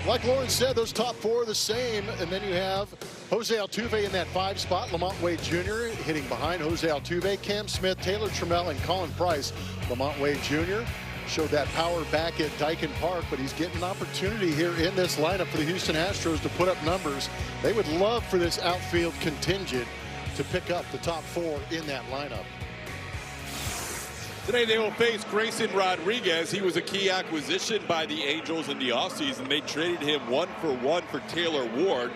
Like Lauren said, those top four are the same. And then you have Jose Altuve in that 5 spot. Lamont Wade Jr. hitting behind Jose Altuve. Cam Smith, Taylor Trammell, and Colin Price. Lamont Wade Jr. showed that power back at Dyken Park, but he's getting an opportunity here in this lineup for the Houston Astros to put up numbers. They would love for this outfield contingent to pick up the top 4 in that lineup. Today they will face Grayson Rodriguez. He was a key acquisition by the Angels in the offseason. They traded him 1-for-1 for Taylor Ward.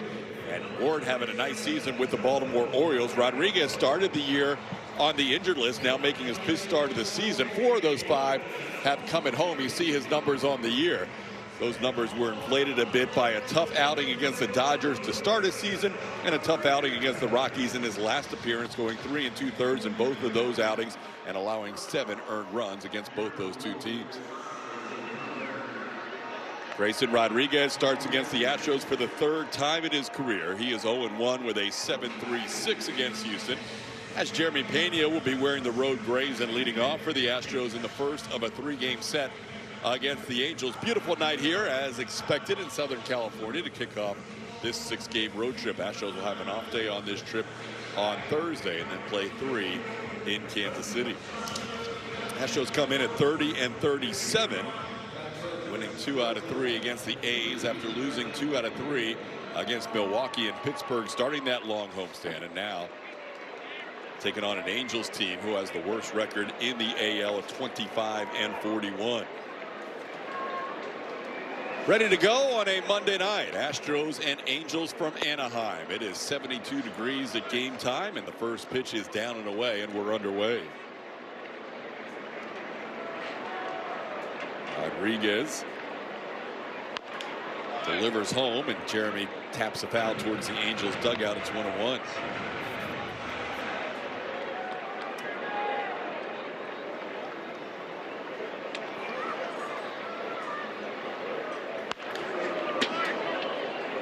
And Ward having a nice season with the Baltimore Orioles. Rodriguez started the year on the injured list, now making his 5th start of the season. 4 of those 5 have come at home. You see his numbers on the year. Those numbers were inflated a bit by a tough outing against the Dodgers to start his season and a tough outing against the Rockies in his last appearance, going 3 2/3 in both of those outings and allowing 7 earned runs against both those 2 teams. Grayson Rodriguez starts against the Astros for the 3rd time in his career. He is 0-1 with a 7.36 against Houston. As Jeremy Pena will be wearing the road grays and leading off for the Astros in the first of a 3-game set against the Angels. Beautiful night here as expected in Southern California to kick off this 6-game road trip. Astros will have an off day on this trip on Thursday and then play 3 in Kansas City. Astros come in at 30-37, winning 2 out of 3 against the A's after losing 2 out of 3 against Milwaukee and Pittsburgh, starting that long homestand, and now taking on an Angels team who has the worst record in the AL at 25-41. Ready to go on a Monday night. Astros and Angels from Anaheim. It is 72 degrees at game time, and the first pitch is down and away, and we're underway. Rodriguez delivers home, and Jeremy taps a foul towards the Angels dugout. It's 1-1.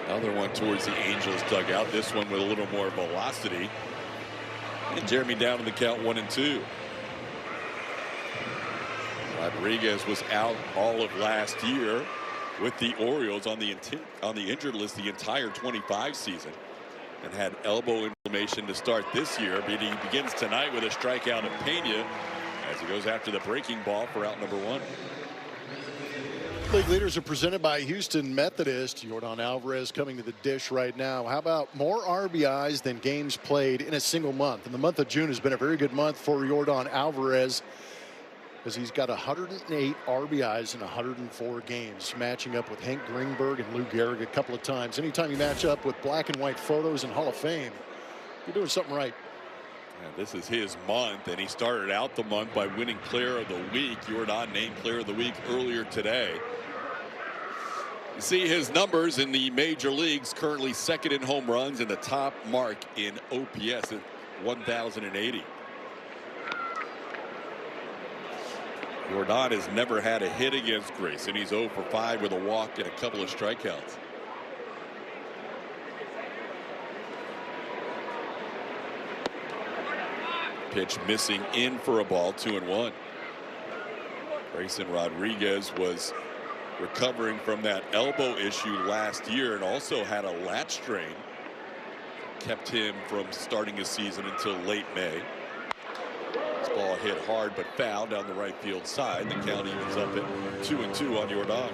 Another one towards the Angels dugout. This one with a little more velocity. And Jeremy down in the count 1-2. Rodriguez was out all of last year with the Orioles on the injured list the entire 25 season and had elbow inflammation to start this year. But he begins tonight with a strikeout of Pena as he goes after the breaking ball for out number 1. League leaders are presented by Houston Methodist. Yordan Alvarez coming to the dish right now. How about more RBIs than games played in a single month? And the month of June has been a very good month for Yordan Alvarez, as he's got 108 RBIs in 104 games, matching up with Hank Greenberg and Lou Gehrig a couple of times. Anytime you match up with black and white photos in Hall of Fame, you're doing something right. And this is his month, and he started out the month by winning Player of the Week. Yordan named Player of the Week earlier today. You see his numbers in the major leagues, currently 2nd in home runs and the top mark in OPS at 1,080. Yordan has never had a hit against Grayson. He's 0 for 5 with a walk and a couple of strikeouts. Pitch missing in for a ball, 2-1. Grayson Rodriguez was recovering from that elbow issue last year and also had a lat strain. Kept him from starting his season until late May. This ball hit hard but foul down the right field side. The count evens up at 2-2 on Yordan.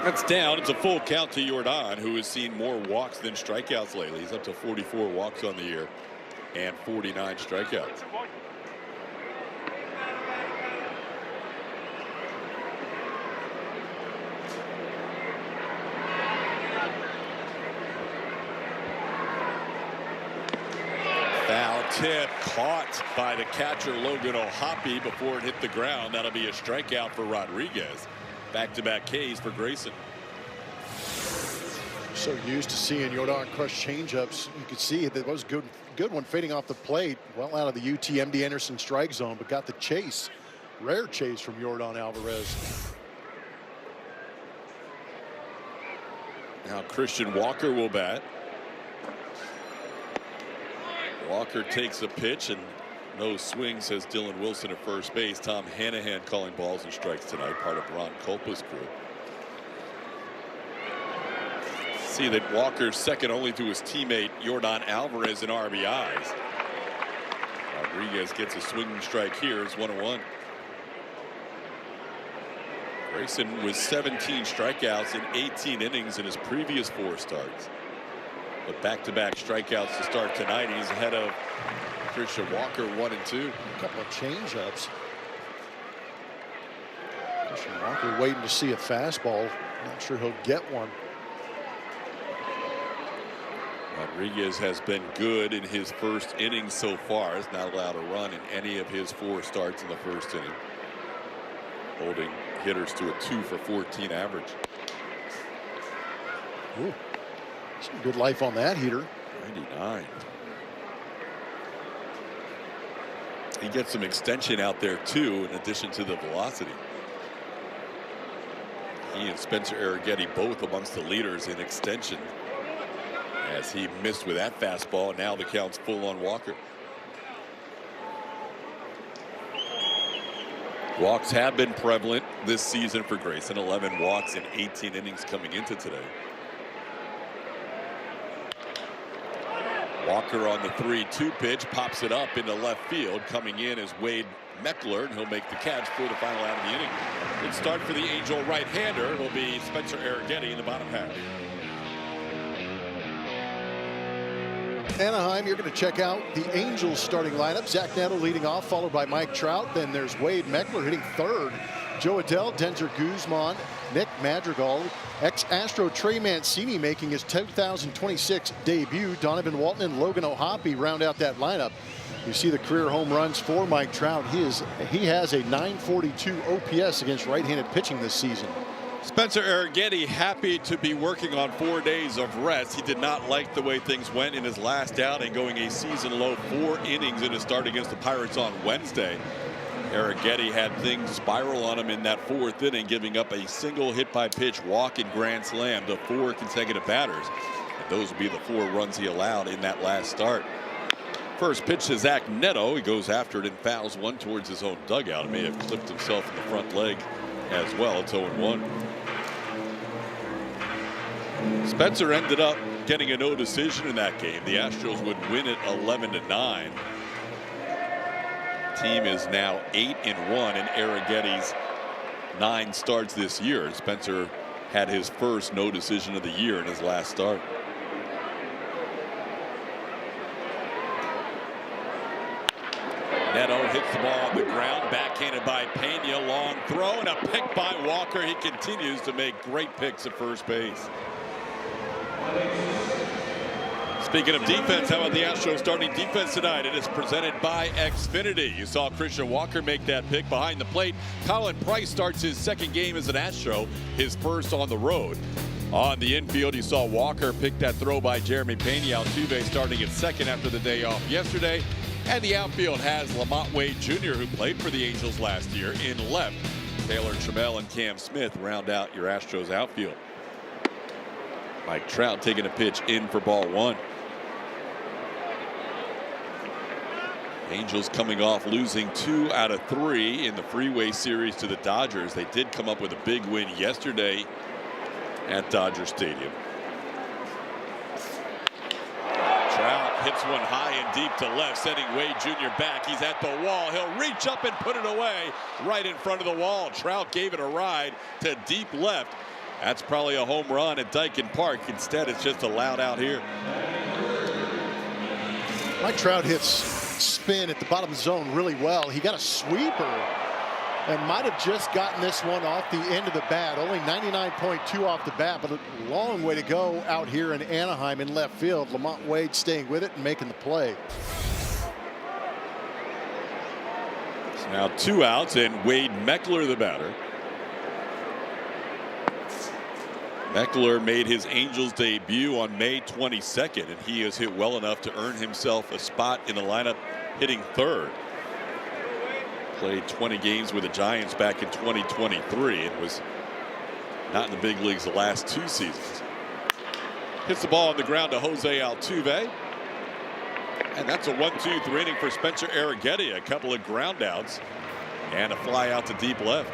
That's down. It's a full count to Yordan, who has seen more walks than strikeouts lately. He's up to 44 walks on the year and 49 strikeouts. Foul tip caught by the catcher Logan O'Hoppe before it hit the ground. That'll be a strikeout for Rodriguez. Back-to-back Ks for Grayson. So used to seeing Jordan crush changeups. You could see that was good one fading off the plate, well out of the UT MD Anderson strike zone, but got the chase. Rare chase from Jordan Alvarez. Now Christian Walker will bat. Walker takes a pitch and no swing, says Dylan Wilson at first base. Tom Hanahan calling balls and strikes tonight, part of Ron Culpa's crew. See that Walker's second only to his teammate Jordan Alvarez in RBIs. Rodriguez gets a swinging strike here. It's 1-1. Grayson with 17 strikeouts in 18 innings in his previous 4 starts. But back-to-back strikeouts to start tonight. He's ahead of Christian Walker 1 and 2. A couple of change-ups. Christian Walker waiting to see a fastball. Not sure he'll get one. Rodriguez has been good in his first inning so far. Has not allowed a run in any of his 4 starts in the first inning. Holding hitters to a 2 for 14 average. Ooh, some good life on that heater. 99. He gets some extension out there too, in addition to the velocity. He and Spencer Arrighetti both amongst the leaders in extension, as he missed with that fastball. Now the count's full on Walker. Walks have been prevalent this season for Grayson. 11 walks in 18 innings coming into today. Walker on the 3-2 pitch, pops it up into left field. Coming in is Wade Meckler, and he'll make the catch for the final out of the inning. Good start for the Angel right-hander. It'll be Spencer Arrighetti in the bottom half. Anaheim, you're going to check out the Angels starting lineup. Zach Neto leading off, followed by Mike Trout. Then there's Wade Meckler hitting third. Joe Adell, Denzer Guzman, Nick Madrigal, ex-Astro Trey Mancini making his 2026 debut. Donovan Walton and Logan O'Hoppe round out that lineup. You see the career home runs for Mike Trout. He has a .942 OPS against right-handed pitching this season. Spencer Arrighetti happy to be working on 4 days of rest. He did not like the way things went in his last outing, going a season low 4 innings in his start against the Pirates on Wednesday. Arrighetti had things spiral on him in that 4th inning, giving up a single hit by pitch walk and grand slam to 4 consecutive batters. And those would be the 4 runs he allowed in that last start. First pitch to Zach Neto. He goes after it and fouls one towards his own dugout. He may have clipped himself in the front leg as well. It's 0-1. Spencer ended up getting a no decision in that game. The Astros would win it 11-9. Team is now 8-1 in Arrighetti's 9 starts this year. Spencer had his first no decision of the year in his last start. Neto hits the ball on the ground, backhanded by Pena, long throw and a pick by Walker. He continues to make great picks at first base. Speaking of defense, how about the Astros starting defense tonight? It is presented by Xfinity. You saw Christian Walker make that pick behind the plate. Colin Price starts his 2nd game as an Astro, his first on the road. On the infield, you saw Walker pick that throw by Jeremy Pena. Altuve starting at 2nd after the day off yesterday. And the outfield has Lamont Wade Jr., who played for the Angels last year, in left. Taylor Trammell and Cam Smith round out your Astros outfield. Mike Trout taking a pitch in for ball 1. Angels coming off losing 2 out of 3 in the Freeway Series to the Dodgers. They did come up with a big win yesterday at Dodger Stadium. Trout hits one high and deep to left, sending Wade Jr. back. He's at the wall. He'll reach up and put it away right in front of the wall. Trout gave it a ride to deep left. That's probably a home run at Dyken Park. Instead, it's just allowed out here. Mike Trout hits spin at the bottom of the zone really well. He got a sweeper and might have just gotten this one off the end of the bat. Only 99.2 off the bat, but a long way to go out here in Anaheim in left field. Lamont Wade staying with it and making the play. It's now 2 outs and Wade Meckler the batter. Meckler made his Angels debut on May 22nd, and he has hit well enough to earn himself a spot in the lineup, hitting third. Played 20 games with the Giants back in 2023 and was not in the big leagues the last 2 seasons. Hits the ball on the ground to Jose Altuve. And that's a 1-2-3 inning for Spencer Arrighetti. A couple of ground outs and a fly out to deep left.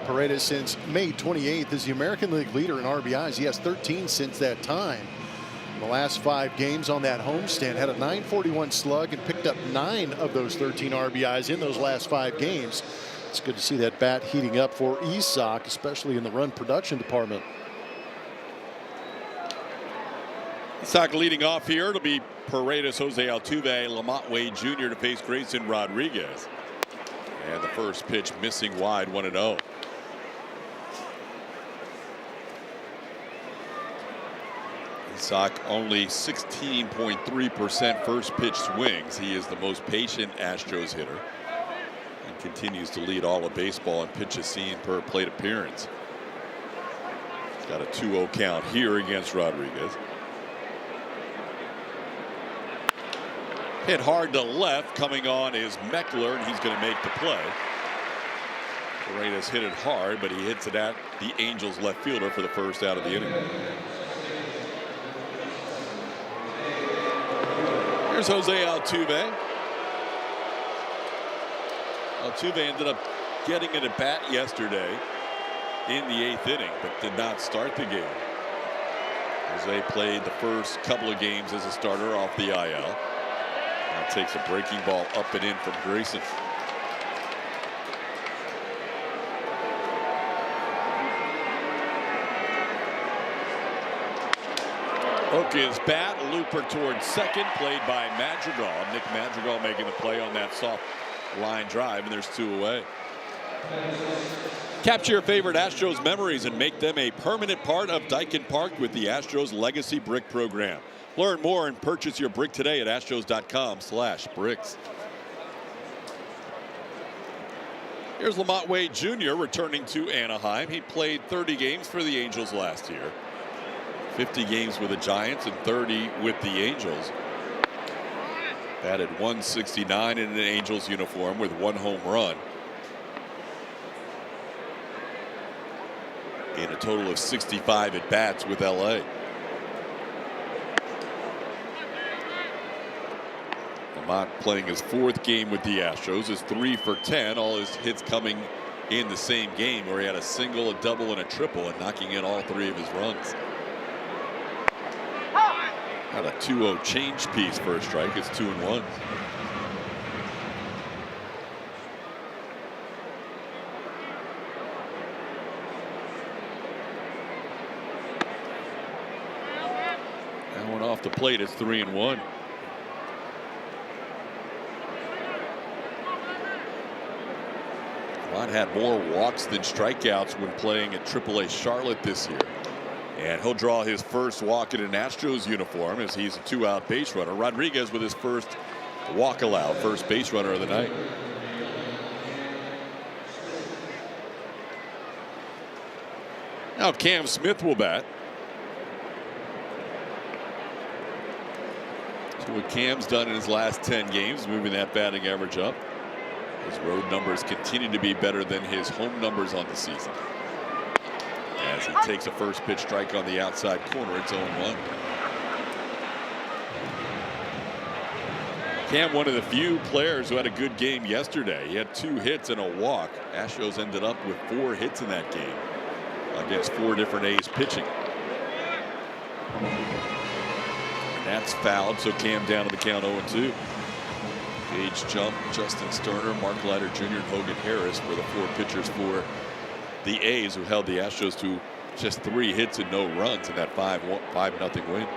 Paredes since May 28th is the American League leader in RBIs. He has 13 since that time. In the last 5 games on that homestand, had a .941 slug and picked up 9 of those 13 RBIs in those last 5 games. It's good to see that bat heating up for Isak, especially in the run production department. Isak leading off here. It'll be Paredes, Jose Altuve, Lamont Wade Jr. to face Grayson Rodriguez. And the first pitch missing wide, 1-0. Isak only 16.3% first pitch swings. He is the most patient Astros hitter and continues to lead all of baseball in pitches seen per plate appearance. He's got a 2-0 count here against Rodriguez. Hit hard to left. Coming on is Meckler, and he's going to make the play. Paredes hit it hard, but he hits it at the Angels left fielder for the first out of the inning. Here's Jose Altuve. Altuve ended up getting an at bat yesterday in the 8th inning, but did not start the game. Jose played the first couple of games as a starter off the IL. Now takes a breaking ball up and in from Grayson. Hook is bat, looper towards second, played by Madrigal. Nick Madrigal making the play on that soft line drive, and there's 2 away. Capture your favorite Astros memories and make them a permanent part of Daikin Park with the Astros Legacy Brick Program. Learn more and purchase your brick today at astros.com/bricks. Here's Lamont Wade Jr. returning to Anaheim. He played 30 games for the Angels last year. 50 games with the Giants and 30 with the Angels. Batted .169 in an Angels uniform with 1 home run. In a total of 65 at bats with LA. Lamont playing his 4th game with the Astros is 3 for 10. All his hits coming in the same game, where he had a single, a double, and a triple, and knocking in all 3 of his runs. Got a 2-0 change piece for a strike. It's 2-1. That one off the plate. It's 3-1. Watt had more walks than strikeouts when playing at AAA Charlotte this year. And he'll draw his first walk in an Astros uniform as he's a 2-out base runner. Rodriguez with his first walk allowed, first base runner of the night. Now Cam Smith will bat. So what Cam's done in his last 10 games, moving that batting average up. His road numbers continue to be better than his home numbers on the season. As he takes a first pitch strike on the outside corner, it's 0-1. Cam, one of the few players who had a good game yesterday. He had 2 hits and a walk. Astros ended up with 4 hits in that game against 4 different A's pitching. That's fouled, so Cam down to the count 0-2. Gage Jump, Justin Sterner, Mark Leiter Jr., and Hogan Harris were the 4 pitchers for the A's, who held the Astros to just 3 hits and no runs in that 5-0 win.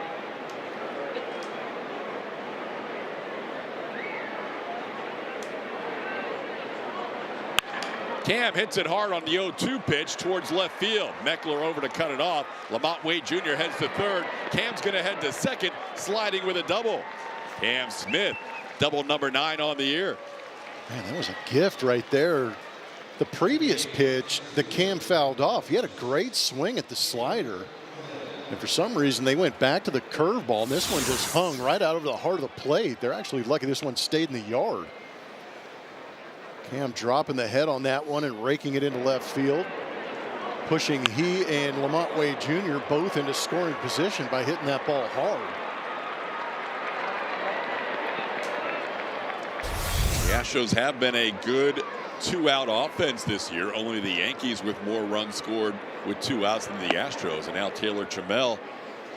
Cam hits it hard on the 0-2 pitch towards left field. Meckler over to cut it off. Lamont Wade Jr. heads to third. Cam's going to head to second, sliding with a double. Cam Smith, double number 9 on the year. Man, that was a gift right there. The previous pitch, the Cam fouled off. He had a great swing at the slider. And for some reason, they went back to the curveball, and this one just hung right out of the heart of the plate. They're actually lucky this one stayed in the yard. Cam dropping the head on that one and raking it into left field. Pushing he and Lamont Wade Jr. both into scoring position by hitting that ball hard. The Astros have been a good 2-out offense this year. Only the Yankees with more runs scored with 2 outs than the Astros. And now Taylor Trammell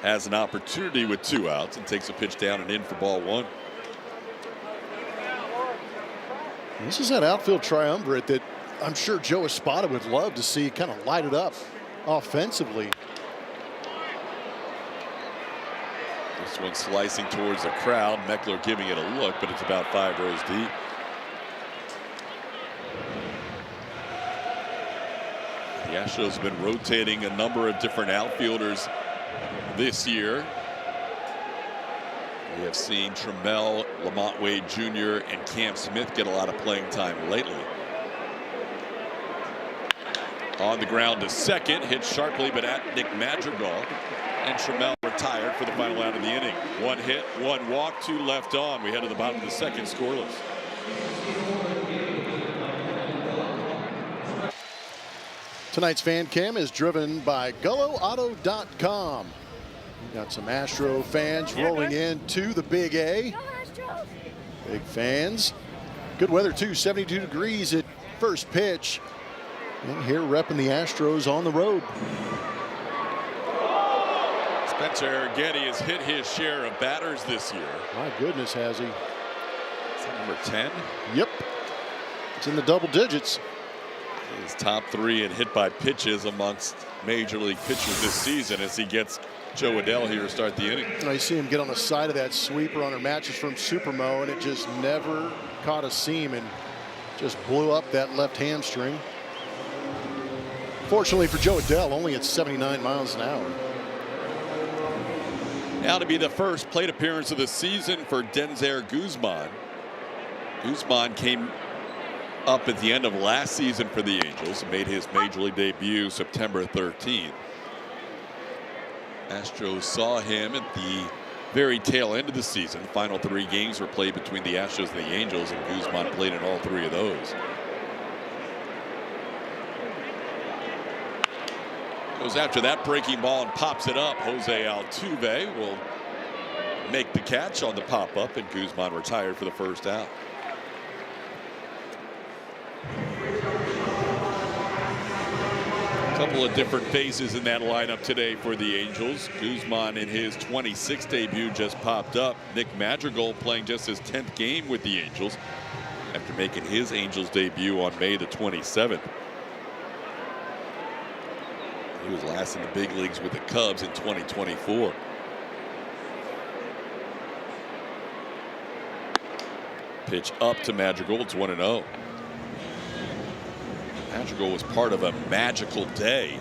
has an opportunity with 2 outs and takes a pitch down and in for ball 1. This is that outfield triumvirate that I'm sure Joe Espada would love to see kind of light it up offensively. This one slicing towards the crowd. Meckler giving it a look, but it's about 5 rows deep. The Astros have been rotating a number of different outfielders this year. We have seen Trammell, Lamont Wade Jr. and Cam Smith get a lot of playing time lately. On the ground to second, hit sharply but at Nick Madrigal, and Trammell retired for the final out of the inning. 1 hit, 1 walk, 2 left on. We head to the bottom of the second, scoreless. Tonight's fan cam is driven by GulloAuto.com. Got some Astro fans rolling into the Big A. Big fans. Good weather too, 72 degrees at first pitch. And here repping the Astros on the road. Spencer Arrighetti has hit his share of batters this year. My goodness, has he? Is that number 10? Yep. It's in the double digits. His top 3 in hit by pitches amongst major league pitchers this season as he gets Joe Adell here to start the inning. I see him get on the side of that sweeper on her matches from Supermo, and it just never caught a seam and just blew up that left hamstring. Fortunately for Joe Adell, only at 79 miles an hour. Now to be the first plate appearance of the season for Denzer Guzman. Guzman came up at the end of last season for the Angels and made his major league debut September 13th. Astros saw him at the very tail end of the season. The final 3 games were played between the Astros and the Angels, and Guzman played in all 3 of those. Goes after that breaking ball and pops it up. Jose Altuve will make the catch on the pop-up, and Guzman retired for the first out. A couple of different faces in that lineup today for the Angels. Guzman in his 26th debut just popped up. Nick Madrigal playing just his 10th game with the Angels after making his Angels debut on May the 27th. He was last in the big leagues with the Cubs in 2024. Pitch up to Madrigal. It's 1-0. Madrigal was part of a magical day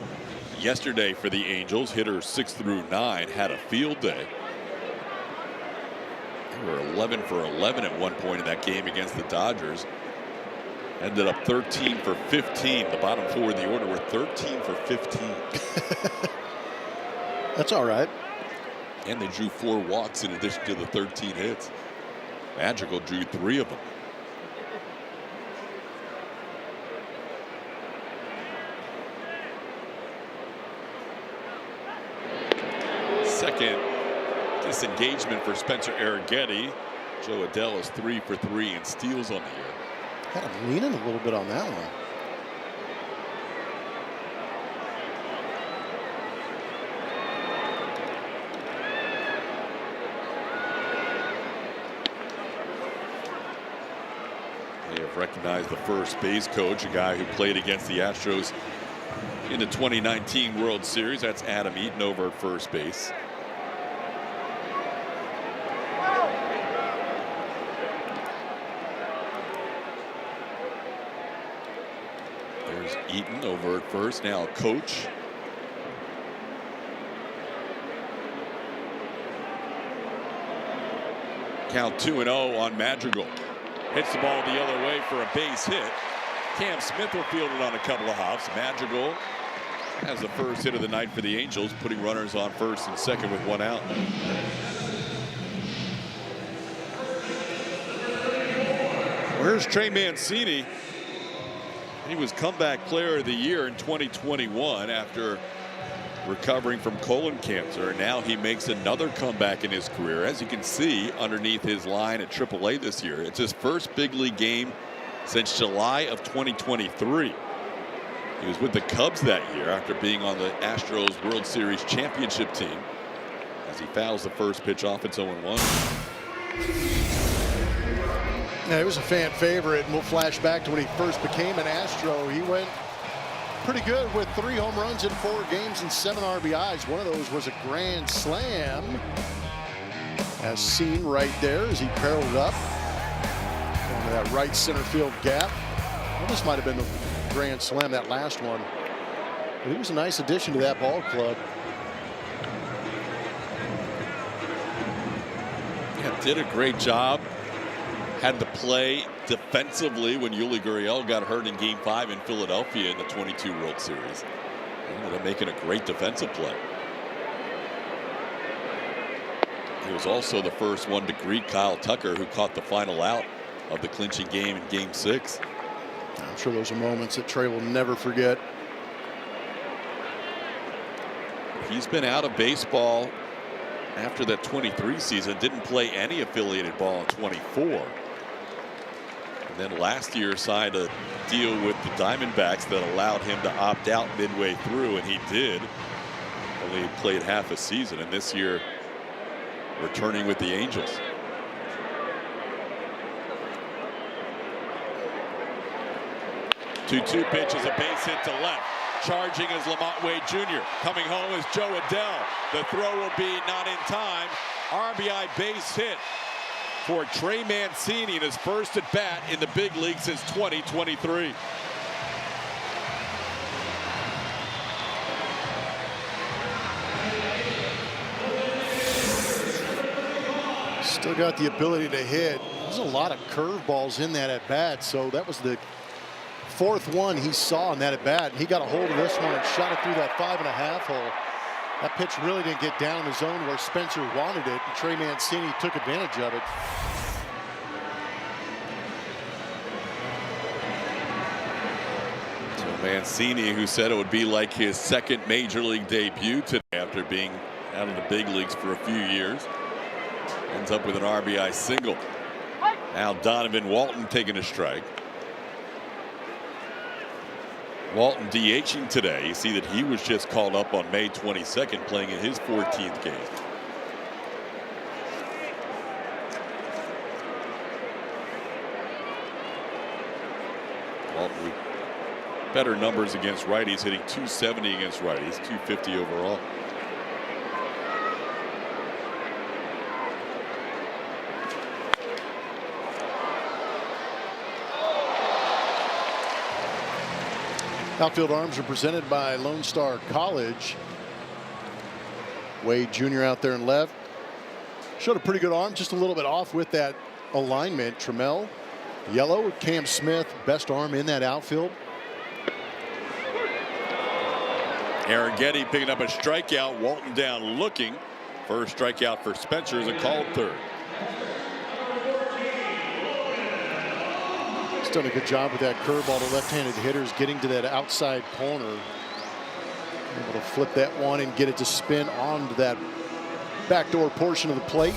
yesterday for the Angels. Hitters 6 through 9 had a field day. They were 11 for 11 at one point in that game against the Dodgers. Ended up 13 for 15. The bottom 4 in the order were 13 for 15. That's all right. And they drew 4 walks in addition to the 13 hits. Madrigal drew 3 of them. Second disengagement for Spencer Arrighetti. Joe Adell is 3 for 3 and steals on the year. Had him leaning a little bit on that one. They have recognized the first base coach, a guy who played against the Astros in the 2019 World Series. That's Adam Eaton over at first base. There's Eaton over at first, now a coach. Count 2-0 on Madrigal. Hits the ball the other way for a base hit. Cam Smith will field it on a couple of hops. Madrigal has the first hit of the night for the Angels, putting runners on first and second with one out. Where's Trey Mancini? He was comeback player of the year in 2021 after recovering from colon cancer. Now he makes another comeback in his career. As you can see underneath his line at AAA this year, it's his first big league game since July of 2023. He was with the Cubs that year after being on the Astros World Series championship team. As he fouls the first pitch off, it's 0-1. Yeah, he was a fan favorite, and we'll flash back to when he first became an Astro. He went pretty good with 3 home runs in 4 games and 7 RBIs. One of those was a grand slam, as seen right there as he barreled up into that right center field gap. Well, this might have been the grand slam, that last one. But he was a nice addition to that ball club. Yeah, did a great job. Had to play defensively when Yuli Gurriel got hurt in Game 5 in Philadelphia in the 22 World Series. They're making a great defensive play. He was also the first one to greet Kyle Tucker, who caught the final out of the clinching game in Game 6. I'm sure those are moments that Trey will never forget. He's been out of baseball after that 23 season. Didn't play any affiliated ball in 24. And then last year signed a deal with the Diamondbacks that allowed him to opt out midway through, and he did. Only played half a season, and this year returning with the Angels. Two pitch is a base hit to left. Charging is Lamont Wade Jr. Coming home is Joe Adell. The throw will be not in time. RBI base hit for Trey Mancini in his first at bat in the big league since 2023. Still got the ability to hit. There's a lot of curveballs in that at bat, so that was the 4th one he saw in that at bat. He got a hold of this one and shot it through that 5.5 hole. That pitch really didn't get down in the zone where Spencer wanted it, and Trey Mancini took advantage of it. So Mancini, who said it would be like his second major league debut today after being out of the big leagues for a few years, ends up with an RBI single. Now Donovan Walton taking a strike. Walton DHing today. You see that he was just called up on May 22nd, playing in his 14th game. Walton with better numbers against righties, hitting .270 against righties, .250 overall. Outfield arms are presented by Lone Star College. Wade Jr. out there in left. Showed a pretty good arm, just a little bit off with that alignment. Trammell, yellow. Cam Smith, best arm in that outfield. Arrighetti picking up a strikeout. Walton down looking. First strikeout for Spencer is a called third. He's done a good job with that curveball to left-handed hitters, getting to that outside corner. Able to flip that one and get it to spin onto that backdoor portion of the plate.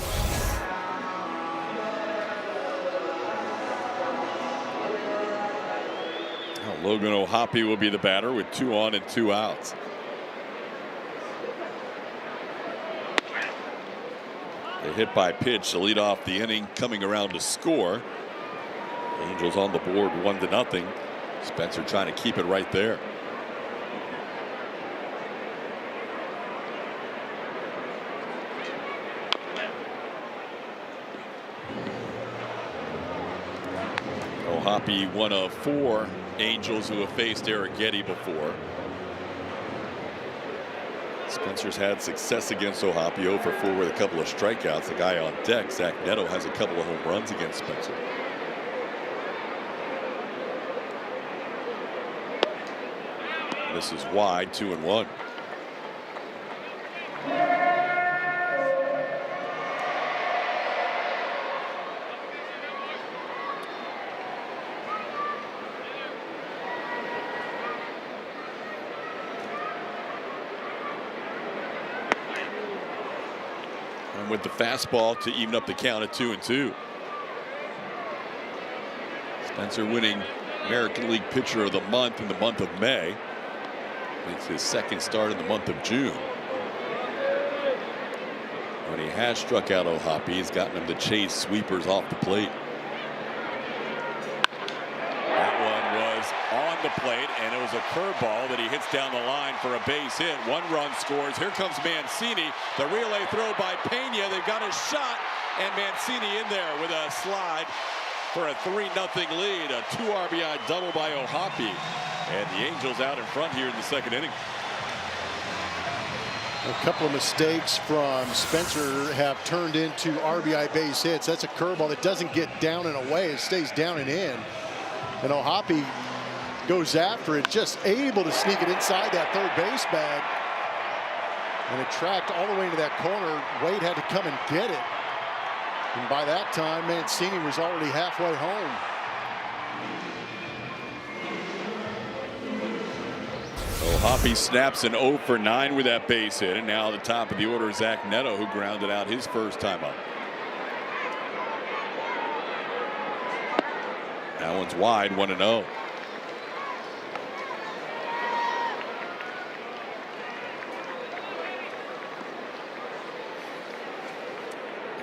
Logan O'Hoppe will be the batter with 2 on and 2 outs. A hit by pitch to lead off the inning, coming around to score. Angels on the board 1-0. Spencer trying to keep it right there. O'Hoppe, one of 4 Angels who have faced Arrighetti before. Spencer's had success against O'Hoppe, 0 for 4 with a couple of strikeouts. The guy on deck, Zach Neto, has a couple of home runs against Spencer. This is wide, 2-1. And with the fastball to even up the count at 2-2. Spencer winning American League Pitcher of the Month in the month of May. It's his second start in the month of June. When he has struck out O'Hoppe, he's gotten him to chase sweepers off the plate. That one was on the plate, and it was a curveball that he hits down the line for a base hit. 1 run scores. Here comes Mancini. The relay throw by Pena. They've got a shot, and Mancini in there with a slide for a 3-0 lead. A 2 RBI double by O'Hoppe. And the Angels out in front here in the second inning. A couple of mistakes from Spencer have turned into RBI base hits. That's a curveball that doesn't get down and away. It stays down and in. And O'Hoppe goes after it, just able to sneak it inside that third base bag. And it tracked all the way into that corner. Wade had to come and get it. And by that time, Mancini was already halfway home. O'Hoppe snaps an 0 for 9 with that base hit, and now at the top of the order, Zach Neto, who grounded out his first time up. That one's wide, 1-0.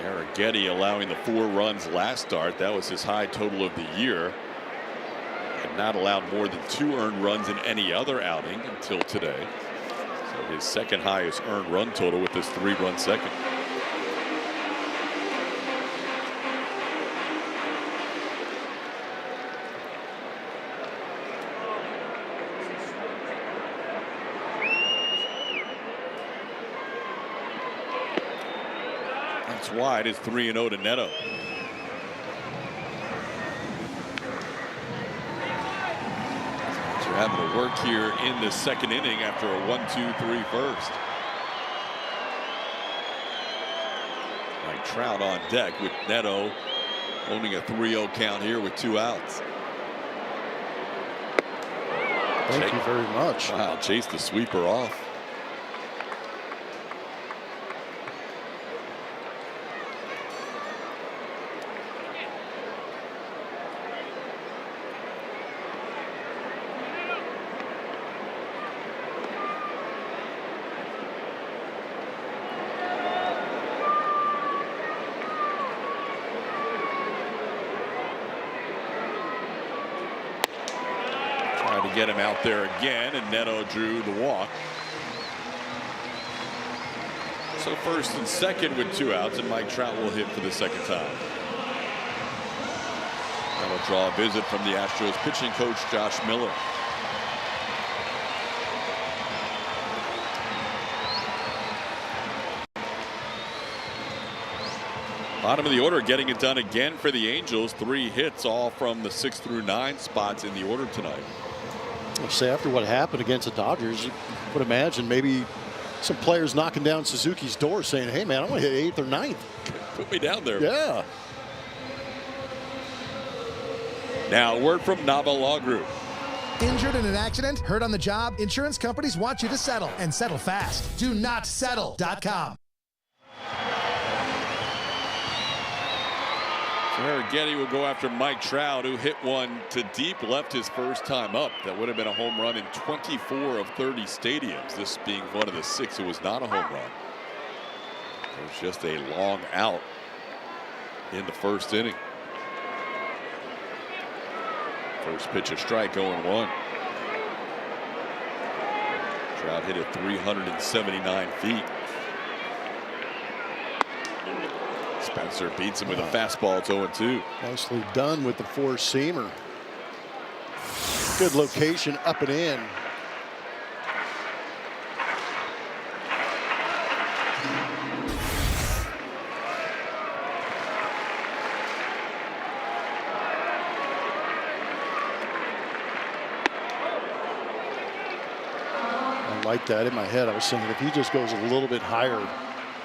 Arrighetti allowing the 4 runs last start. That was his high total of the year. Had not allowed more than 2 earned runs in any other outing until today. So his second highest earned run total with this 3-run second. That's wide. It's 3-0 to Neto. Having to work here in the second inning after a 1-2-3 first. Mike Trout on deck with Neto owning a 3-0 count here with 2 outs. Thank you very much. Wow, chase the sweeper off. To get him out there again, and Neto drew the walk. So first and second with 2 outs, and Mike Trout will hit for the second time. That'll draw a visit from the Astros pitching coach Josh Miller. Bottom of the order, getting it done again for the Angels. 3 hits, all from the 6 through 9 spots in the order tonight. Say after what happened against the Dodgers, you would imagine maybe some players knocking down Suzuki's door saying, hey man, I want to hit 8th or 9th. Put me down there. Yeah. Now a word from Nava Law Group. Injured in an accident? Hurt on the job? Insurance companies want you to settle, and settle fast. Do not settle.com. Arrighetti will go after Mike Trout, who hit one to deep left his first time up. That would have been a home run in 24 of 30 stadiums. This being one of the 6 it was not a home run. It was just a long out in the first inning. First pitch, a strike, 0-1. Trout hit it 379 feet. Spencer beats him with a fastball. It's 0-2. Nicely done with the 4-seamer. Good location up and in. like that. In my head, I was thinking if he just goes a little bit higher,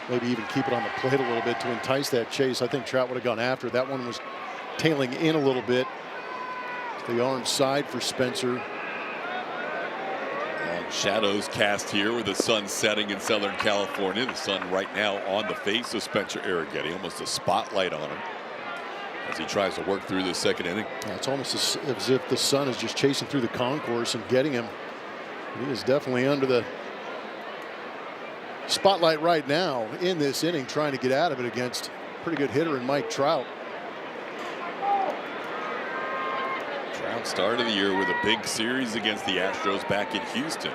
maybe even keep it on the plate a little bit to entice that chase, I think Trout would have gone after. That one was tailing in a little bit. The arm side for Spencer. Long shadows cast here with the sun setting in Southern California. The sun right now on the face of Spencer Arrighetti, almost a spotlight on him as he tries to work through the second inning. Yeah, it's almost as if the sun is just chasing through the concourse and getting him. He is definitely under the spotlight right now in this inning, trying to get out of it against a pretty good hitter in Mike Trout. Trout started the year with a big series against the Astros back in Houston.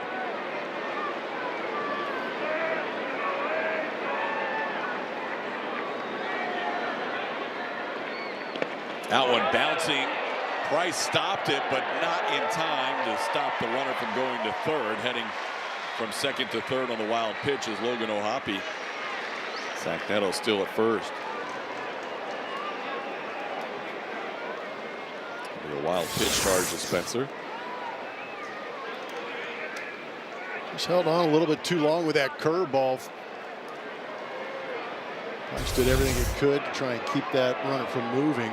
That one bouncing. Price stopped it, but not in time to stop the runner from going to third. Heading from second to third on the wild pitch is Logan O'Hoppe. Zach Neto still at first. A wild pitch charge to Spencer. Just held on a little bit too long with that curveball. Price did everything it could to try and keep that runner from moving.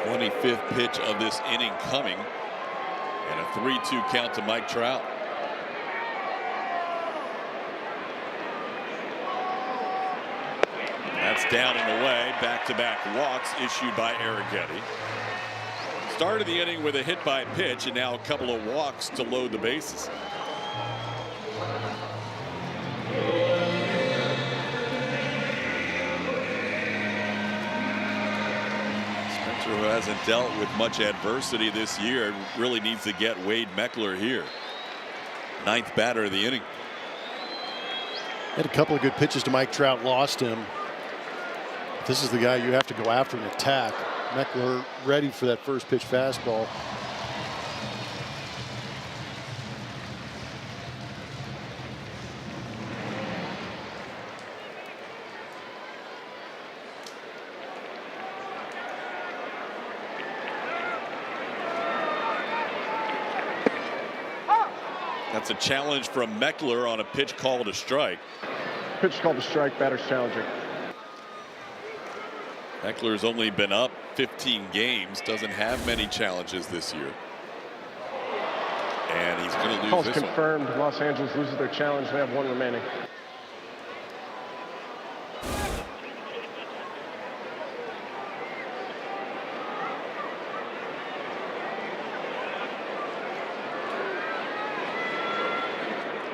25th pitch of this inning coming, and a 3-2 count to Mike Trout. That's down and away. Back-to-back walks issued by Arrighetti. Started the inning with a hit by pitch, and now a couple of walks to load the bases. Spencer, who hasn't dealt with much adversity this year, really needs to get Wade Meckler here. Ninth batter of the inning. Had a couple of good pitches to Mike Trout, lost him. This is the guy you have to go after and attack. Meckler ready for that first pitch fastball. That's a challenge from Meckler on a pitch called a strike. Pitch called a strike, batter's challenging. Meckler's only been up 15 games, doesn't have many challenges this year. And he's going to lose Call's this confirmed. one. Los Angeles loses their challenge. They have one remaining.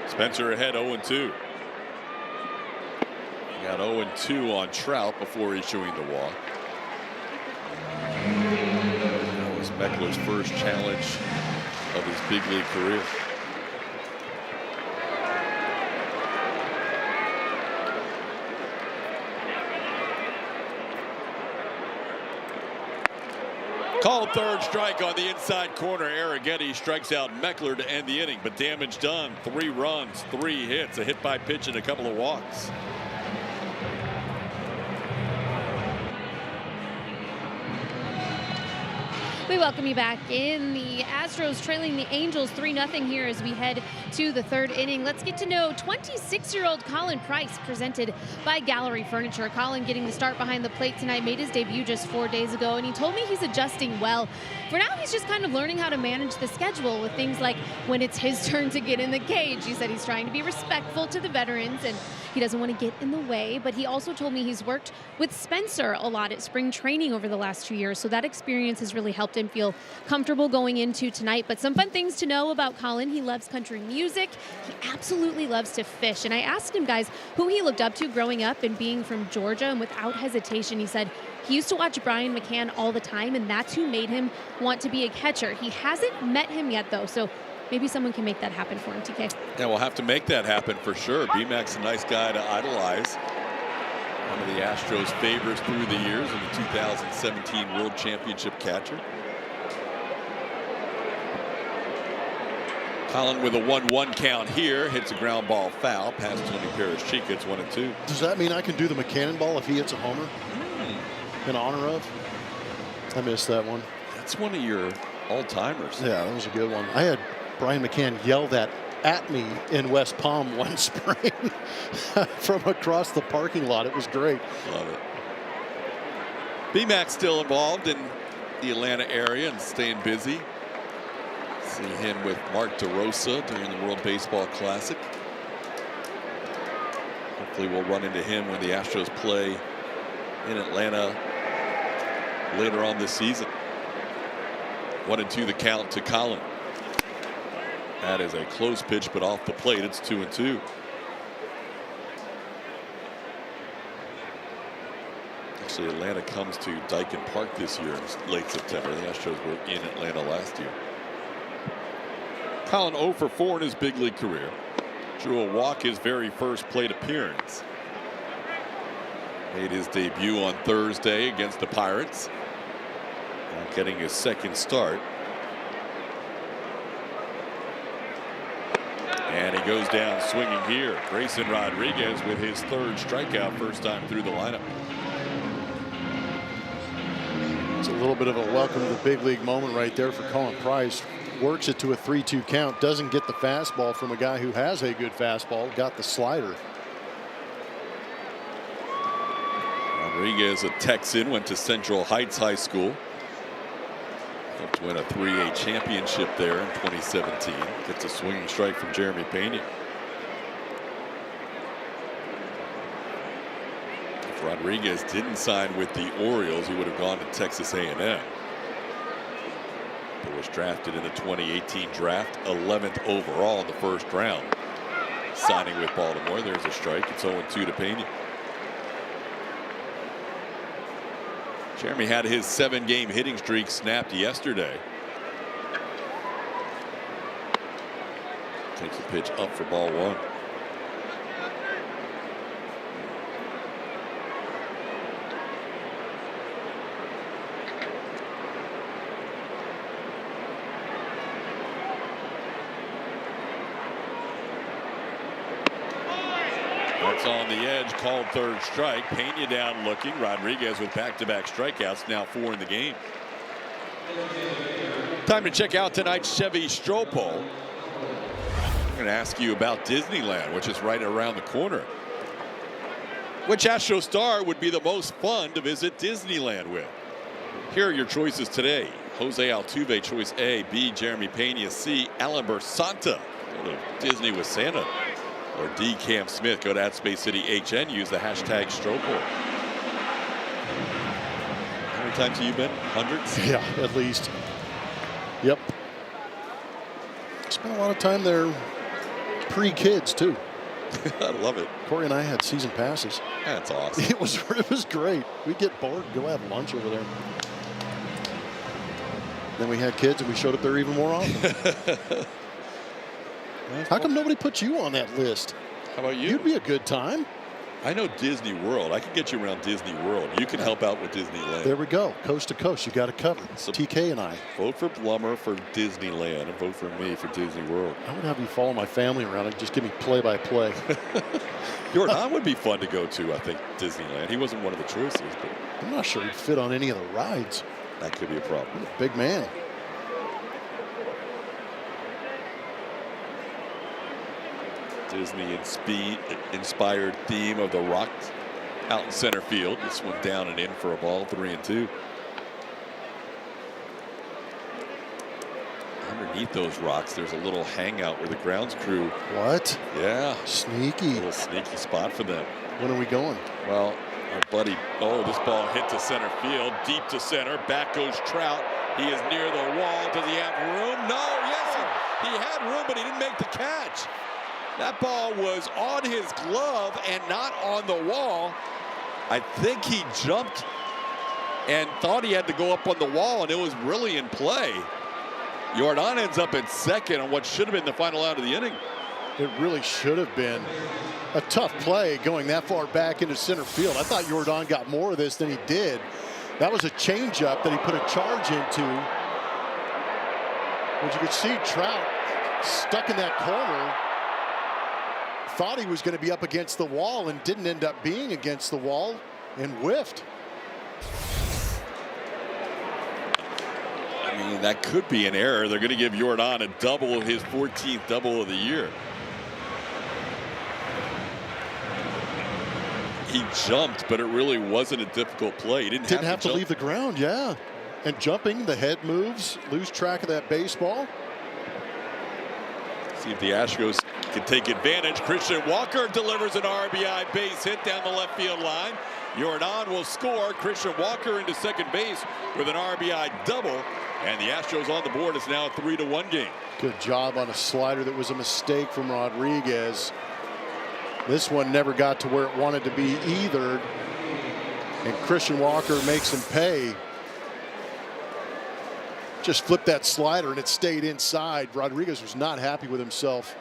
Spencer ahead 0-2. Got 0-2 on Trout before issuing the walk. That was Meckler's first challenge of his big league career. Called third strike on the inside corner. Arrighetti strikes out Meckler to end the inning, but damage done. 3 runs, 3 hits, a hit by pitch, and a couple of walks. We welcome you back in. The Astros trailing the Angels 3-0 here as we head to the third inning. Let's get to know 26-year-old Colin Price, presented by Gallery Furniture. Colin getting the start behind the plate tonight, made his debut just 4 days ago, and he told me he's adjusting well. For now, he's just kind of learning how to manage the schedule with things like when it's his turn to get in the cage. He said he's trying to be respectful to the veterans and he doesn't want to get in the way, but he also told me he's worked with Spencer a lot at spring training over the last 2 years, so that experience has really helped him feel comfortable going into tonight. But some fun things to know about Colin: he loves country music, he absolutely loves to fish, and I asked him, guys, who he looked up to growing up and being from Georgia, and without hesitation he said he used to watch Brian McCann all the time, and that's who made him want to be a catcher. He hasn't met him yet though, so maybe someone can make that happen for him, TK. Yeah, we'll have to make that happen for sure. BMAC's a nice guy to idolize. One of the Astros' favorites through the years, and the 2017 World Championship catcher. Colin with a 1-1 count here, hits a ground ball foul past Tony Parrish-Cheek. It's 1-2. Does that mean I can do the McCannon ball if he hits a homer? in honor of. I missed that one. That's one of your all-timers. Yeah, that was a good one. I had Brian McCann yell that at me in West Palm one spring from across the parking lot. It was great. Love it. BMAC still involved in the Atlanta area and staying busy. See him with Mark DeRosa during the World Baseball Classic. Hopefully we'll run into him when the Astros play in Atlanta later on this season. 1-2 the count to Colin. That is a close pitch, but off the plate. It's 2-2. Actually, Atlanta comes to Dyken Park this year in late September. The Astros were in Atlanta last year. Colin 0 for 4 in his big league career. Drew a walk his very first plate appearance. Made his debut on Thursday against the Pirates. Now getting his second start. And he goes down swinging here. Grayson Rodriguez with his third strikeout, first time through the lineup. It's a little bit of a welcome to the big league moment right there for Colin Price. Works it to a 3-2 count. Doesn't get the fastball from a guy who has a good fastball. Got the slider. Rodriguez, a Texan, went to Central Heights High School. Helped win a 3A championship there in 2017. Gets a swinging strike from Jeremy Pena. If Rodriguez didn't sign with the Orioles, he would have gone to Texas A&M. But was drafted in the 2018 draft, 11th overall in the first round. Signing with Baltimore. There's a strike. It's 0-2 to Pena. Jeremy had his 7-game hitting streak snapped yesterday. Takes a pitch up for ball 1. That's on the edge, called third strike. Pena down looking. Rodriguez with back-to-back strikeouts, now 4 in the game. Time to check out tonight's Chevy Stroh poll. I'm going to ask you about Disneyland, which is right around the corner. Which Astro star would be the most fun to visit Disneyland with? Here are your choices today. Jose Altuve, choice A. B. Jeremy Pena. C. Alan Bersanta. Go to Disney with Santa. Or D. Cam Smith. Go to @SpaceCityHN. Use the hashtag StroPoll. How many times have you been? Hundreds? Yeah, at least. Yep. Spent a lot of time there pre-kids too. I love it. Corey and I had season passes. That's awesome. It was great. We'd get bored and go have lunch over there. Then we had kids and we showed up there even more often. How come nobody put you on that list? How about you? You'd be a good time. I know Disney World. I can get you around Disney World. You can help out with Disneyland. There we go. Coast to coast. You got it covered. So TK and I. Vote for Blummer for Disneyland and vote for me for Disney World. I would have you follow my family around and just give me play-by-play. Jordan would be fun to go to, I think, Disneyland. He wasn't one of the choices, but I'm not sure he'd fit on any of the rides. That could be a problem. He's a big man. Disney-inspired theme of the rock out in center field. This one down and in for a ball, 3-2. Underneath those rocks, there's a little hangout where the grounds crew. What? Yeah. Sneaky. A little sneaky spot for them. When are we going? Well, our buddy, this ball hit to center field, deep to center. Back goes Trout. He is near the wall. Does he have room? No. Yes, he had room, but he didn't make the catch. That ball was on his glove and not on the wall. I think he jumped and thought he had to go up on the wall, and it was really in play. Jordan ends up at second on what should have been the final out of the inning. It really should have been a tough play going that far back into center field. I thought Jordan got more of this than he did. That was a changeup that he put a charge into. As you could see, Trout stuck in that corner. Thought he was going to be up against the wall and didn't end up being against the wall and whiffed. I mean, that could be an error. They're going to give Jordan a double, his 14th double of the year. He jumped, but it really wasn't a difficult play. He didn't have to leave the ground, yeah. And jumping, the head moves, lose track of that baseball. See if the Astros can take advantage. Christian Walker delivers an RBI base hit down the left field line. Jordan will score. Christian Walker into second base with an RBI double. And the Astros on the board. It's now a 3-1 game. Good job on a slider that was a mistake from Rodriguez. This one never got to where it wanted to be either. And Christian Walker makes him pay. Just flipped that slider and it stayed inside. Rodriguez was not happy with himself.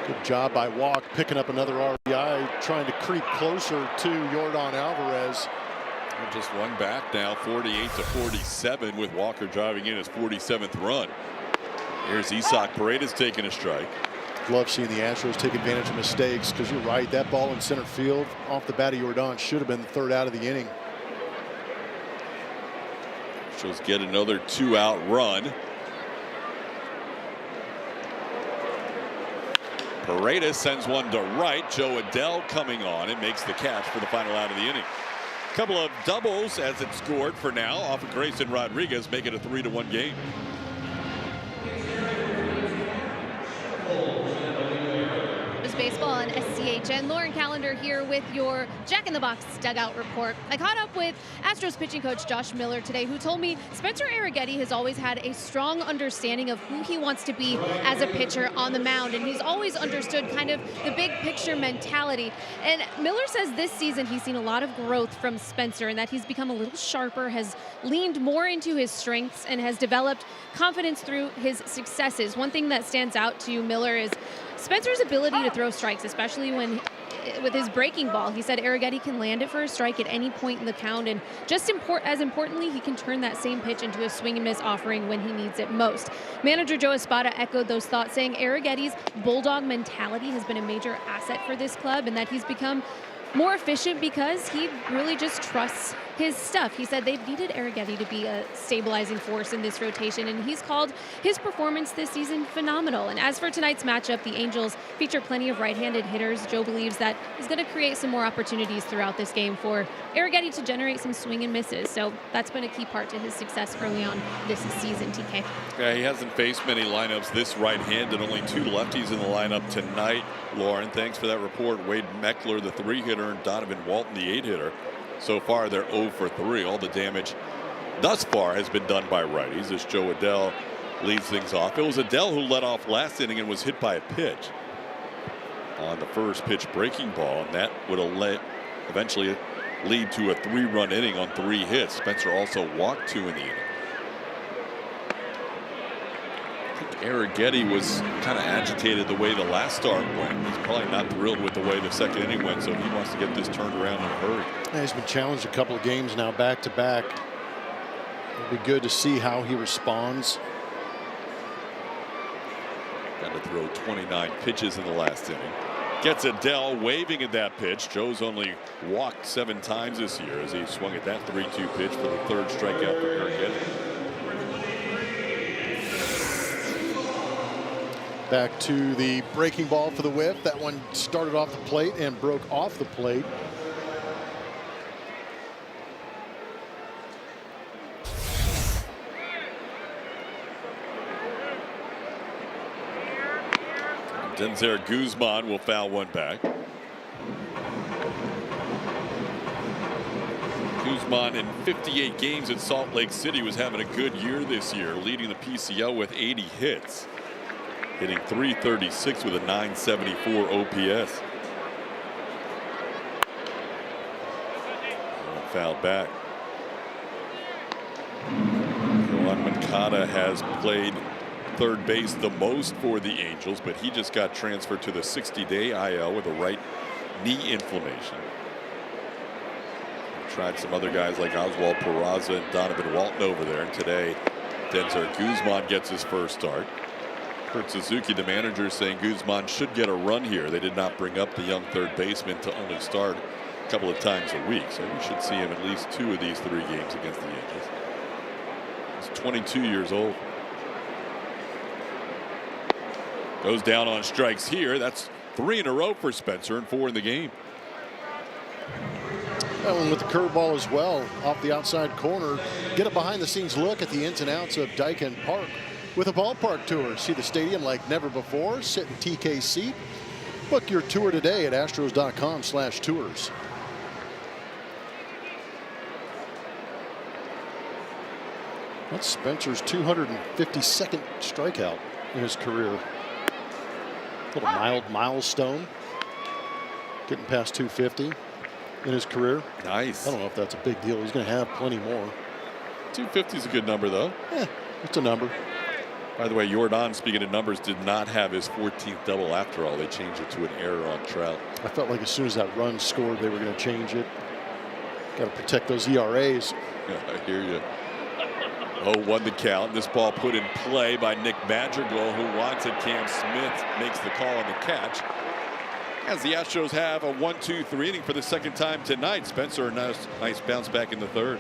Good job by Walk picking up another RBI, trying to creep closer to Jordan Alvarez. They're just one back now, 48-47, with Walker driving in his 47th run. Here's Isaac Paredes taking a strike. Love seeing the Astros take advantage of mistakes, because you're right, that ball in center field off the bat of Jordan should have been the third out of the inning. Astros get another 2-out run. Paredes sends one to right. Joe Adell coming on and makes the catch for the final out of the inning. Couple of doubles as it scored for now off of Grayson Rodriguez, make it a 3-1 game. Baseball on SCHN. Lauren Callender here with your Jack in the Box dugout report. I caught up with Astros pitching coach Josh Miller today, who told me Spencer Arrighetti has always had a strong understanding of who he wants to be as a pitcher on the mound, and he's always understood kind of the big picture mentality. And Miller says this season he's seen a lot of growth from Spencer, and that he's become a little sharper, has leaned more into his strengths, and has developed confidence through his successes. One thing that stands out to Miller is Spencer's ability to throw strikes, especially when with his breaking ball. He said Arrighetti can land it for a strike at any point in the count, and just as importantly, he can turn that same pitch into a swing and miss offering when he needs it most. Manager Joe Espada echoed those thoughts, saying Arrighetti's bulldog mentality has been a major asset for this club, and that he's become more efficient because he really just trusts his stuff. He said they've needed Arrighetti to be a stabilizing force in this rotation, and he's called his performance this season phenomenal. And as for tonight's matchup, the Angels feature plenty of right-handed hitters. Joe believes that is going to create some more opportunities throughout this game for Arrighetti to generate some swing and misses. So that's been a key part to his success early on this season, TK. Yeah, he hasn't faced many lineups this right-handed, only 2 lefties in the lineup tonight. Lauren, thanks for that report. Wade Meckler, the 3-hitter, and Donovan Walton, the 8-hitter. So far, they're 0 for 3. All the damage thus far has been done by righties as Joe Adell leads things off. It was Adell who led off last inning and was hit by a pitch on the first pitch breaking ball, and that would have eventually lead to a 3-run inning on 3 hits. Spencer also walked 2 in the inning. I think Arrighetti was kind of agitated the way the last start went. He's probably not thrilled with the way the second inning went, so he wants to get this turned around in a hurry. Yeah, he's been challenged a couple of games now back to back. It'll be good to see how he responds. Got to throw 29 pitches in the last inning. Gets Adell waving at that pitch. Joe's only walked 7 times this year as he swung at that 3-2 pitch for the 3rd strikeout for Arrighetti. Back to the breaking ball for the whip. That one started off the plate and broke off the plate. Denzer Guzman will foul one back. Guzman in 58 games at Salt Lake City was having a good year this year, leading the PCL with 80 hits. Hitting .336 with a .974 OPS. Fouled back. Yohan Moncada has played third base the most for the Angels, but he just got transferred to the 60-day IL with a right knee inflammation. Tried some other guys like Oswald Peraza and Donovan Walton over there, and today Denzer Guzman gets his first start. Kurt Suzuki, the manager, saying Guzman should get a run here. They did not bring up the young third baseman to only start a couple of times a week, so we should see him at least 2 of these 3 games against the Angels. He's 22 years old. Goes down on strikes here. That's 3 in a row for Spencer and 4 in the game. And with the curveball as well, off the outside corner. Get a behind-the-scenes look at the ins and outs of Dyken Park with a ballpark tour. See the stadium like never before. Sit in TK seat. Book your tour today at astros.com/tours. That's Spencer's 252nd strikeout in his career. Little mild milestone. Getting past 250 in his career. Nice. I don't know if that's a big deal. He's going to have plenty more. 250 is a good number, though. Yeah, it's a number. By the way, Jordan, speaking of numbers, did not have his 14th double after all. They changed it to an error on Trout. I felt like as soon as that run scored, they were going to change it. Got to protect those ERAs. Yeah, I hear you. 0-1 the count. This ball put in play by Nick Madrigal, who wants it. Cam Smith makes the call on the catch. As the Astros have a 1-2-3 inning for the second time tonight. Spencer, a nice bounce back in the 3rd.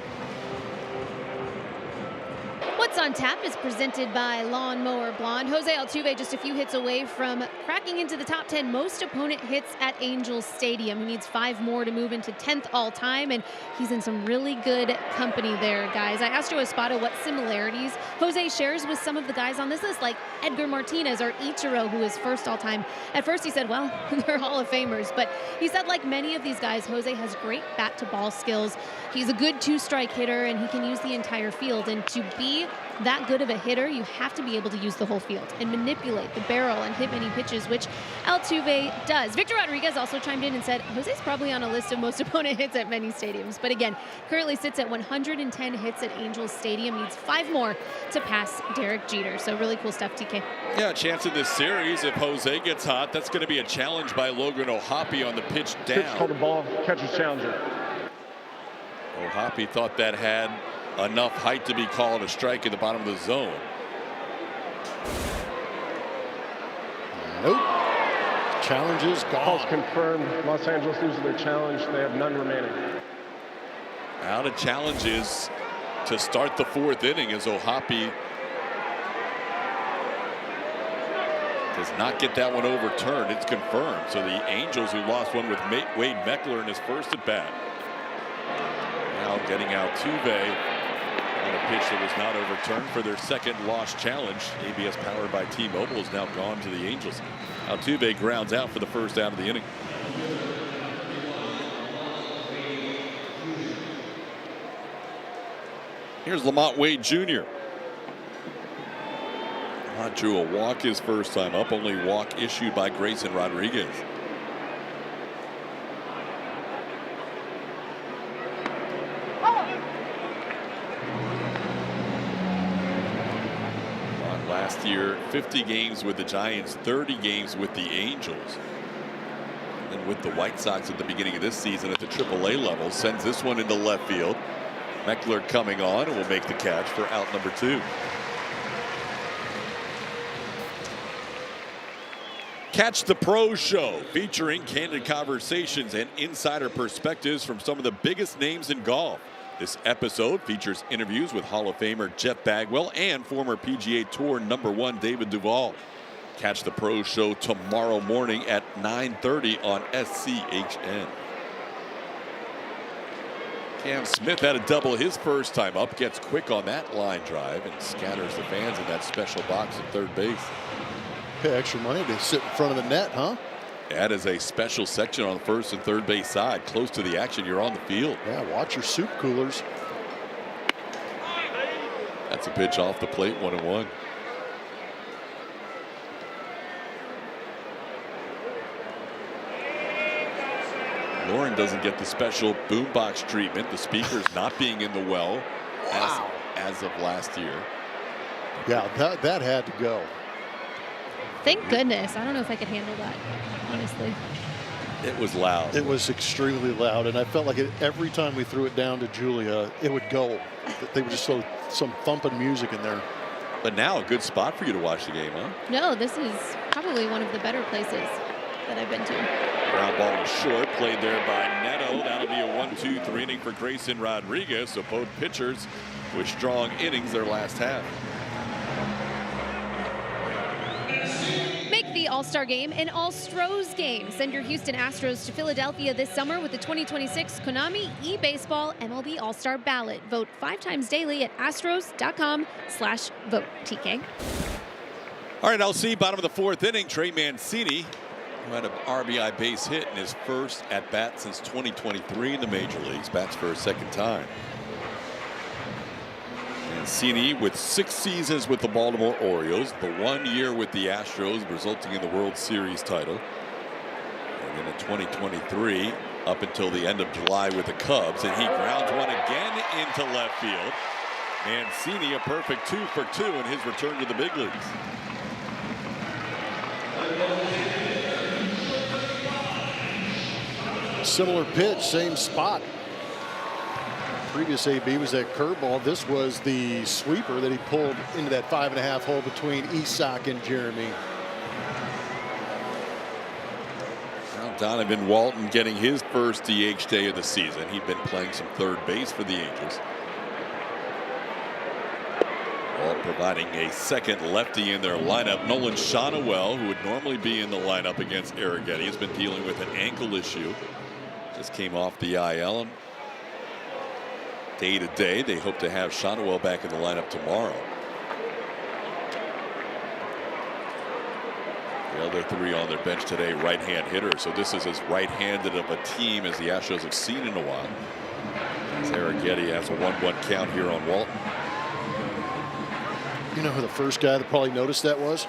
What's on Tap is presented by Lawnmower Blonde. Jose Altuve just a few hits away from cracking into the top 10 most opponent hits at Angels Stadium. He needs 5 more to move into 10th all time, and he's in some really good company there, guys. I asked Joe Espada what similarities Jose shares with some of the guys on this list, like Edgar Martinez or Ichiro, who is first all time. At first he said, well, they're Hall of Famers, but he said like many of these guys, Jose has great bat to ball skills. He's a good 2-strike hitter, and he can use the entire field. And to be that good of a hitter, you have to be able to use the whole field and manipulate the barrel and hit many pitches, which Altuve does. Victor Rodriguez also chimed in and said Jose's probably on a list of most opponent hits at many stadiums, but again, currently sits at 110 hits at Angels Stadium, needs 5 more to pass Derek Jeter. So really cool stuff, TK. Yeah, a chance in this series if Jose gets hot. That's going to be a challenge by Logan O'Hoppe on the pitch down. Pitch called the ball, catcher's challenger. O'Hoppe thought that had enough height to be called a strike in the bottom of the zone. Nope. Challenge is Calls gone. confirmed. Los Angeles loses their challenge. They have none remaining. Out of challenges to start the 4th inning as O'Hoppe does not get that one overturned. It's confirmed. So the Angels, who lost one with Wade Meckler in his first at bat, now getting Altuve on a pitch that was not overturned for their 2nd lost challenge. ABS powered by T-Mobile is now gone to the Angels. Altuve grounds out for the 1st out of the inning. Here's Lamont Wade Jr. Lamont drew a walk his first time up. Only walk issued by Grayson Rodriguez. Last year, 50 games with the Giants, 30 games with the Angels. And then with the White Sox at the beginning of this season at the AAA level, sends this one into left field. Meckler coming on and will make the catch for out number 2. Catch the Pro Show, featuring candid conversations and insider perspectives from some of the biggest names in golf. This episode features interviews with Hall of Famer Jeff Bagwell and former PGA Tour #1 David Duval. Catch the Pro Show tomorrow morning at 9:30 on SCHN. Cam Smith had a double his first time up, gets quick on that line drive and scatters the fans in that special box at 3rd base. Pay extra money to sit in front of the net, huh? That is a special section on the 1st and 3rd base side. Close to the action, you're on the field. Yeah, watch your soup coolers. That's a pitch off the plate, 1-1. Lauren doesn't get the special boombox treatment. The speakers not being in the well as of last year. Yeah, that had to go. Thank goodness. I don't know if I could handle that, honestly. It was loud. It was extremely loud, and I felt like every time we threw it down to Julia, it would go. They would just throw some thumping music in there. But now a good spot for you to watch the game, huh? No, this is probably one of the better places that I've been to. Ground ball is short, played there by Neto. That'll be a 1-2-3 inning for Grayson Rodriguez. So both pitchers with strong innings their last half. Make the All-Star Game an Astros game. Send your Houston Astros to Philadelphia this summer with the 2026 Konami eBaseball MLB All-Star ballot. Vote 5 times daily at astros.com/vote. TK. All right, LC, bottom of the 4th inning. Trey Mancini, who had an RBI base hit in his first at bat since 2023 in the major leagues, bats for a second time. Mancini with 6 seasons with the Baltimore Orioles, the 1 year with the Astros, resulting in the World Series title. And then in 2023, up until the end of July with the Cubs, and he grounds one again into left field. Mancini a perfect 2 for 2 in his return to the big leagues. Similar pitch, same spot. Previous AB was that curveball. This was the sweeper that he pulled into that 5.5 hole between Isak and Jeremy. Now Donovan Walton getting his first DH day of the season. He'd been playing some third base for the Angels. All providing a second lefty in their lineup. Nolan Shonowell, who would normally be in the lineup against Arrighetti, has been dealing with an ankle issue. Just came off the IL. Day to day, they hope to have Shonowell back in the lineup tomorrow. The other 3 on their bench today, right-hand hitters. So this is as right-handed of a team as the Astros have seen in a while. As Arrighetti has a 1-1 count here on Walton. You know who the first guy that probably noticed that was?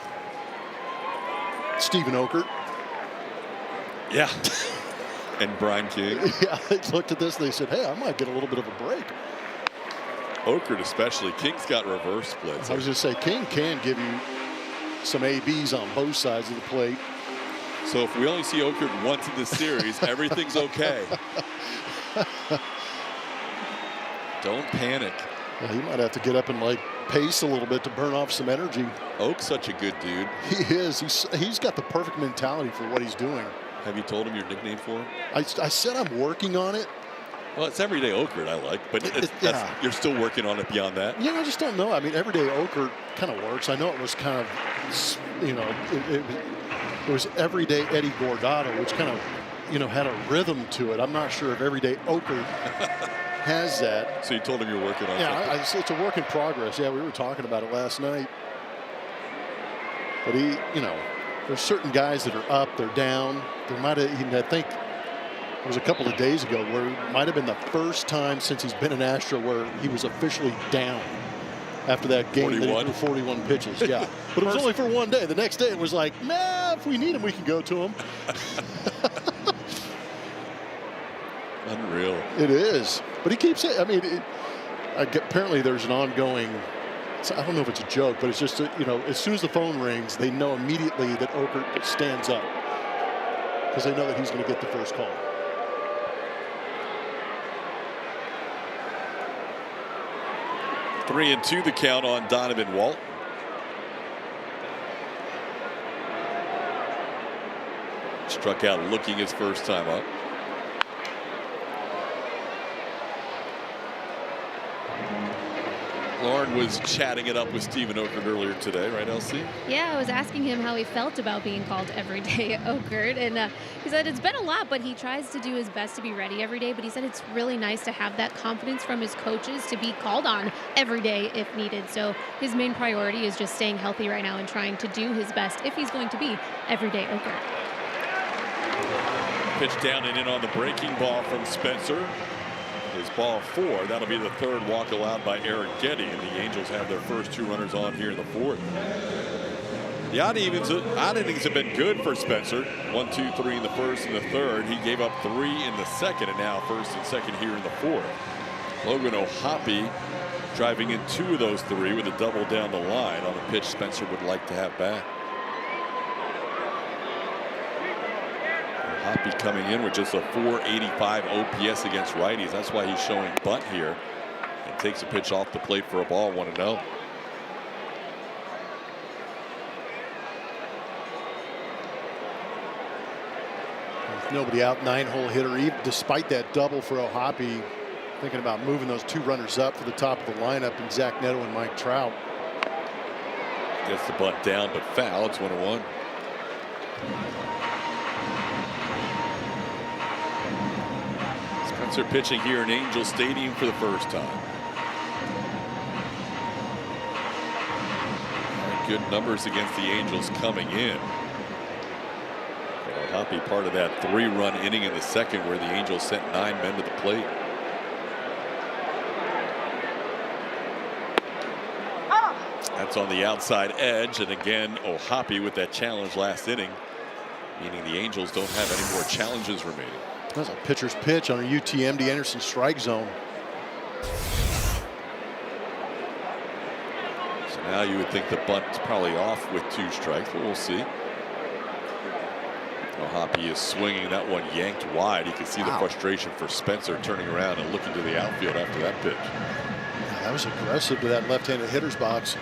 Stephen Okert. Yeah. And Brian King. Yeah, they looked at this and they said, hey, I might get a little bit of a break. Okert especially. King's got reverse splits. I was going to say, King can give you some ABs on both sides of the plate. So if we only see Okert once in this series, everything's okay. Don't panic. Yeah, he might have to get up and like pace a little bit to burn off some energy. Oak's such a good dude. He is. He's got the perfect mentality for what he's doing. Have you told him your nickname for him? I said I'm working on it. Well, it's Everyday Okert I like, but yeah. You're still working on it beyond that? Yeah, I just don't know. I mean, Everyday Okert kind of works. I know it was kind of, you know, it was Everyday Eddie Gordado, which kind of, you know, had a rhythm to it. I'm not sure if Everyday Okert has that. So you told him you're working on it? Yeah, it's a work in progress. Yeah, we were talking about it last night. But he, you know, there's certain guys that are up, they're down. There might have, I think it was a couple of days ago where it might have been the first time since he's been an Astro where he was officially down after that game. 41? That he threw 41 pitches. Yeah, but it was only for one day. The next day it was like, nah, if we need him, we can go to him. Unreal. It is, but he keeps it. I mean, apparently there's an ongoing. I don't know if it's a joke, but it's just, you know, as soon as the phone rings, they know immediately that Okert stands up because they know that he's going to get the first call. Three and two the count on Donovan Walton. Struck out looking his first time up. Lauren was chatting it up with Stephen Okert earlier today, right, LC? Yeah, I was asking him how he felt about being called Everyday Okert, and he said it's been a lot, but he tries to do his best to be ready every day. But he said it's really nice to have that confidence from his coaches to be called on every day if needed. So his main priority is just staying healthy right now and trying to do his best if he's going to be Everyday Okert. Pitch down and in on the breaking ball from Spencer. Is ball 4. That'll be the third walk allowed by Arrighetti, and the Angels have their first 2 runners on here in the 4th. The odd innings have been good for Spencer. 1, 2, 3 in the first and the third. He gave up 3 in the second, and now first and second here in the 4th. Logan O'Hoppe driving in 2 of those 3 with a double down the line on a pitch Spencer would like to have back. Hoppy coming in with just a 485 OPS against righties. That's why he's showing bunt here and takes a pitch off the plate for a ball, 1-0. Nobody out, 9-hole hitter. Even despite that double for O'Hoppe, thinking about moving those 2 runners up for the top of the lineup in Zach Neto and Mike Trout. Gets the bunt down, but foul. It's 1-1. Spencer pitching here in Angel Stadium for the first time. Good numbers against the Angels coming in. O'Hoppe part of that 3-run inning in the second where the Angels sent 9 men to the plate. That's on the outside edge, and again O'Hoppe with that challenge last inning, meaning the Angels don't have any more challenges remaining. That's a pitcher's pitch on a UTMD Anderson strike zone. So now you would think the bunt's probably off with 2 strikes, but we'll see. O'Hoppe is swinging that one yanked wide. You can see the frustration for Spencer turning around and looking to the outfield after that pitch. Yeah, that was aggressive to that left-handed hitter's box.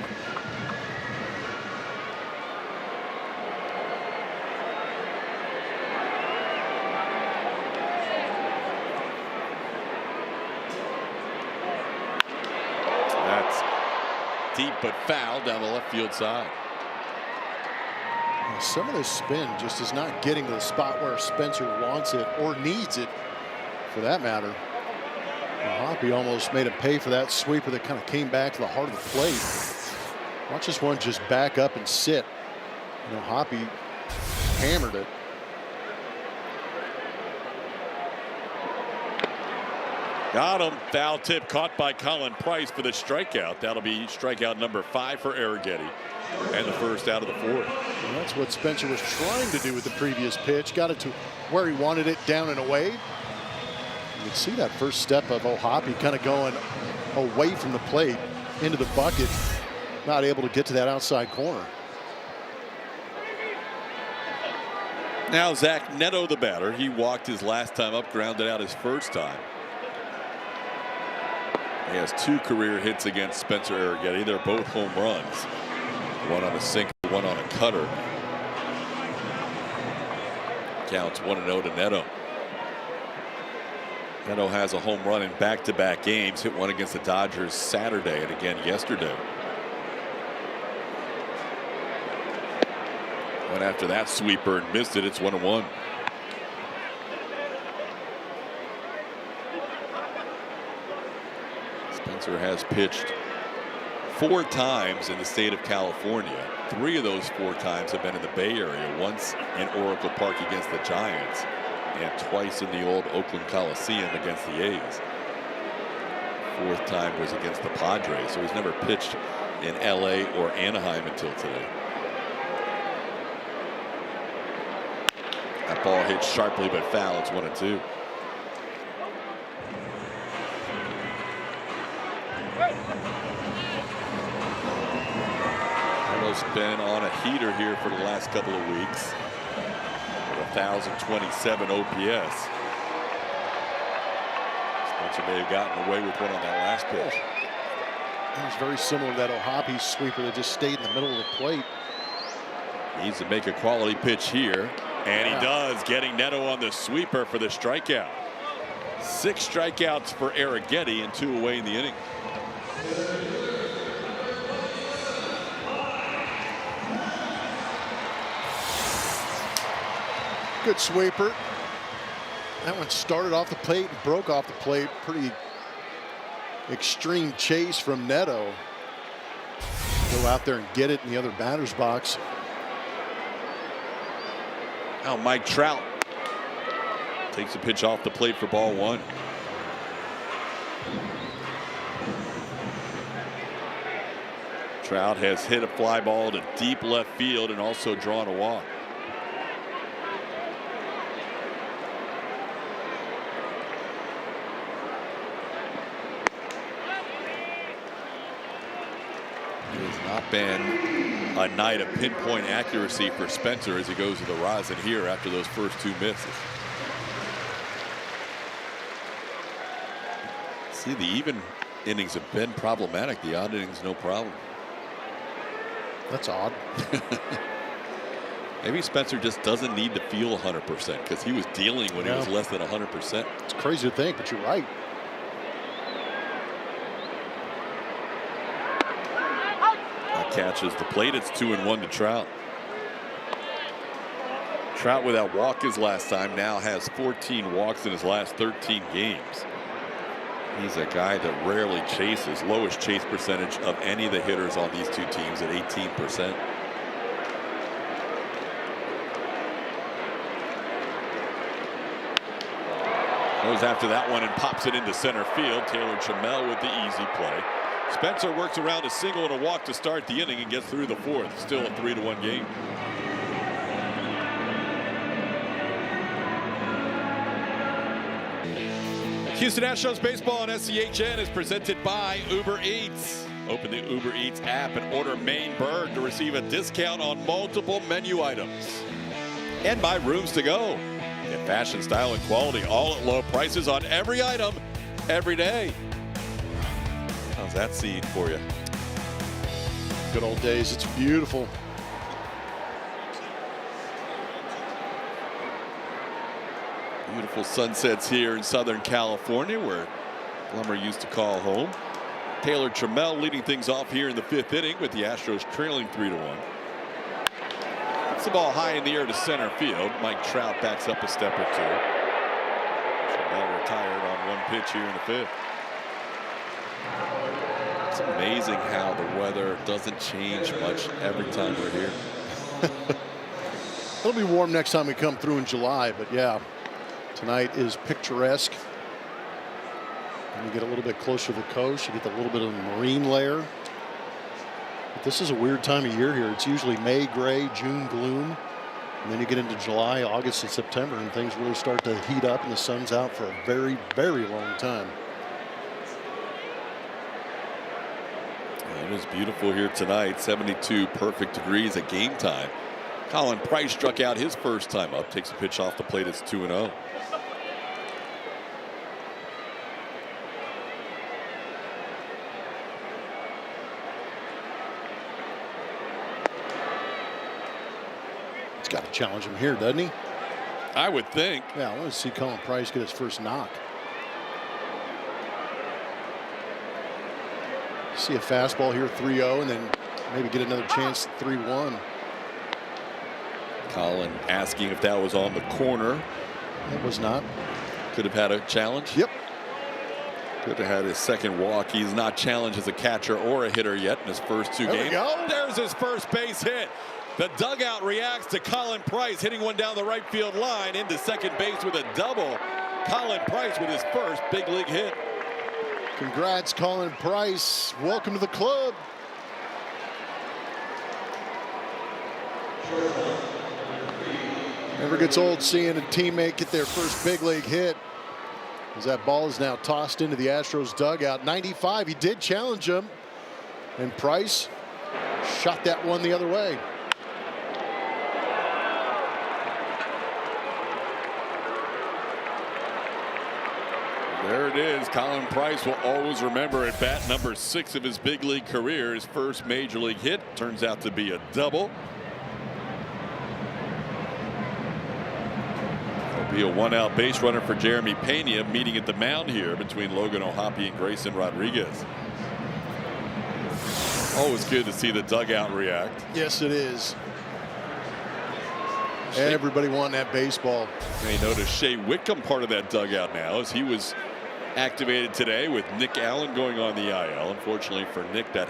That's deep but foul down the left field side. Some of this spin just is not getting to the spot where Spencer wants it or needs it, for that matter. O'Hoppe almost made him pay for that sweeper that kind of came back to the heart of the plate. Watch this one just back up and sit. And O'Hoppe hammered it. Got him. Foul tip caught by Colin Price for the strikeout. That'll be strikeout number 5 for Arrighetti, and the first out of the 4th. And that's what Spencer was trying to do with the previous pitch. Got it to where he wanted it, down and away. You can see that first step of O'Hoppe kind of going away from the plate into the bucket, not able to get to that outside corner. Now Zach Neto, the batter. He walked his last time up, grounded out his first time. He has 2 career hits against Spencer Arrighetti. They're both home runs. One on a sinker, one on a cutter. Counts 1-0 to Neto. Neto has a home run in back-to-back games. Hit one against the Dodgers Saturday and again yesterday. Went after that sweeper and missed it. It's 1-1. Spencer has pitched 4 times in the state of California. 3 of those 4 times have been in the Bay Area. Once in Oracle Park against the Giants, and twice in the old Oakland Coliseum against the A's. 4th time was against the Padres, so he's never pitched in LA or Anaheim until today. That ball hit sharply but foul. It's 1-2. Neto's been on a heater here for the last couple of weeks. 1,027 OPS. Spencer may have gotten away with one on that last pitch. It was very similar to that O'Hoppe sweeper that just stayed in the middle of the plate. Needs to make a quality pitch here, and he does, getting Neto on the sweeper for the strikeout. 6 strikeouts for Arrighetti and 2 away in the inning. Good sweeper. That one started off the plate and broke off the plate. Pretty extreme chase from Neto. Go out there and get it in the other batter's box. Now Mike Trout takes a pitch off the plate for ball 1. Trout has hit a fly ball to deep left field and also drawn a walk. Been a night of pinpoint accuracy for Spencer as he goes to the rosin here after those first 2 misses. See, the even innings have been problematic. The odd innings, no problem. That's odd. Maybe Spencer just doesn't need to feel 100% because he was dealing when he was less than 100%. It's crazy to think, but you're right. That catches the plate. It's 2-1 to Trout. Trout with that walk his last time now has 14 walks in his last 13 games. He's a guy that rarely chases. Lowest chase percentage of any of the hitters on these two teams at 18%. Goes after that one and pops it into center field. Taylor Trammell with the easy play. Spencer works around a single and a walk to start the inning and gets through the fourth. Still a 3-1 game. Houston Astros baseball on SCHN is presented by Uber Eats. Open the Uber Eats app and order Maine Bird to receive a discount on multiple menu items. And by Rooms to Go. Get fashion, style, and quality all at low prices on every item, every day. How's that scene for you? Good old days. It's beautiful. Beautiful sunsets here in Southern California, where Plummer used to call home. Taylor Trammell leading things off here in the fifth inning with the Astros trailing 3-1. The ball high in the air to center field. Mike Trout backs up a step or two. Trammell retired on one pitch here in the fifth. It's amazing how the weather doesn't change much every time we're here. It'll be warm next time we come through in July, but yeah, tonight is picturesque. And you get a little bit closer to the coast, you get a little bit of the marine layer. This is a weird time of year here. It's usually May gray, June gloom, and then you get into July, August, and September, and things really start to heat up, and the sun's out for a very, very long time. It is beautiful here tonight. 72 perfect degrees at game time. Colin Price struck out his first time up. Takes a pitch off the plate. It's 2-0. Got to challenge him here, doesn't he? I would think. Yeah, I want to see Colin Price get his first knock. See a fastball here, 3-0, and then maybe get another chance, 3-1. Colin asking if that was on the corner. It was not. Could have had a challenge. Yep. Could have had his second walk. He's not challenged as a catcher or a hitter yet in his first two games. There's his first base hit. The dugout reacts to Colin Price hitting one down the right field line into second base with a double. Colin Price with his first big league hit. Congrats, Colin Price. Welcome to the club. Never gets old seeing a teammate get their first big league hit. As that ball is now tossed into the Astros dugout. 95, he did challenge him. And Price shot that one the other way. There it is. Colin Price will always remember at bat number 6 of his big league career. His first major league hit turns out to be a double. It'll be a one-out base runner for Jeremy Pena meeting at the mound here between Logan O'Hoppe and Grayson Rodriguez. Always good to see the dugout react. Yes, it is. Everybody wanting that baseball. And you notice Shea Whitcomb part of that dugout now as he was activated today with Nick Allen going on the IL. Unfortunately for Nick, that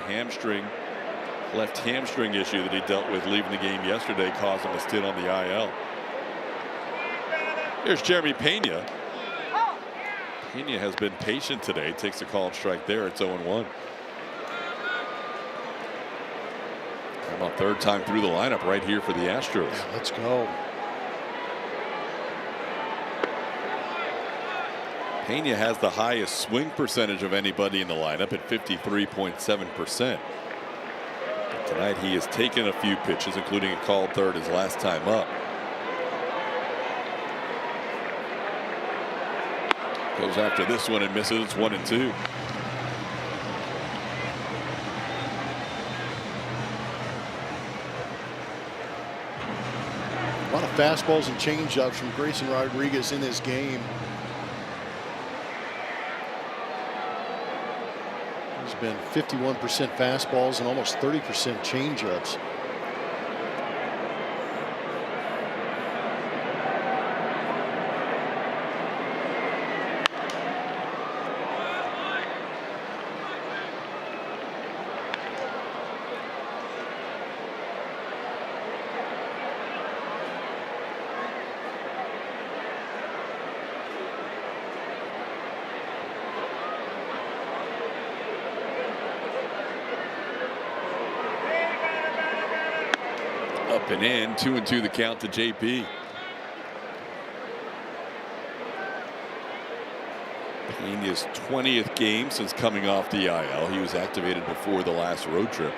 left hamstring issue that he dealt with leaving the game yesterday caused him to stint on the IL. Here's Jeremy Pena. Pena has been patient today. Takes a called strike there. It's 0-1. About third time through the lineup right here for the Astros. Yeah, let's go. Pena has the highest swing percentage of anybody in the lineup at 53.7%. Tonight he has taken a few pitches, including a called third his last time up. Goes after this one and misses. It's 1-2. A lot of fastballs and changeups from Grayson Rodriguez in this game. He's been 51% fastballs and almost 30% changeups. Up and in, 2-2 the count to JP. Pena's 20th game since coming off the IL. He was activated before the last road trip.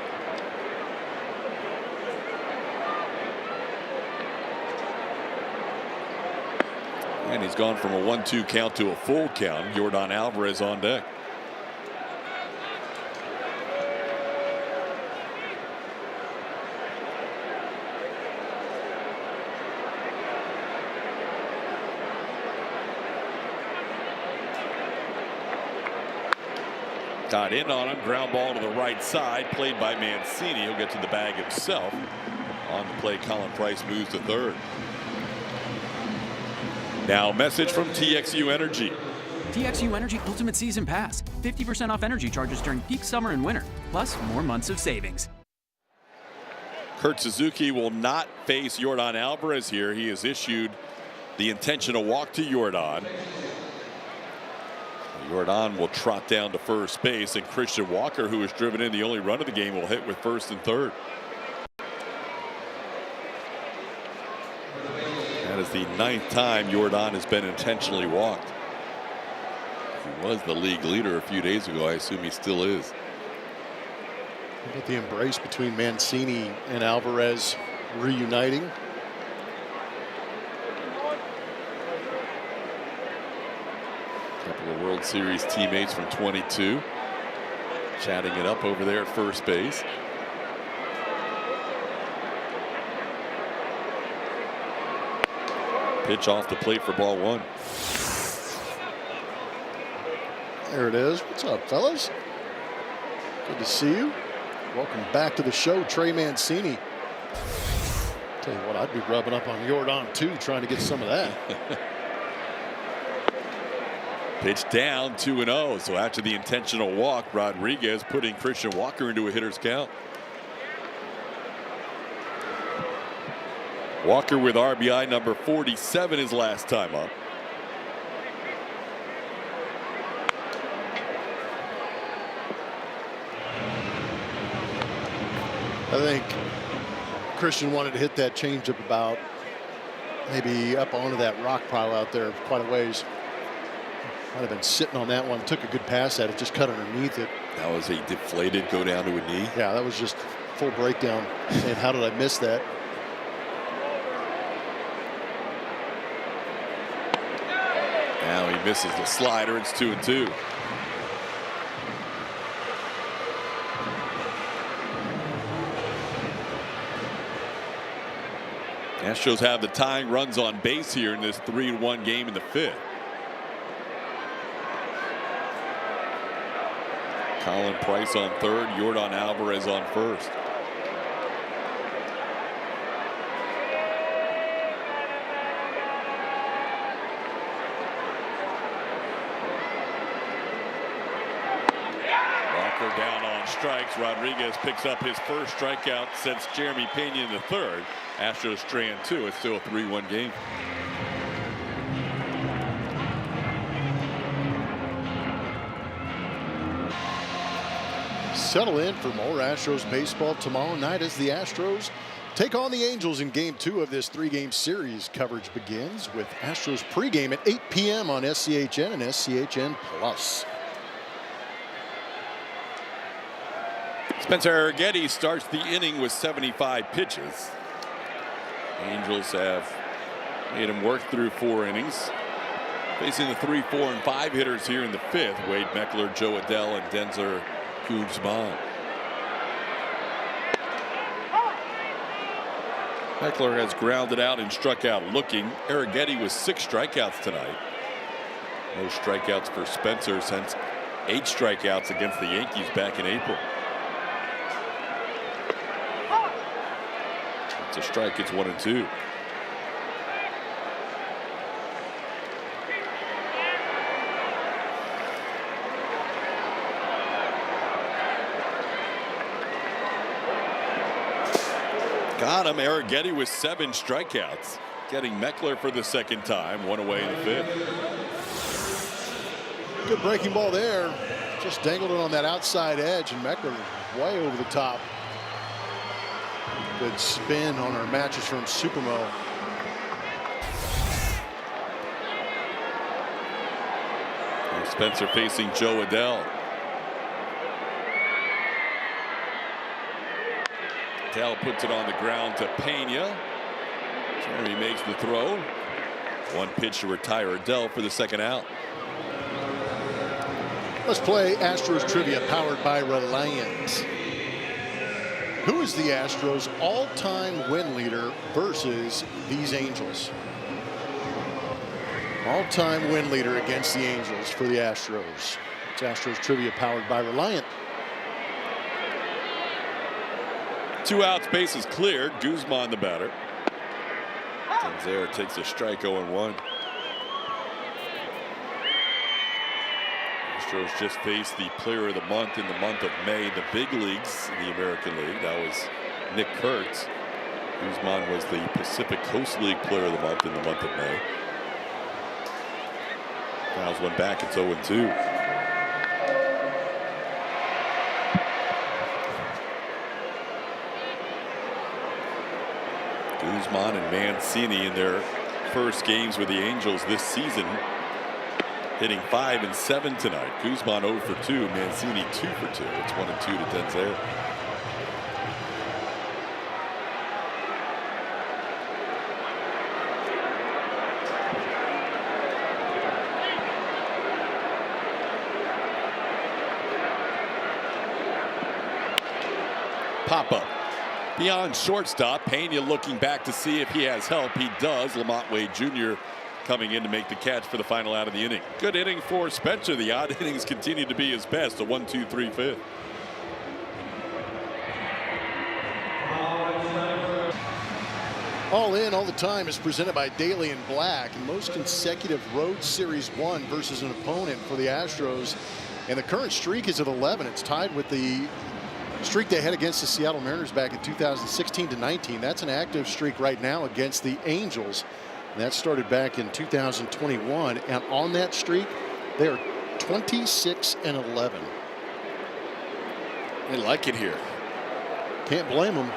And he's gone from a 1-2 count to a full count. Yordan Alvarez on deck. Got in on him, ground ball to the right side, played by Mancini. He'll get to the bag himself. On the play, Colin Price moves to third. Now, message from TXU Energy. TXU Energy Ultimate Season Pass. 50% off energy charges during peak summer and winter. Plus, more months of savings. Kurt Suzuki will not face Yordan Alvarez here. He has issued the intentional walk to Yordan. Yordan will trot down to first base, and Christian Walker, who has driven in the only run of the game, will hit with first and third. That is the 9th time Yordan has been intentionally walked. He was the league leader a few days ago. I assume he still is. How about the embrace between Mancini and Alvarez reuniting? Couple of World Series teammates from 22 chatting it up over there at first base. Pitch off the plate for ball one. There it is. What's up, fellas? Good to see you. Welcome back to the show, Trey Mancini. Tell you what, I'd be rubbing up on Yordan too, trying to get some of that. Pitch down 2-0. So after the intentional walk, Rodriguez putting Christian Walker into a hitter's count. Walker with RBI number 47 his last time up. I think Christian wanted to hit that changeup about maybe up onto that rock pile out there quite a ways. Might have been sitting on that one. Took a good pass at it, just cut underneath it. That was a deflated go down to a knee. Yeah, that was just full breakdown. Saying, how did I miss that? Now he misses the slider. It's 2-2. Astros have the tying runs on base here in this 3-1 game in the 5th. Colin Price on third, Yordan Alvarez on first. Walker down on strikes. Rodriguez picks up his first strikeout since Jeremy Pena in the third. Astros strand 2. It's still a 3-1 game. Settle in for more Astros baseball tomorrow night as the Astros take on the Angels in Game 2 of this 3-game series. Coverage begins with Astros pregame at 8 p.m. on SCHN and SCHN Plus. Spencer Arrighetti starts the inning with 75 pitches. Angels have made him work through 4 innings. Facing the 3, 4, and 5 hitters here in the 5th. Wade Meckler, Joe Adell, and Denzer Guzman. Meckler has grounded out and struck out looking. Arrighetti with 6 strikeouts tonight. No strikeouts for Spencer since 8 strikeouts against the Yankees back in April. It's a strike. It's 1-2. Got him. Arrighetti with 7 strikeouts. Getting Meckler for the second time. 1 away in the 5th. Good breaking ball there. Just dangled it on that outside edge, and Meckler way over the top. Good spin on our Mattress Firm Supermo. And Spencer facing Joe Adell. Adell puts it on the ground to Pena. Jeremy makes the throw. 1 pitch to retire Adell for the second out. Let's play Astros trivia powered by Reliant. Who is the Astros all-time win leader versus these Angels? All-time win leader against the Angels for the Astros. It's Astros trivia powered by Reliant. 2 outs, bases cleared. Guzman the batter. Tanzer takes a strike, 0-1. Astros just faced the player of the month in the month of May in the big leagues in the American League. That was Nick Kurtz. Guzman was the Pacific Coast League player of the month in the month of May. Fouls one back. It's 0-2. Guzman and Mancini in their first games with the Angels this season, hitting 5 and 7 tonight. Guzman 0 for 2, Mancini 2 for 2. It's 1-2 to Tanzer. Pop up beyond shortstop. Pena looking back to see if he has help. He does. Lamont Wade Jr. coming in to make the catch for the final out of the inning. Good inning for Spencer. The odd innings continue to be his best. A 1-2-3 5th. All In, All the Time is presented by Daly and Black. Most consecutive road series won versus an opponent for the Astros. And the current streak is at 11. It's tied with the streak they had against the Seattle Mariners back in 2016-19. That's an active streak right now against the Angels. And that started back in 2021. And on that streak, they are 26-11. They like it here. Can't blame them.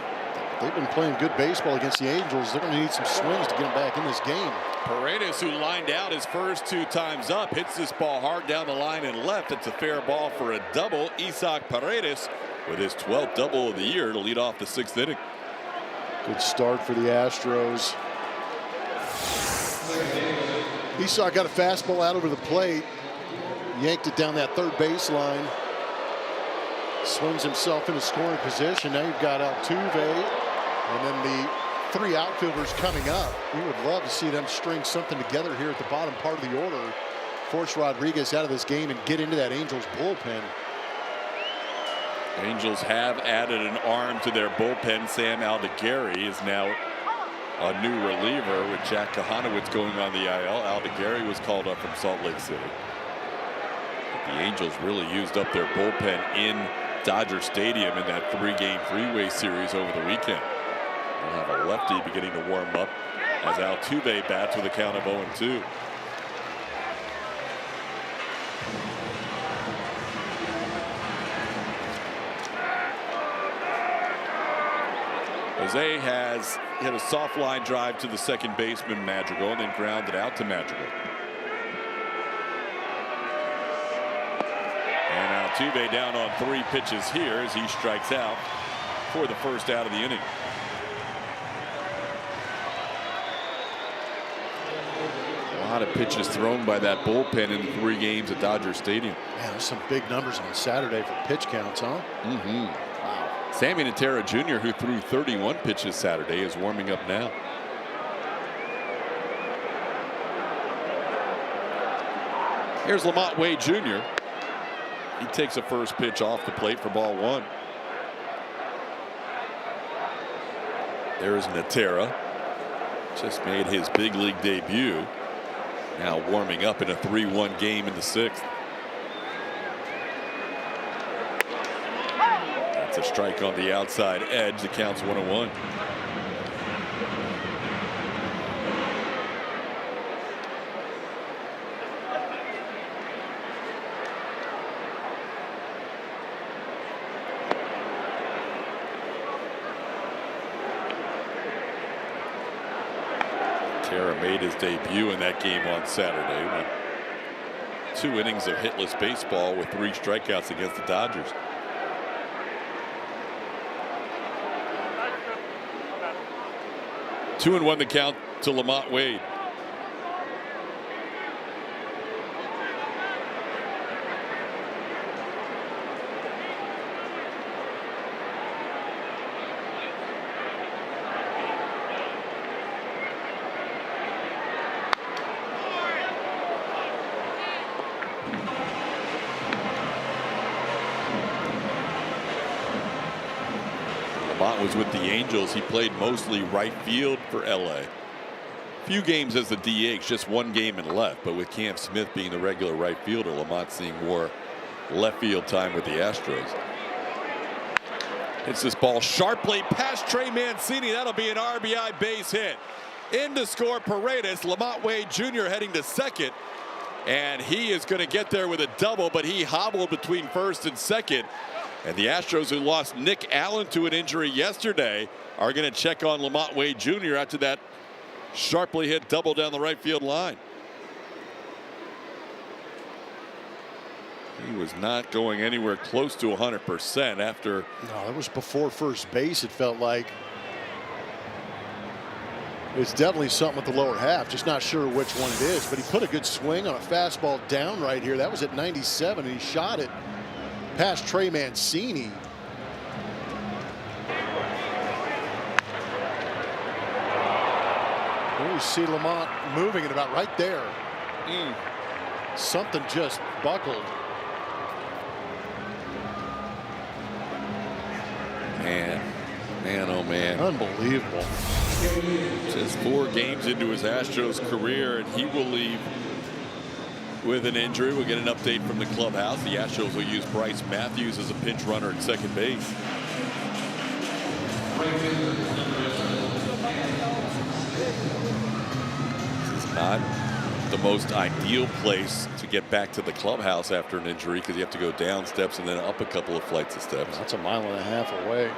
They've been playing good baseball against the Angels. They're going to need some swings to get them back in this game. Paredes, who lined out his first 2 times up, hits this ball hard down the line and left. It's a fair ball for a double. Isaac Paredes with his 12th double of the year to lead off the 6th inning. Good start for the Astros. Isaac got a fastball out over the plate. Yanked it down that third baseline. Swings himself into scoring position. Now you've got Altuve. And then the 3 outfielders coming up. We would love to see them string something together here at the bottom part of the order. Force Rodriguez out of this game and get into that Angels bullpen. Angels have added an arm to their bullpen. Sam Aldegari is now a new reliever with Jack Kahanowitz going on the IL. Aldegari was called up from Salt Lake City. But the Angels really used up their bullpen in Dodger Stadium in that 3-game three-way series over the weekend. We'll have a lefty beginning to warm up as Altuve bats with a count of 0-2. Jose has hit a soft line drive to the second baseman Madrigal and then grounded out to Madrigal. And Altuve down on 3 pitches here as he strikes out for the first out of the inning. A lot of pitches thrown by that bullpen in the 3 games at Dodger Stadium. Man, there's some big numbers on Saturday for pitch counts, huh? Mm-hmm. Wow. Sammy Natera Jr., who threw 31 pitches Saturday, is warming up now. Here's Lamont Wade Jr. He takes a first pitch off the plate for ball one. There's Natera. Just made his big league debut. Now warming up in a 3-1 game in the sixth. That's a strike on the outside edge. The count's 1-1. Natera made his debut in that game on Saturday. 2 innings of hitless baseball with 3 strikeouts against the Dodgers. Two and 1 the count to Lamont Wade. Lamont was with the Angels. He played mostly right field for LA. Few games as the DH, just 1 game in left. But with Cam Smith being the regular right fielder, Lamont seeing more left field time with the Astros. Hits this ball sharply past Trey Mancini. That'll be an RBI base hit. In to score Paredes. Lamont Wade Jr. heading to second. And he is going to get there with a double, but he hobbled between first and second. And the Astros, who lost Nick Allen to an injury yesterday, are going to check on Lamont Wade Jr. after that sharply hit double down the right field line. He was not going anywhere close to 100% after. No, that was before first base, it felt like. It's definitely something with the lower half. Just not sure which one it is. But he put a good swing on a fastball down right here. That was at 97, and he shot it past Trey Mancini. You see Lamont moving it about right there. Something just buckled. Man, oh man. Unbelievable. Just 4 games into his Astros career, and he will leave with an injury. We'll get an update from the clubhouse. The Astros will use Bryce Matthews as a pinch runner at second base. This is not the most ideal place to get back to the clubhouse after an injury, because you have to go down steps and then up a couple of flights of steps. That's 1.5 miles away.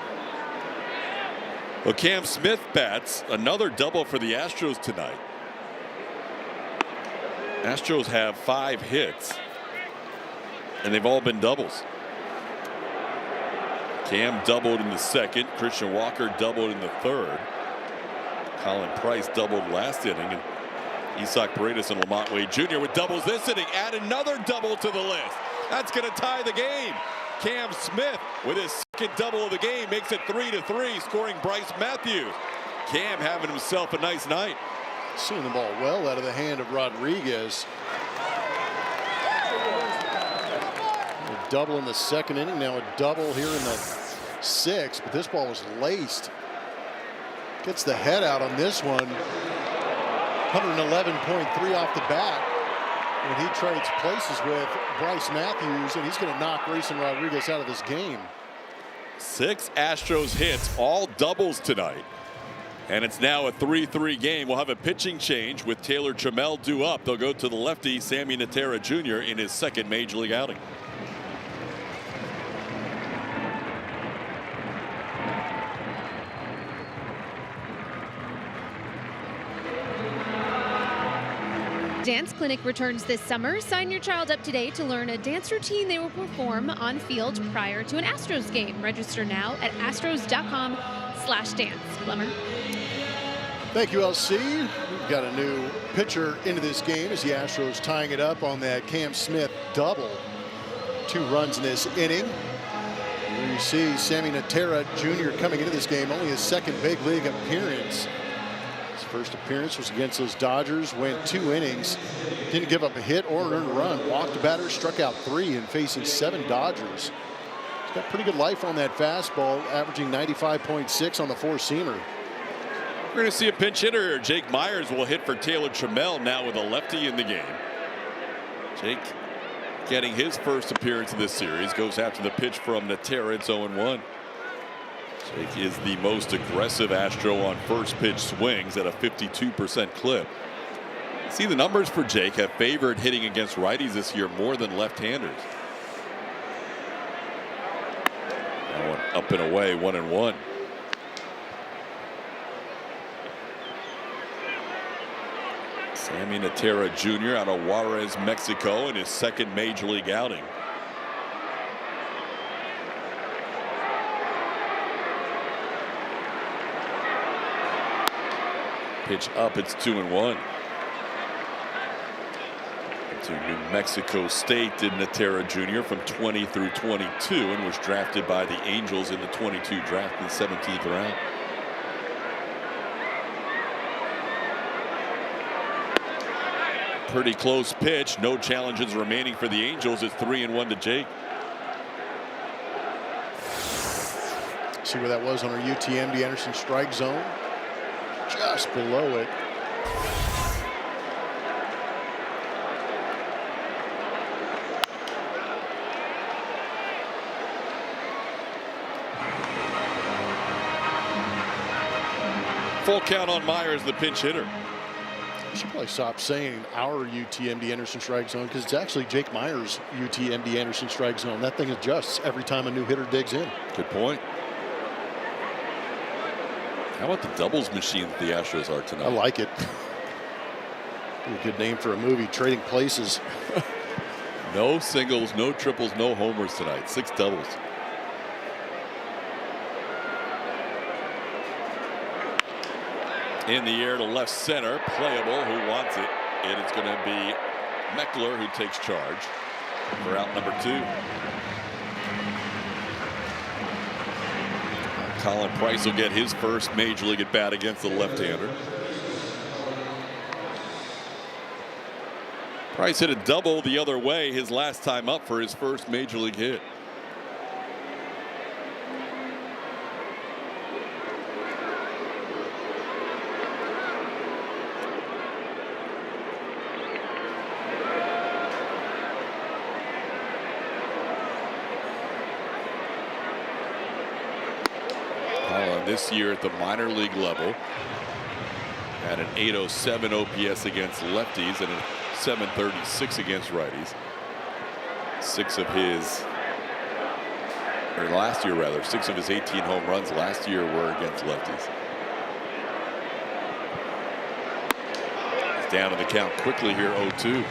Well, Cam Smith bats another double for the Astros tonight. Astros have 5 hits, and they've all been doubles. Cam doubled in the second. Christian Walker doubled in the third. Colin Price doubled last inning, and Isaac Paredes and Lamont Wade Jr. with doubles this inning. Add another double to the list. That's going to tie the game. Cam Smith with his second double of the game makes it 3-3, scoring Bryce Matthews. Cam having himself a nice night. Seeing the ball well out of the hand of Rodriguez. A double in the second inning, now a double here in the sixth, but this ball was laced. Gets the head out on this one. 111.3 off the bat when he trades places with Bryce Matthews, and he's going to knock Grayson Rodriguez out of this game. 6 Astros hits, all doubles tonight. And it's now a 3-3 game. We'll have a pitching change with Taylor Trammell due up. They'll go to the lefty Sammy Natera Jr. in his second major league outing. Dance Clinic returns this summer. Sign your child up today to learn a dance routine they will perform on field prior to an Astros game. Register now at astros.com/dance. Plummer. Thank you, LC. We've got a new pitcher into this game as the Astros tying it up on that Cam Smith double. 2 runs in this inning. There you see Sammy Natera Jr. coming into this game, only his second big league appearance. His first appearance was against those Dodgers, went 2 innings, didn't give up a hit or an earned run, walked a batter, struck out 3 in facing 7 Dodgers. He's got pretty good life on that fastball, averaging 95.6 on the 4-seamer. We're going to see a pinch hitter. Jake Myers will hit for Taylor Trammell now with a lefty in the game. Jake getting his first appearance of this series, goes after the pitch from Natera. It's 0-1. Jake is the most aggressive Astro on first pitch swings at a 52% clip. See, the numbers for Jake have favored hitting against righties this year more than left-handers. That one up and away, 1-1. Sammy Natera Jr. out of Juarez, Mexico, in his second major league outing. Pitch up, it's 2-1. To New Mexico State did Natera Jr. from 20 through 22 and was drafted by the Angels in the 22 draft in the 17th round. Pretty close pitch. No challenges remaining for the Angels. It's 3-1 to Jake. See where that was on our UTMB Anderson strike zone? Just below it. Full count on Myers, the pinch hitter. I should probably stop saying our UTMB Anderson strike zone because it's actually Jake Myers' UTMB Anderson strike zone. That thing adjusts every time a new hitter digs in. Good point. How about the doubles machine that the Astros are tonight? I like it. Be a good name for a movie, Trading Places. No singles, no triples, no homers tonight. 6 doubles. In the air to left center, playable. Who wants it? And it's going to be Meckler who takes charge for out number 2. Colin Price will get his first major league at bat against the left-hander. Price hit a double the other way his last time up for his first major league hit. This year at the minor league level had an 807 OPS against lefties and a 736 against righties. 6 of his, or last year rather, 6 of his 18 home runs last year were against lefties. He's down to the count quickly here, 0-2.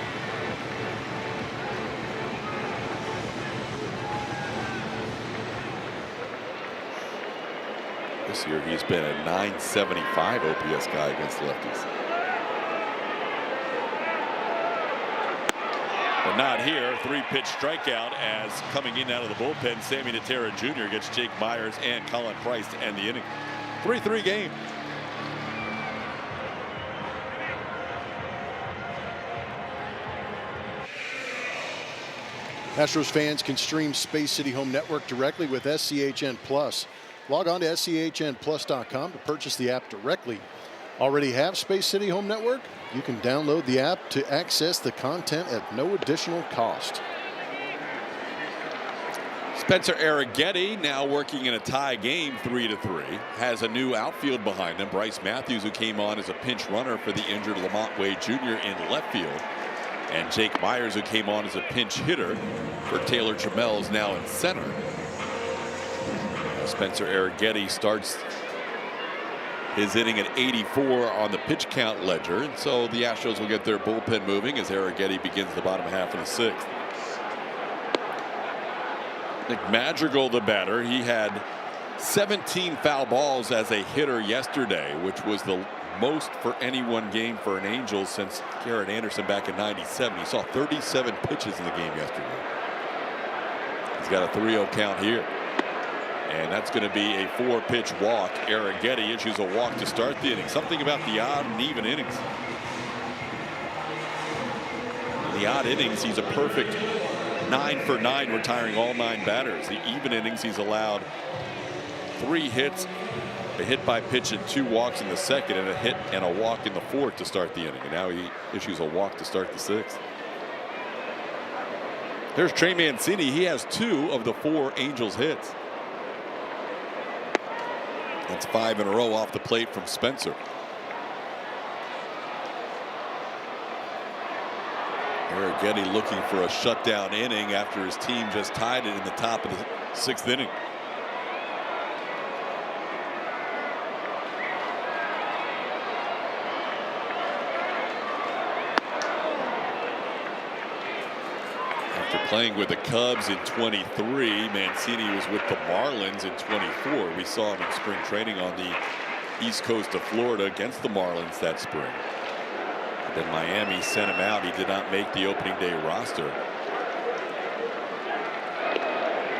This year he's been a 975 OPS guy against lefties. But not here. 3-pitch strikeout as coming in out of the bullpen, Sammy Natera Jr. gets Jake Myers and Colin Price to end the inning. 3-3 game. Astros fans can stream Space City Home Network directly with SCHN Plus. Log on to SCHNplus.com to purchase the app directly. Already have Space City Home Network? You can download the app to access the content at no additional cost. Spencer Arrighetti now working in a tie game 3-3. Has a new outfield behind him. Bryce Matthews, who came on as a pinch runner for the injured Lamont Wade Jr. in left field. And Jake Myers, who came on as a pinch hitter for Taylor Trammell, is now in center. Spencer Arrighetti starts his inning at 84 on the pitch count ledger, and so the Astros will get their bullpen moving as Arrighetti begins the bottom half of the 6th. Nick Madrigal, the batter, he had 17 foul balls as a hitter yesterday, which was the most for any one game for an Angel since Garrett Anderson back in '97. He saw 37 pitches in the game yesterday. He's got a 3-0 count here. And that's going to be a 4-pitch walk. Arrighetti issues a walk to start the inning. Something about the odd and even innings. In the odd innings, he's a perfect 9 for 9, retiring all 9 batters. The even innings, he's allowed 3 hits, a hit by pitch and 2 walks in the second, and a hit and a walk in the fourth to start the inning. And now he issues a walk to start the 6th. There's Trey Mancini. He has 2 of the 4 Angels hits. That's 5 in a row off the plate from Spencer. Arrighetti looking for a shutdown inning after his team just tied it in the top of the 6th inning. Playing with the Cubs in 23, Mancini was with the Marlins in 24. We saw him in spring training on the east coast of Florida against the Marlins that spring. But then Miami sent him out. He did not make the opening day roster.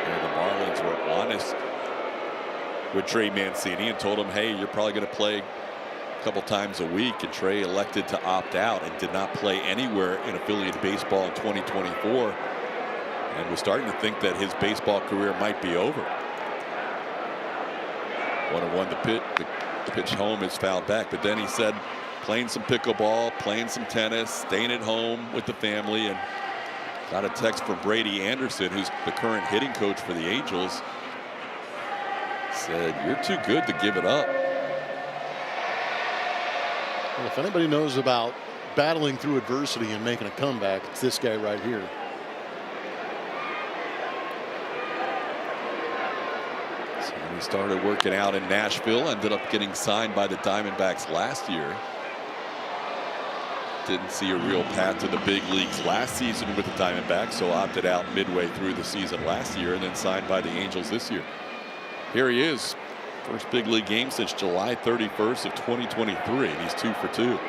And the Marlins were honest with Trey Mancini and told him, hey, you're probably going to play a couple times a week. And Trey elected to opt out and did not play anywhere in affiliate baseball in 2024. And was starting to think that his baseball career might be over. 1-1 the pitch home is fouled back. But then he said playing some pickleball, playing some tennis, staying at home with the family, and got a text from Brady Anderson, who's the current hitting coach for the Angels. Said, you're too good to give it up. Well, if anybody knows about battling through adversity and making a comeback, it's this guy right here. He started working out in Nashville, ended up getting signed by the Diamondbacks last year. Didn't see a real path to the big leagues last season with the Diamondbacks, so opted out midway through the season last year and then signed by the Angels this year. Here he is, first big league game since July 31st of 2023, and he's 2 for 2.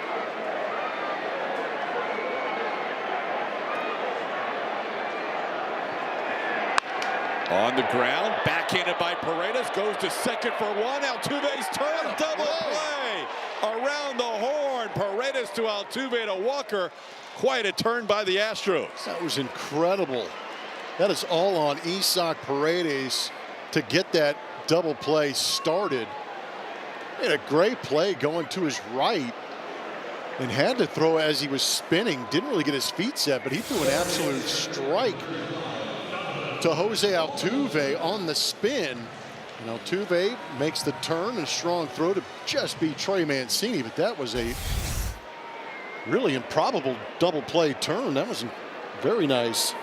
On the ground, backhanded by Paredes, goes to second for 1. Altuve's turn, double play around the horn. Paredes to Altuve to Walker. Quite a turn by the Astros. That was incredible. That is all on Isaac Paredes to get that double play started. He had a great play going to his right and had to throw as he was spinning. Didn't really get his feet set, but he threw an absolute strike to Jose Altuve on the spin. And Altuve makes the turn, a strong throw to just beat Trey Mancini, but that was a really improbable double play turn. That was very nice.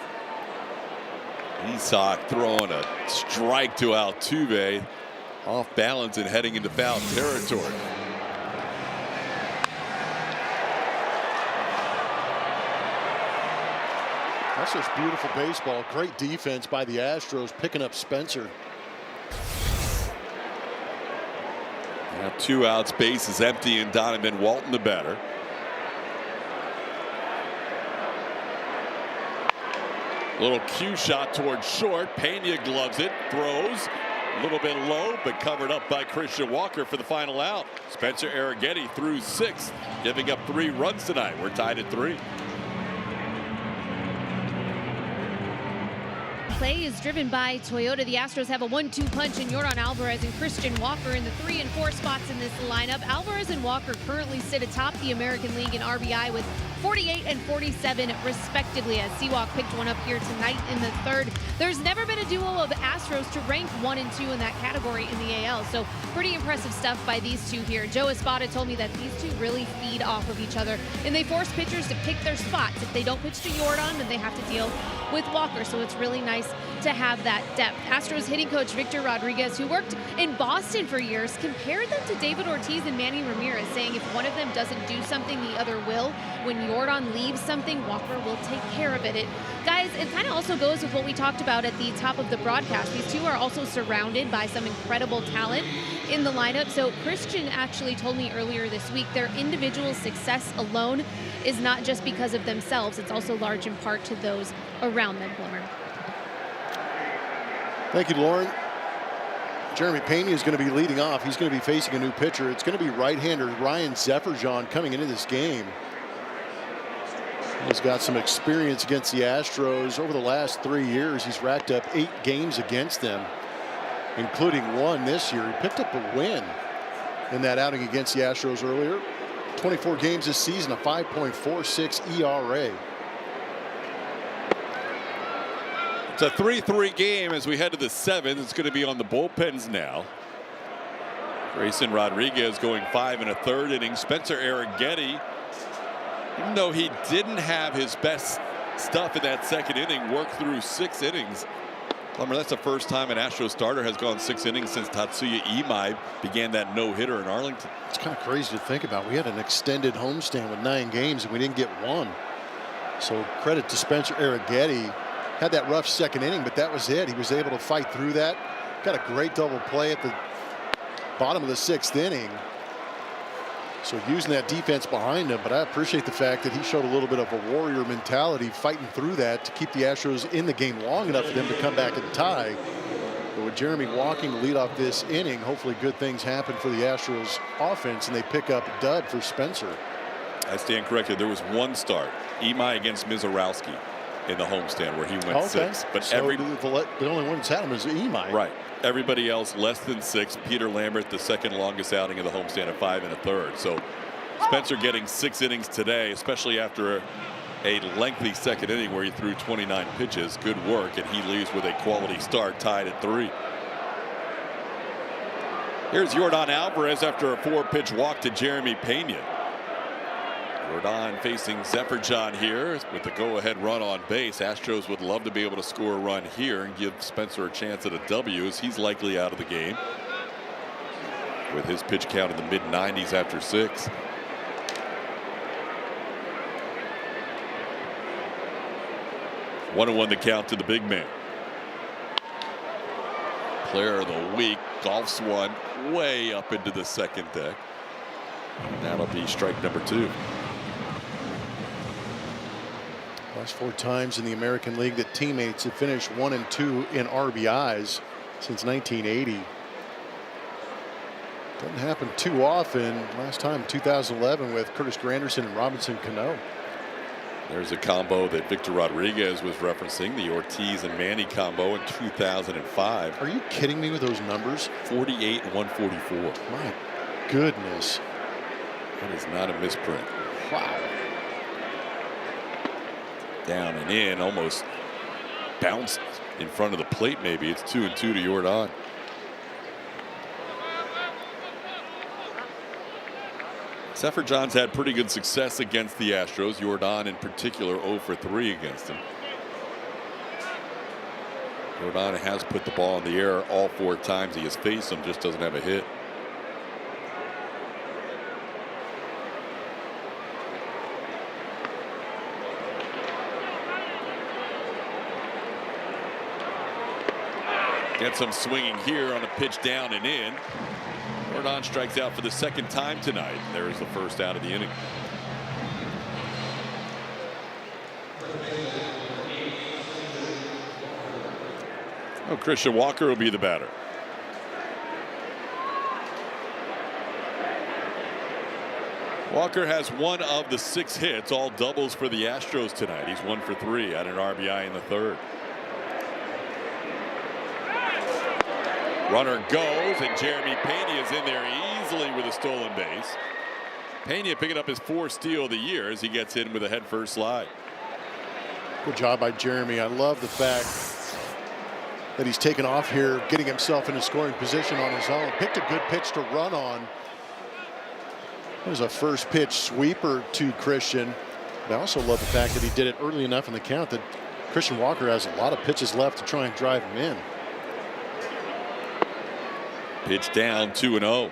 Isaac throwing a strike to Altuve, off balance and heading into foul territory. That's just beautiful baseball. Great defense by the Astros, picking up Spencer. Now 2 outs, base is empty, and Donovan Walton the batter. Little cue shot towards short. Pena gloves it, throws a little bit low, but covered up by Christian Walker for the final out. Spencer Arrighetti through 6, giving up 3 runs tonight. We're tied at 3. Play is driven by Toyota. The Astros have a 1-2 punch in Yordan Alvarez and Christian Walker in the 3 and 4 spots in this lineup. Alvarez and Walker currently sit atop the American League in RBI with 48 and 47 respectively, as Seawalk picked one up here tonight in the 3rd. There's never been a duo of Astros to rank 1 and 2 in that category in the AL, so pretty impressive stuff by these two here. Joe Espada told me that these two really feed off of each other, and they force pitchers to pick their spots. If they don't pitch to Yordan, then they have to deal with Walker, so it's really nice to have that depth. Astros hitting coach Victor Rodriguez, who worked in Boston for years, compared them to David Ortiz and Manny Ramirez, saying if one of them doesn't do something, the other will. When Yordan leaves something, Walker will take care of it. Guys, it kind of also goes with what we talked about at the top of the broadcast. These two are also surrounded by some incredible talent in the lineup. So Christian actually told me earlier this week their individual success alone is not just because of themselves. It's also large in part to those around them, Blummer. Thank you, Lauren. Jeremy Pena is going to be leading off. He's going to be facing a new pitcher. It's going to be right-hander Ryan Zefferjon coming into this game. He's got some experience against the Astros. Over the last 3 years, he's racked up 8 games against them, including one this year. He picked up a win in that outing against the Astros earlier. 24 games this season, a 5.46 ERA. It's a 3-3 game as we head to the 7th. It's going to be on the bullpens now. Grayson Rodriguez going 5 1/3 innings. Spencer Arrighetti, even though he didn't have his best stuff in that second inning, worked through 6 innings. Plummer, that's the first time an Astros starter has gone 6 innings since Tatsuya Imai began that no-hitter in Arlington. It's kind of crazy to think about. We had an extended homestand with 9 games and we didn't get one. So credit to Spencer Arrighetti. Had that rough second inning, but that was it. He was able to fight through that. Got a great double play at the bottom of the 6th inning. So using that defense behind him, but I appreciate the fact that he showed a little bit of a warrior mentality fighting through that to keep the Astros in the game long enough for them to come back and tie. But with Jeremy walking to lead off this inning, hopefully good things happen for the Astros offense and they pick up a dub for Spencer. I stand corrected. There was one start, Imai against Mizorowski in the homestand where he went 6. But so the only one that's had him is Imai. Right. Everybody else less than 6. Peter Lambert, the second longest outing of the homestand at 5 1/3. So Spencer getting 6 innings today, especially after a lengthy second inning where he threw 29 pitches. Good work, and he leaves with a quality start, tied at 3. Here's Yordan Alvarez after a 4-pitch walk to Jeremy Pena. Yordan facing Zefferjon here with the go-ahead run on base. Astros would love to be able to score a run here and give Spencer a chance at a W, as he's likely out of the game with his pitch count in the mid-90s after 6. One and 1 the count to the big man. Player of the week golfs one way up into the second deck. And that'll be strike number 2. Last 4 times in the American League that teammates have finished 1 and 2 in RBIs since 1980. Doesn't happen too often. Last time 2011 with Curtis Granderson and Robinson Cano. There's a combo that Victor Rodriguez was referencing, the Ortiz and Manny combo in 2005. Are you kidding me with those numbers? 48 and 144. My goodness. That is not a misprint. Wow. Down and in, almost bounced in front of the plate. Maybe it's 2-2 to Yordan. Zefferjon's had pretty good success against the Astros. Yordan in particular 0 for 3 against him. Yordan has put the ball in the air all 4 times he has faced him, just doesn't have a hit. Gets some swinging here on a pitch down and in. Yordan strikes out for the 2nd time tonight. There's the first out of the inning. Oh, Christian Walker will be the batter. Walker has 1 of the 6 hits, all doubles for the Astros tonight. He's 1 for 3, at an RBI in the 3rd. Runner goes, and Jeremy Pena is in there easily with a stolen base. Pena picking up his 4th steal of the year as he gets in with a head-first slide. Good job by Jeremy. I love the fact that he's taken off here, getting himself in a scoring position on his own. Picked a good pitch to run on. There's a first pitch sweeper to Christian. But I also love the fact that he did it early enough in the count that Christian Walker has a lot of pitches left to try and drive him in. Pitch down, 2-0.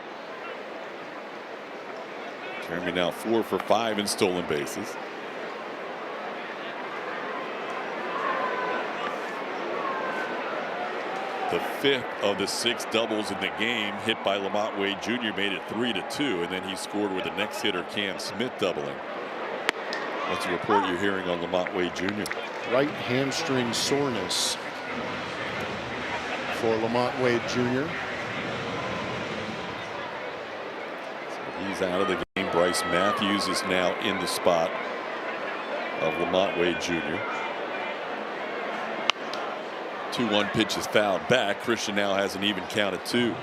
Jeremy now 4 for 5 in stolen bases. The 5th of the 6 doubles in the game hit by Lamont Wade Jr. made it 3-2, and then he scored with the next hitter Cam Smith doubling. That's a report you're hearing on Lamont Wade Jr. Right hamstring soreness for Lamont Wade Jr. He's out of the game. Bryce Matthews is now in the spot of Lamont Wade Jr. 2-1 pitch is fouled back. Christian now has an even count at 2.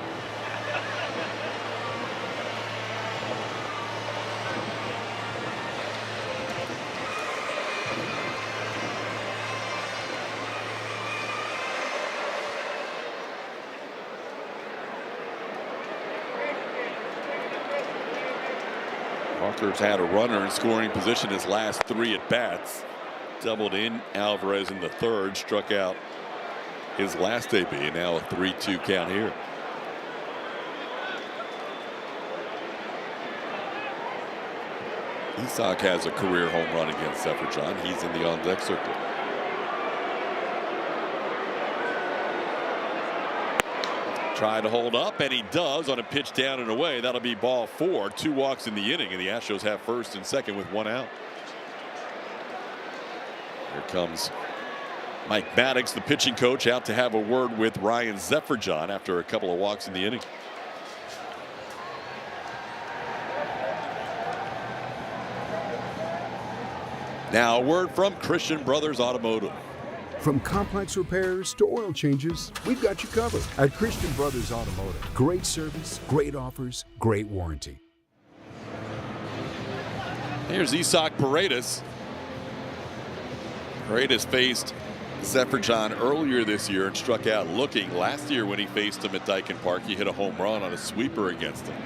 Walker's had a runner in scoring position his last 3 at bats. Doubled in Alvarez in the 3rd, struck out his last AB, and now a 3-2 count here. Isak has a career home run against Seferian. He's in the on-deck circle. Try to hold up, and he does on a pitch down and away. That'll be ball 4. 2 walks in the inning, and the Astros have first and second with 1 out. Here comes Mike Maddox, the pitching coach, out to have a word with Ryan Seferian after a couple of walks in the inning. Now a word from Christian Brothers Automotive. From complex repairs to oil changes, we've got you covered at Christian Brothers Automotive. Great service, great offers, great warranty. Here's Isak Paredes. Paredes faced Seferian earlier this year and struck out looking. Last year when he faced him at Dyken Park, he hit a home run on a sweeper against him.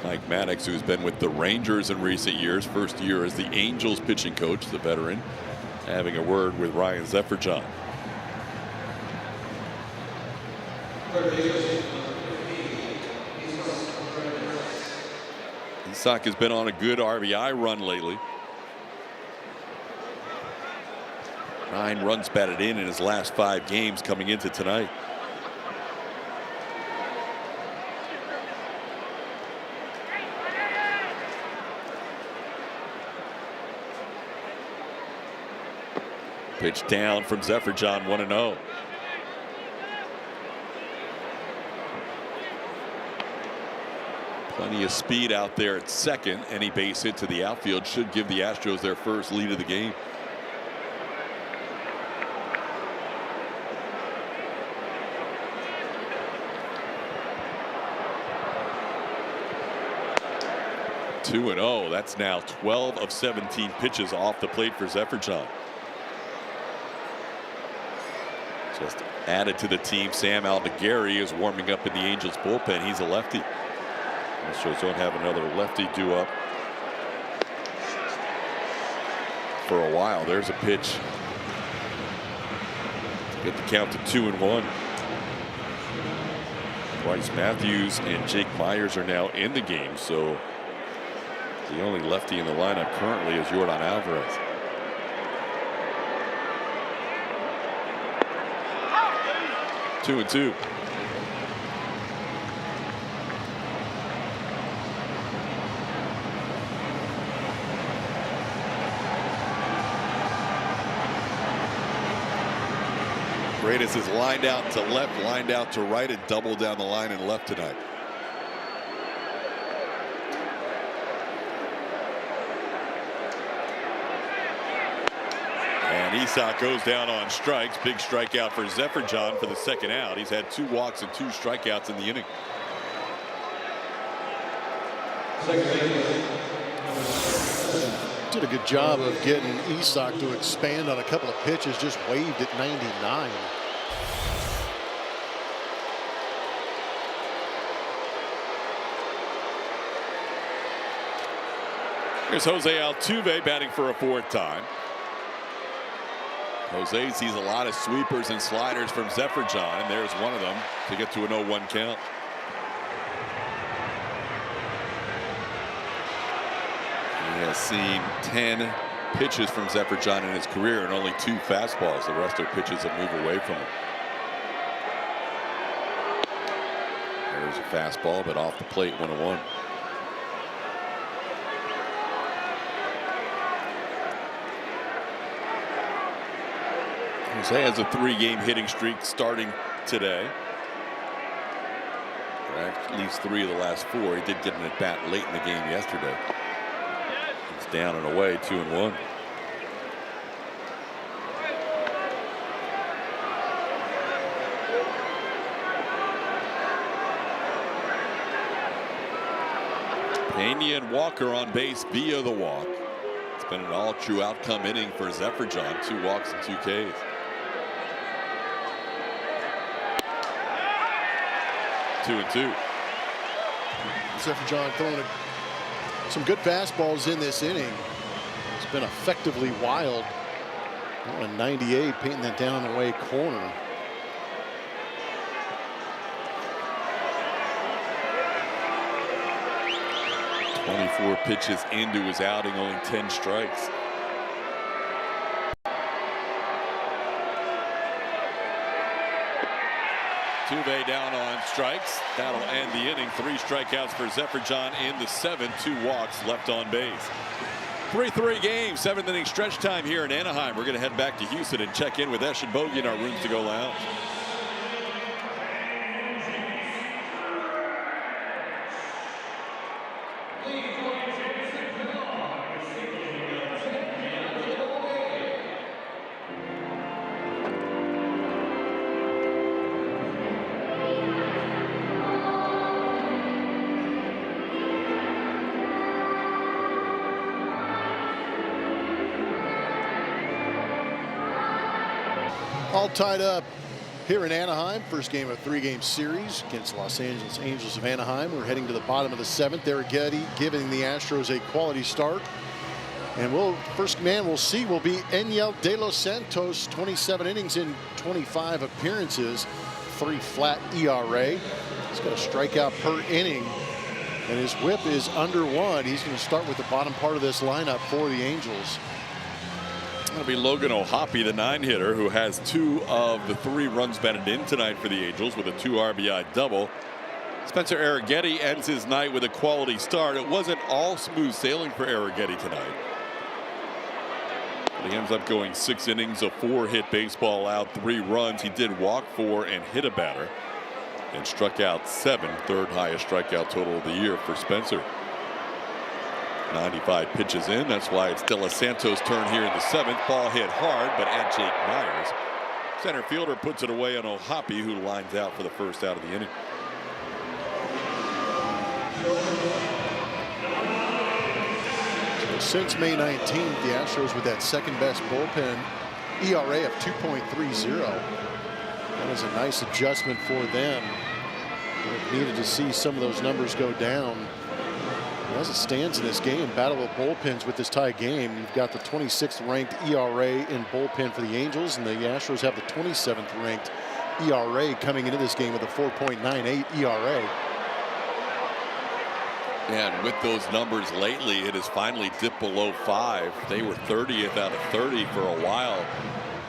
Mike Maddox, who's been with the Rangers in recent years, first year as the Angels pitching coach, the veteran, having a word with Ryan Seferian. Isak has been on a good RBI run lately. 9 runs batted in his last 5 games coming into tonight. Pitch down from Seferian, 1-0. Plenty of speed out there at second. Any base hit to the outfield should give the Astros their first lead of the game. Two and 0. That's now 12 of 17 pitches off the plate for Seferian. Just added to the team, Sam Aldegari is warming up in the Angels bullpen. He's a lefty. Astros don't have another lefty due up for a while. There's a pitch to get the count to 2-1. Bryce Matthews and Jake Myers are now in the game, so the only lefty in the lineup currently is Yordan Alvarez. Two and 2. Paredes is lined out to left, lined out to right, and double down the line and left tonight. And Isak goes down on strikes. Big strikeout for Seferian for the second out. He's had 2 walks and 2 strikeouts in the inning. Did a good job of getting Isak to expand on a couple of pitches. Just waved at 99. Here's Jose Altuve batting for a 4th time. Jose sees a lot of sweepers and sliders from Seferian, and there's one of them to get to an 0-1 count. He has seen 10 pitches from Seferian in his career and only 2 fastballs. The rest are pitches that move away from him. There's a fastball, but off the plate, 1-1. Jose has a 3-game hitting streak starting today. At least 3 of the last 4. He did get an at-bat late in the game yesterday. It's down and away, 2-1. Pena and Walker on base via the walk. It's been an all-true outcome inning for Zephyr-John. 2 walks and 2 Ks. Two and 2. Zephyr-John throwing some good fastballs in this inning. It's been effectively wild. A 98, painting that down and away corner. Four pitches into his outing, only 10 strikes. Tuve down on strikes. That'll end the inning. 3 strikeouts for Zephyr-John in the 7th. 2 walks left on base. 3-3 game, 7th inning stretch time here in Anaheim. We're going to head back to Houston and check in with Esh and Bogey in our Rooms to Go lounge. All tied up here in Anaheim. First game of a 3-game series against Los Angeles Angels of Anaheim. We're heading to the bottom of the 7th. Arrighetti giving the Astros a quality start. And first man we'll see will be Enyel De Los Santos. 27 innings in 25 appearances. 3 flat ERA. He's got a strikeout per inning. And his whip is under 1. He's going to start with the bottom part of this lineup for the Angels. It'll be Logan O'Hoppe, the 9-hitter, who has 2 of the 3 runs batted in tonight for the Angels with a 2 RBI double. Spencer Arrighetti ends his night with a quality start. It wasn't all smooth sailing for Arrighetti tonight. But he ends up going 6 innings of 4-hit baseball, allowed 3 runs. He did walk 4 and hit a batter, and struck out 7, 3rd highest strikeout total of the year for Spencer. 95 pitches in. That's why it's De Los Santos' turn here in the 7th. Ball hit hard, but at Jake Myers. Center fielder puts it away on O'Hoppe, who lines out for the first out of the inning. So since May 19th, the Astros with that second best bullpen ERA of 2.30. That is a nice adjustment for them. We've needed to see some of those numbers go down. As it stands in this game, battle of bullpens with this tie game, you've got the 26th ranked ERA in bullpen for the Angels, and the Astros have the 27th ranked ERA coming into this game with a 4.98 ERA. And with those numbers lately, it has finally dipped below 5. They were 30th out of 30 for a while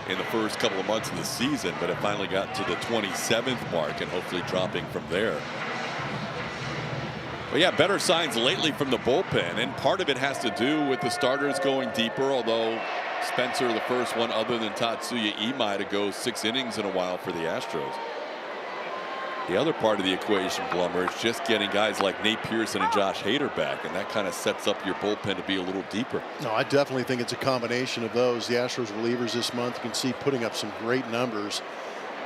in the first couple of months of the season, but it finally got to the 27th mark and hopefully dropping from there. But yeah, better signs lately from the bullpen, and part of it has to do with the starters going deeper, although Spencer, the first one other than Tatsuya Imai to go 6 innings in a while for the Astros. The other part of the equation, Blummer, is just getting guys like Nate Pearson and Josh Hader back, and that kind of sets up your bullpen to be a little deeper. No, I definitely think it's a combination of those. The Astros relievers this month, you can see putting up some great numbers,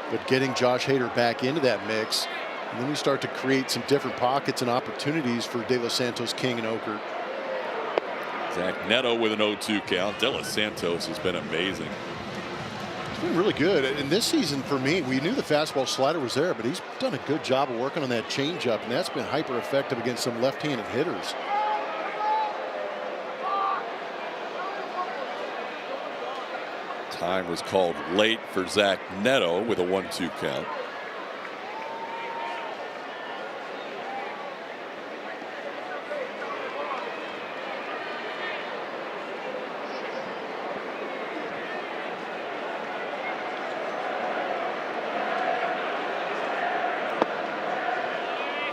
but getting Josh Hader back into that mix, and then you start to create some different pockets and opportunities for De Los Santos, King, and Okert. Zach Neto with an 0-2 count. De Los Santos has been amazing. It's been really good. And this season for me, we knew the fastball slider was there, but he's done a good job of working on that changeup, and that's been hyper effective against some left-handed hitters. Time was called late for Zach Neto with a 1-2 count.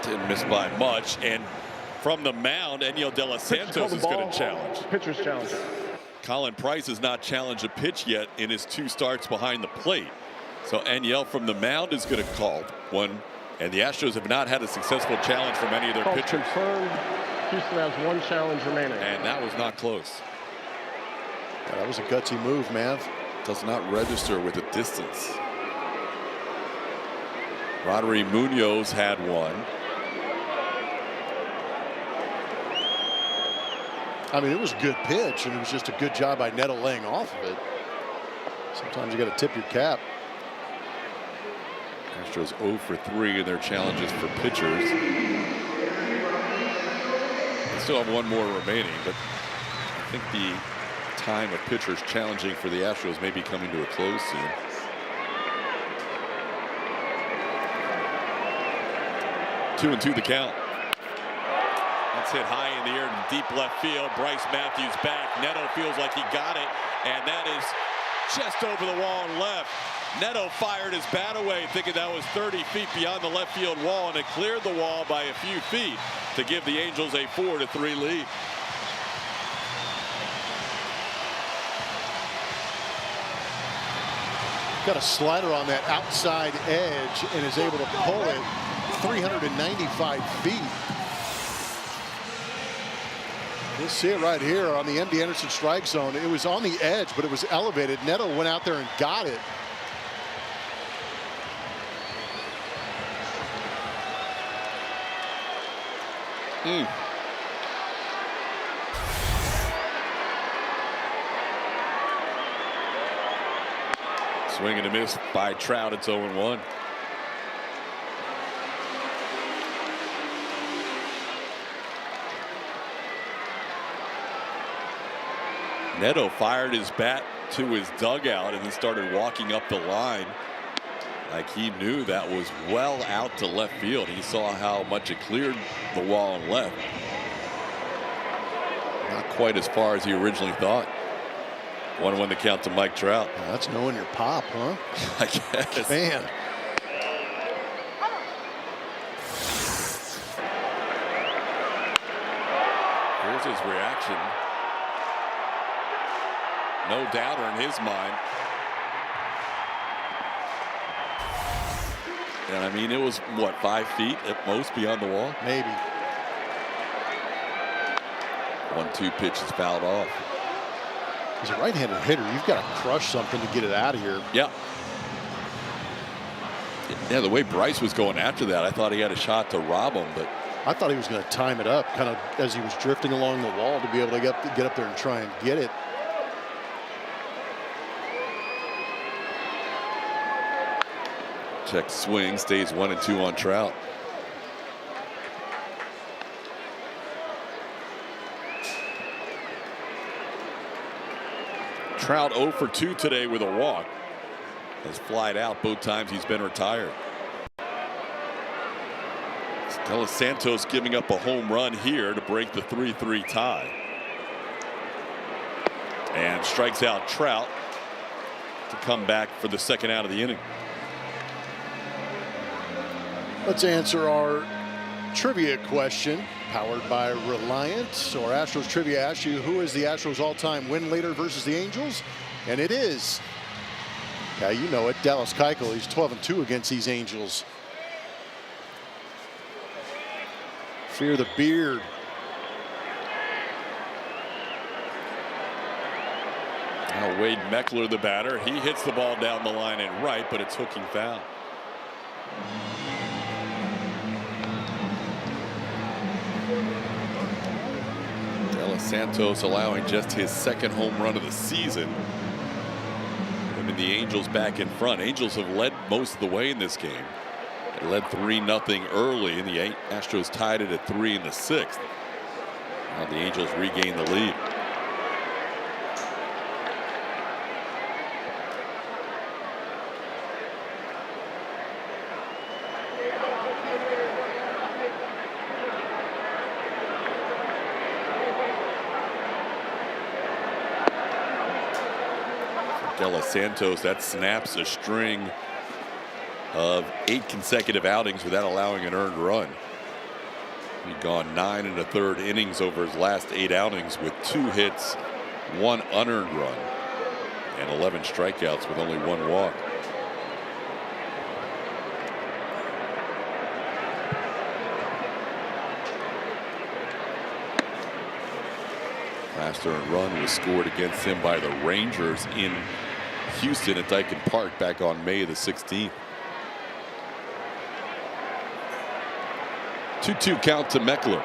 Didn't miss by much, and from the mound, Enyel De Los Santos is going to challenge. Pitcher's challenge. Colin Price has not challenged a pitch yet in his 2 starts behind the plate. So Enyel from the mound is going to call 1 And the Astros have not had a successful challenge from any of their pitchers. Confirmed. Houston has 1 challenge remaining. And that was not close. Yeah, that was a gutsy move, man. Does not register with the distance. Rodri Munoz had 1. I mean, it was a good pitch, and it was just a good job by Neto laying off of it. Sometimes you got to tip your cap. Astros 0 for 3 in their challenges for pitchers. They still have 1 more remaining, but I think the time of pitchers challenging for the Astros may be coming to a close soon. Two and 2 the count. It's hit high in the air in deep left field. Bryce Matthews back. Neto feels like he got it, and that is just over the wall and left. Neto fired his bat away, thinking that was 30 feet beyond the left field wall, and it cleared the wall by a few feet to give the Angels a 4-3 lead. Got a slider on that outside edge and is able to pull it 395 feet. You'll see it right here on the MD Anderson strike zone. It was on the edge, but it was elevated. Neto went out there and got it. Swing and a miss by Trout. It's 0-1. Neto fired his bat to his dugout and then started walking up the line like he knew that was well out to left field. He saw how much it cleared the wall and left. Not quite as far as he originally thought. 1-1 the count to Mike Trout. Well, that's knowing your pop, huh? I guess. Man. Here's his reaction. No doubter in his mind. And I mean, it was what, 5 feet at most beyond the wall? Maybe. 1-2 pitch is fouled off. As a right-handed hitter, you've got to crush something to get it out of here. Yeah. Yeah, the way Bryce was going after that, I thought he had a shot to rob him, but I thought he was going to time it up kind of as he was drifting along the wall to be able to get up there and try and get it. check swing, stays 1-2 on Trout. Trout 0 for 2 today with a walk. Has flied out both times he's been retired. Stella Santos giving up a home run here to break the 3-3 tie. And strikes out Trout to come back for the second out of the inning. Let's answer our trivia question, powered by Reliant. So our Astros trivia asks you, who is the Astros all-time win leader versus the Angels? And it is, yeah, you know it, Dallas Keuchel. He's 12-2 against these Angels. Fear the beard. Now Wade Meckler, the batter, he hits the ball down the line and right, but it's hooking foul. Stella Santos allowing just his second home run of the season. I mean, the Angels back in front. Angels have led most of the way in this game. They led 3-0 early, and the Astros tied it at 3 in the 6th. Now the Angels regain the lead. Stella Santos, that snaps a string of 8 consecutive outings without allowing an earned run. He'd gone 9 1/3 innings over his last 8 outings with 2 hits, 1 unearned run, and 11 strikeouts with only 1 walk. Last earned run was scored against him by the Rangers in Houston at Dyken Park back on May the 16th. 2-2 count to Meckler.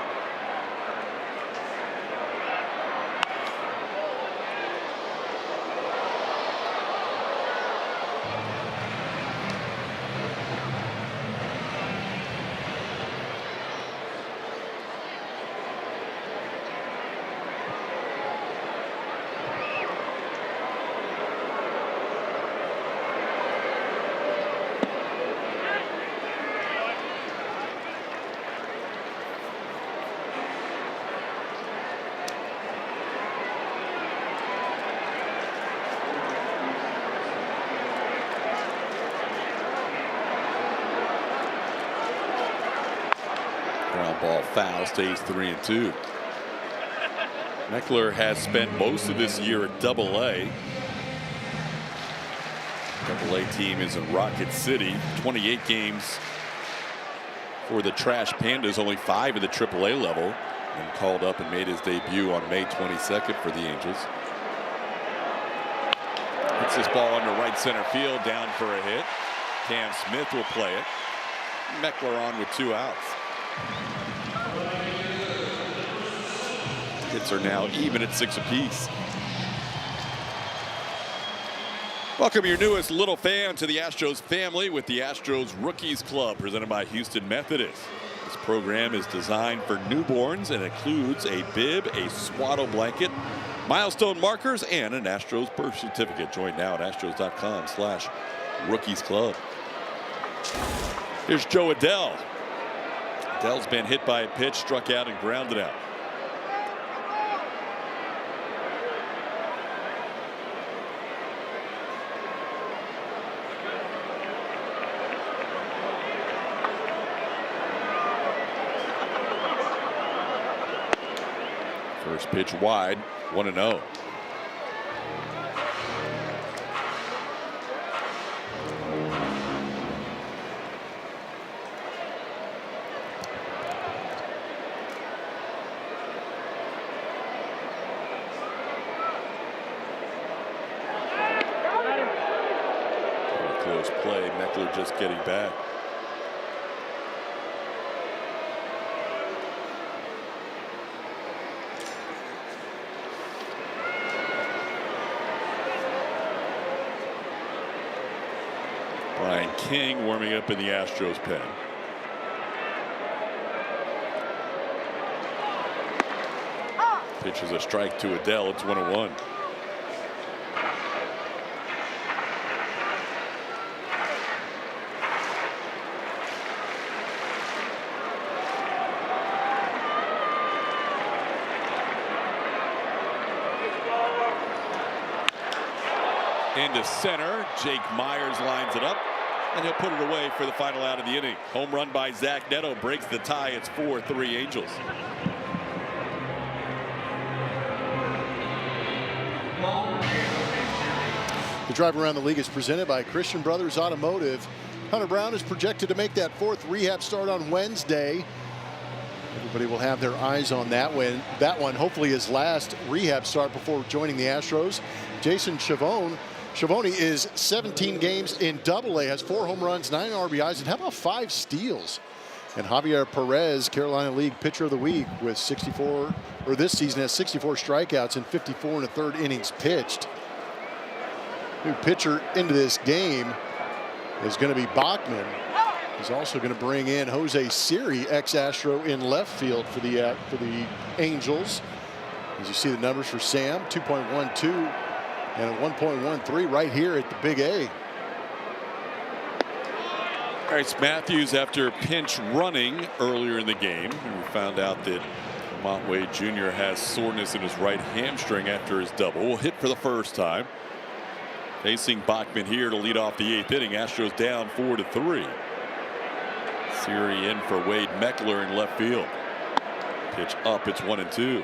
Ground ball foul, stays 3-2. Meckler has spent most of this year at AA. AA team is in Rocket City. 28 games for the Trash Pandas, only 5 at the AAA level. And called up and made his debut on May 22nd for the Angels. Hits this ball under right center field, down for a hit. Cam Smith will play it. Meckler on with 2 outs. Hits are now even at 6 apiece. Welcome your newest little fan to the Astros family with the Astros Rookies Club, presented by Houston Methodist. This program is designed for newborns and includes a bib, a swaddle blanket, milestone markers, and an Astros birth certificate. Join now at astros.com/rookies club. Here's Joe Adell. Adell's been hit by a pitch, struck out, and grounded out. First pitch wide, 1-0. Close play, Meckler just getting back. Brian King warming up in the Astros pen. Pitch is a strike to Adell. It's 1-1. Into center. Jake Myers lines it up, and he'll put it away for the final out of the inning. Home run by Zach Neto breaks the tie. It's 4-3 Angels. The drive around the league is presented by Christian Brothers Automotive. Hunter Brown is projected to make that 4th rehab start on Wednesday. Everybody will have their eyes on that one. Hopefully his last rehab start before joining the Astros. Jason Schiavone is 17 games in AA, has 4 home runs, 9 RBIs, and how about 5 steals? And Javier Perez, Carolina League Pitcher of the Week, with 64, or this season has 64 strikeouts and 54 1/3 innings pitched. New pitcher into this game is going to be Bachman. He's also going to bring in Jose Siri, ex-Astro, in left field for the Angels. As you see the numbers for Sam, 2.12 and a 1.13 right here at the Big A. Bryce Matthews, after pinch running earlier in the game, we found out that Montway Jr. has soreness in his right hamstring after his double. Will hit for the first time. Facing Bachman here to lead off the 8th inning. Astros down 4-3. Siri in for Wade Meckler in left field. Pitch up, it's 1-2.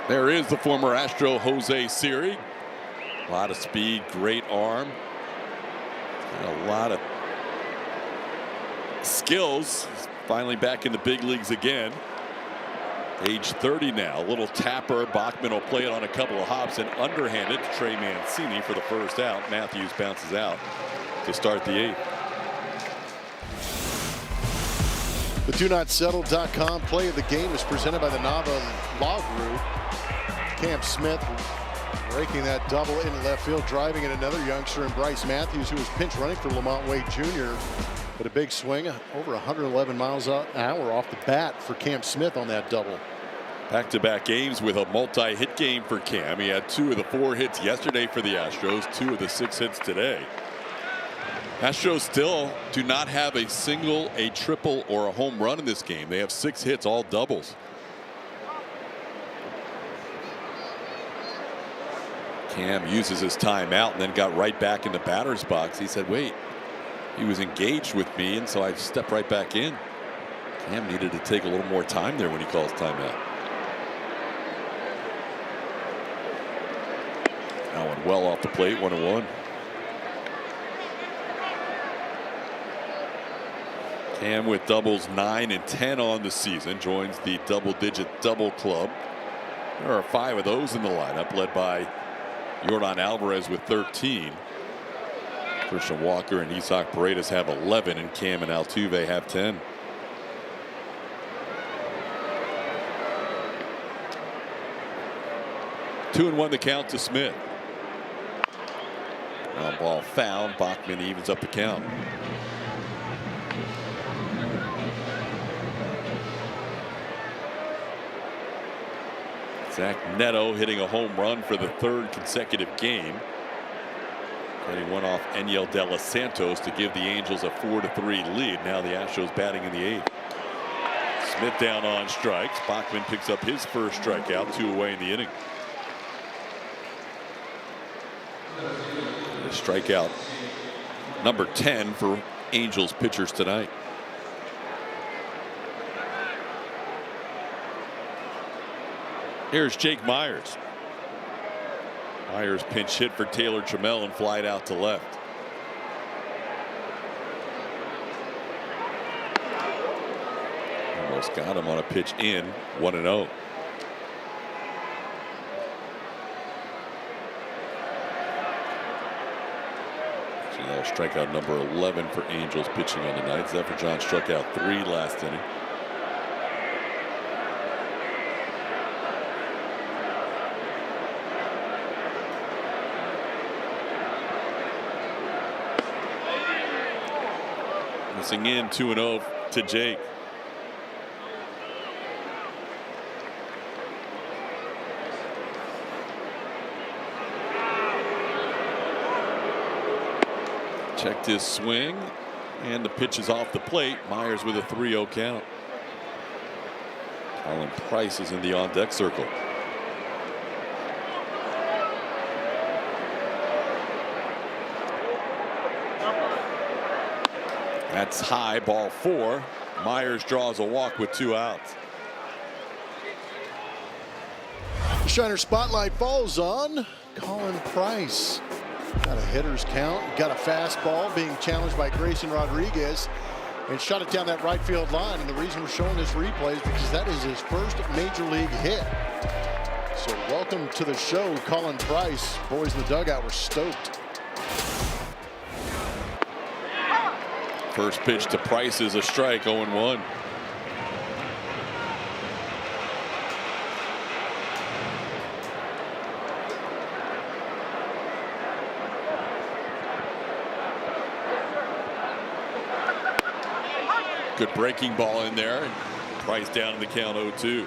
There is the former Astro Jose Siri. A lot of speed, great arm. Got a lot of skills. He's finally back in the big leagues again. Age 30 now. A little tapper. Bachman will play it on a couple of hops and underhanded to Trey Mancini for the first out. Matthews bounces out to start the 8th. The DoNotSettle.com play of the game is presented by the Nava Law Group. Cam Smith breaking that double in left field, driving in another youngster in Bryce Matthews, who was pinch running for Lamont Wade Jr. But a big swing, over 111 miles an hour off the bat for Cam Smith on that double. Back-to-back games with a multi-hit game for Cam. He had 2 of the 4 hits yesterday for the Astros, 2 of the 6 hits today. Astros still do not have a single, a triple, or a home run in this game. They have 6 hits, all doubles. Cam uses his timeout and then got right back in the batter's box. He said, wait, he was engaged with me, and so I stepped right back in. Cam needed to take a little more time there when he calls timeout. That one well off the plate, 1-1. Cam with doubles 9 and 10 on the season, joins the double-digit double club. There are 5 of those in the lineup, led by Yordan Alvarez with 13. Christian Walker and Isaac Paredes have 11, and Cam and Altuve have 10. Two and 1 the count to Smith. Ground ball found. Bachman evens up the count. Zach Neto hitting a home run for the 3rd consecutive game. Getting one off Enyel De Los Santos to give the Angels a 4-3 lead. Now the Astros batting in the 8th. Smith down on strikes. Bachman picks up his first strikeout, 2 away in the inning. A strikeout number 10 for Angels pitchers tonight. Here's Jake Myers. Myers pinch hit for Taylor Trammell and flied out to left. Almost got him on a pitch in. 1-0. Strikeout number 11 for Angels pitching on the night. Zephyr John struck out 3 last inning. Missing in, 2-0 to Jake. Checked his swing, and the pitch is off the plate. Myers with a 3-0 count. Colin Price is in the on-deck circle. That's high, ball 4. Myers draws a walk with 2 outs. The Shiner Spotlight falls on Colin Price. Got a hitter's count, got a fastball being challenged by Grayson Rodriguez, and shot it down that right field line. And the reason we're showing this replay is because that is his first major league hit. So welcome to the show, Colin Price. Boys in the dugout were stoked. First pitch to Price is a strike, 0-1. Good breaking ball in there, and Price down in the count, 0-2.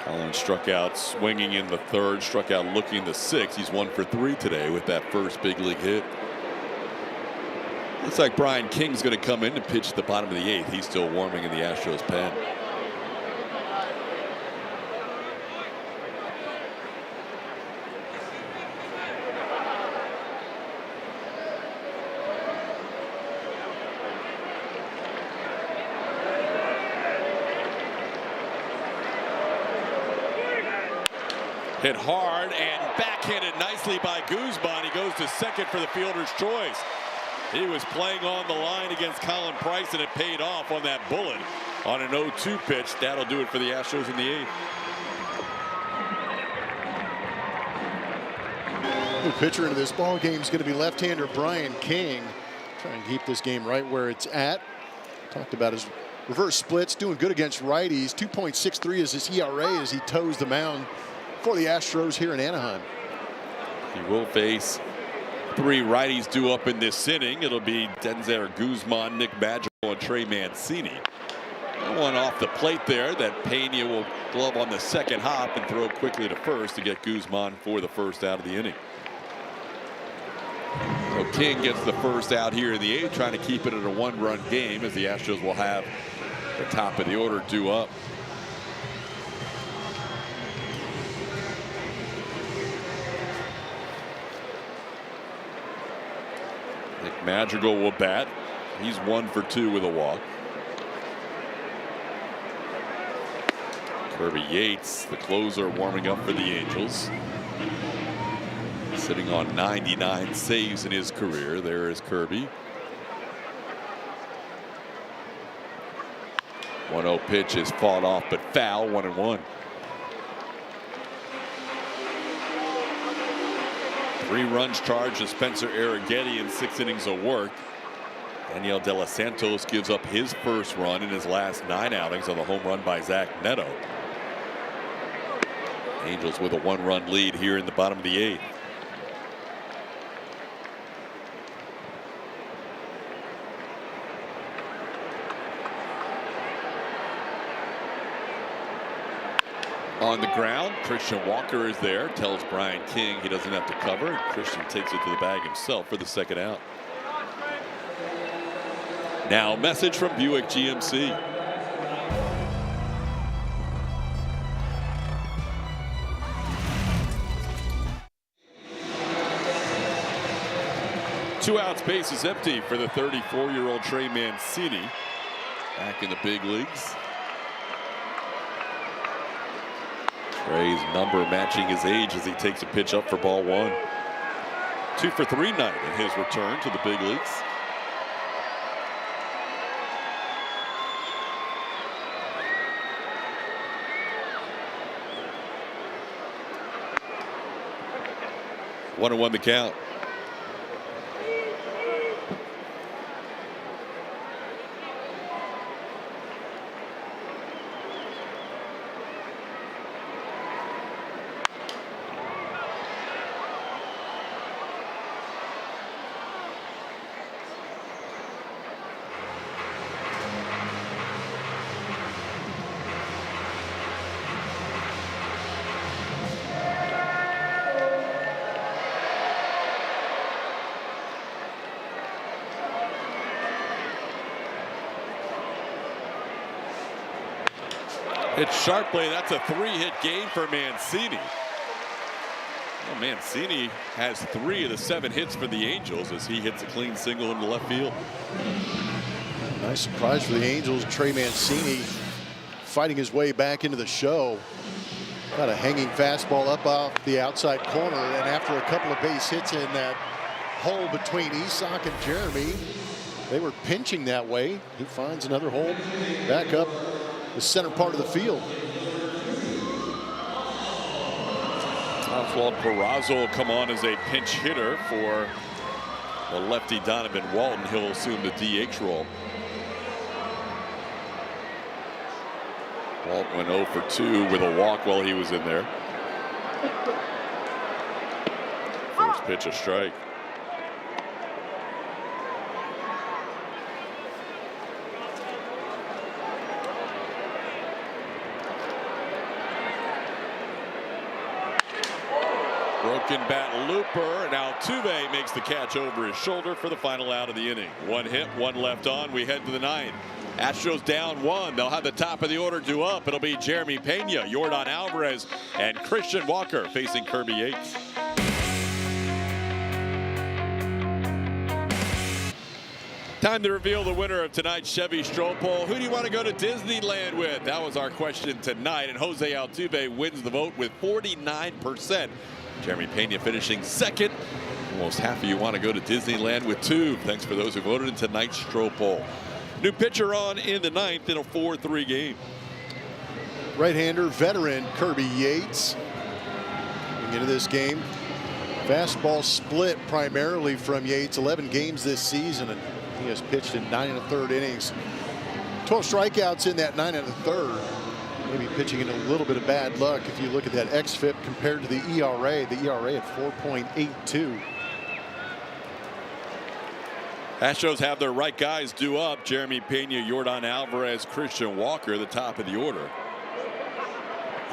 Collins struck out swinging in the 3rd, struck out looking the 6th. He's 1 for 3 today with that first big league hit. Looks like Brian King's going to come in and pitch at the bottom of the 8th. He's still warming in the Astros pen. Hit hard and backhanded nicely by Guzman. He goes to second for the fielder's choice. He was playing on the line against Colin Price, and it paid off on that bullet. on an 0-2 pitch. That'll do it for the Astros in the 8th. New pitcher into this ball game is going to be left-hander Brian King. Trying to keep this game right where it's at. Talked about his reverse splits, doing good against righties. 2.63 is his ERA as he toes the mound for the Astros here in Anaheim. He will face 3 righties due up in this inning. It'll be Denzer Guzman, Nick Madrigal, and Trey Mancini. One off the plate there that Pena will glove on the second hop and throw quickly to first to get Guzman for the first out of the inning. So King gets the first out here in the 8th, trying to keep it at a 1-run game as the Astros will have the top of the order due up. Nick Madrigal will bat. He's 1 for 2 with a walk. Kirby Yates, the closer, warming up for the Angels. Sitting on 99 saves in his career. There is Kirby. 1-0 pitch is fought off but foul. 1-1. 3 runs charged to Spencer Arrighetti in 6 innings of work. Daniel De Los Santos gives up his first run in his last 9 outings on the home run by Zach Neto. Angels with a 1-run lead here in the bottom of the 8th. On the ground, Christian Walker is there, tells Brian King he doesn't have to cover, and Christian takes it to the bag himself for the second out. Now, a message from Buick GMC. Two outs, base is empty for the 34-year-old Trey Mancini, back in the big leagues. Trey's number matching his age as he takes a pitch up for ball 1. 2 for 3 night in his return to the big leagues. One and 1 the count. It's sharply. That's a 3-hit game for Mancini. Well, Mancini has 3 of the 7 hits for the Angels as he hits a clean single into left field. Nice surprise for the Angels. Trey Mancini fighting his way back into the show. Got a hanging fastball up off the outside corner, and after a couple of base hits in that hole between Isak and Jeremy, they were pinching that way. He finds another hole back up the center part of the field. Oswald Peraza will come on as a pinch hitter for the lefty Donovan Walton. He'll assume the DH role. Walton went 0 for 2 with a walk while he was in there. First pitch a strike. Broken bat looper, and Altuve makes the catch over his shoulder for the final out of the inning. 1 hit, 1 left on. We head to the 9th. Astros down 1. They'll have the top of the order due up. It'll be Jeremy Pena, Yordan Alvarez, and Christian Walker facing Kirby Yates. Time to reveal the winner of tonight's Chevy Stroll Poll. Who do you want to go to Disneyland with? That was our question tonight, and Jose Altuve wins the vote with 49%. Jeremy Pena finishing second. Almost half of you want to go to Disneyland with 2. Thanks for those who voted in tonight's Stroll Poll. New pitcher on in the 9th in a 4-3 game. Right-hander veteran Kirby Yates coming into this game. Fastball split primarily from Yates. 11 games this season, and he has pitched in 9 1/3 innings. 12 strikeouts in that 9 1/3. Maybe pitching in a little bit of bad luck if you look at that xFIP compared to the ERA. The ERA at 4.82. Astros have their right guys due up. Jeremy Pena, Yordan Alvarez, Christian Walker, the top of the order.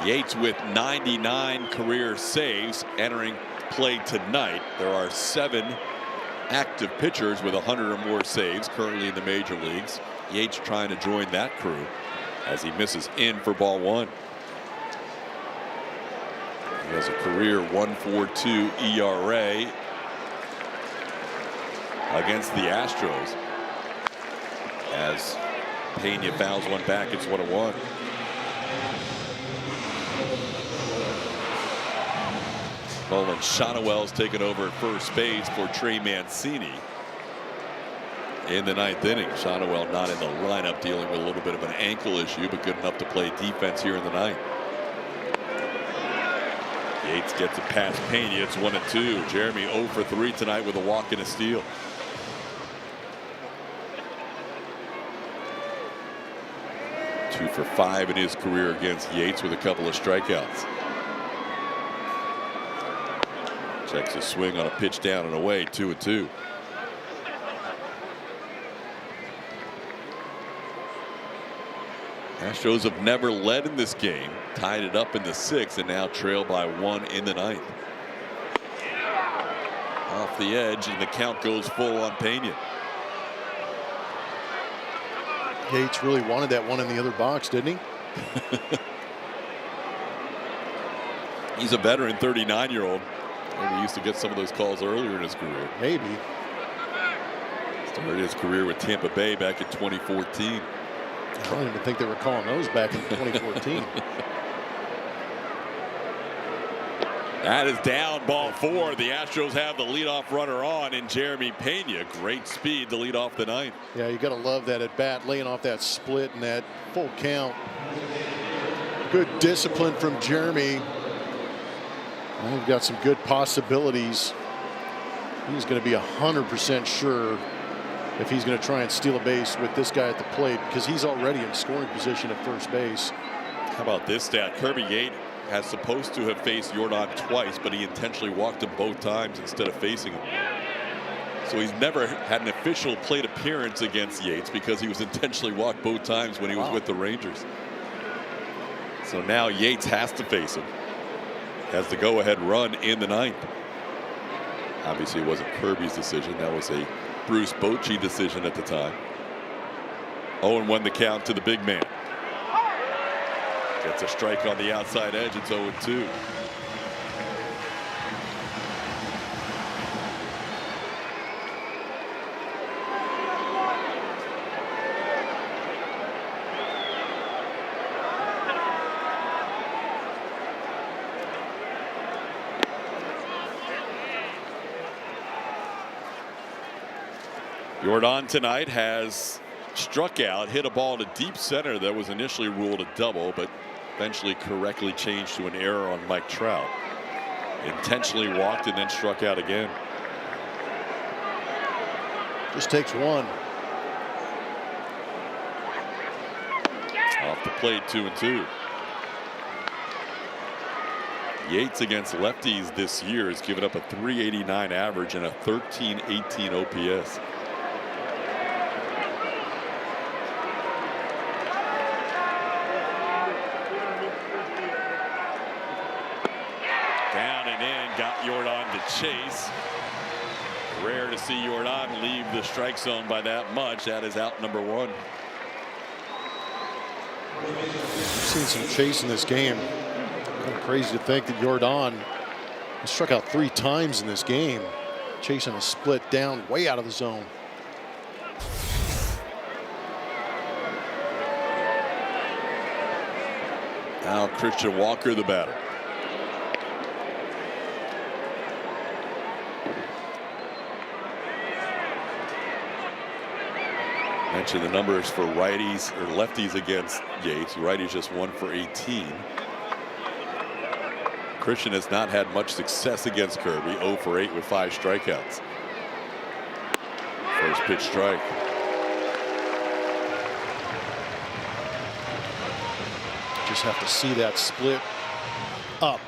Yates with 99 career saves entering play tonight. There are 7 active pitchers with 100 or more saves currently in the major leagues. Yates trying to join that crew as he misses in for ball 1. He has a career 1.42 ERA against the Astros. As Pena fouls one back, it's 1-1. Nolan Shonowell's taken over at first base for Trey Mancini in the 9th inning. Shonowell not in the lineup, dealing with a little bit of an ankle issue, but good enough to play defense here in the 9th. Yates gets it past Pena. It's 1-2. Jeremy 0 for 3 tonight with a walk and a steal. Two for 5 in his career against Yates with a couple of strikeouts. Checks a swing on a pitch down and away. 2-2. Astros have never led in this game. Tied it up in the 6th and now trail by 1 in the 9th. Off the edge and the count goes full on Pena. Yates really wanted that one in the other box, didn't he? He's a veteran 39-year-old. Maybe he used to get some of those calls earlier in his career. Maybe. Started his career with Tampa Bay back in 2014. I don't even think they were calling those back in 2014. That is down, ball 4. The Astros have the leadoff runner on in Jeremy Pena. Great speed to lead off the 9th. Yeah, you got to love that at bat, laying off that split and that full count. Good discipline from Jeremy. We've got some good possibilities. He's going to be 100% sure if he's going to try and steal a base with this guy at the plate, because he's already in scoring position at first base. How about this stat? Kirby Yates has supposed to have faced Yordan twice, but he intentionally walked him both times instead of facing him. So he's never had an official plate appearance against Yates because he was intentionally walked both times when he was with the Rangers. So now Yates has to face him. Has the go-ahead run in the 9th. Obviously, it wasn't Kirby's decision. That was a Bruce Bochy decision at the time. 0-1 the count to the big man. Gets a strike on the outside edge. It's 0-2. Yordan tonight has struck out, hit a ball to deep center that was initially ruled a double, but eventually correctly changed to an error on Mike Trout. Intentionally walked and then struck out again. Just takes one. Off the plate, 2-2. Yates against lefties this year has given up a .389 average and a .1318 OPS. Yordan to chase. Rare to see Yordan leave the strike zone by that much. That is out number 1. I've seen some chase in this game. Kind of crazy to think that Yordan struck out 3 times in this game, chasing a split down way out of the zone. Now Christian Walker, the batter. Mentioned the numbers for righties or lefties against Yates. Righties just 1 for 18. Christian has not had much success against Kirby. 0 for 8 with 5 strikeouts. First pitch strike. Just have to see that split up.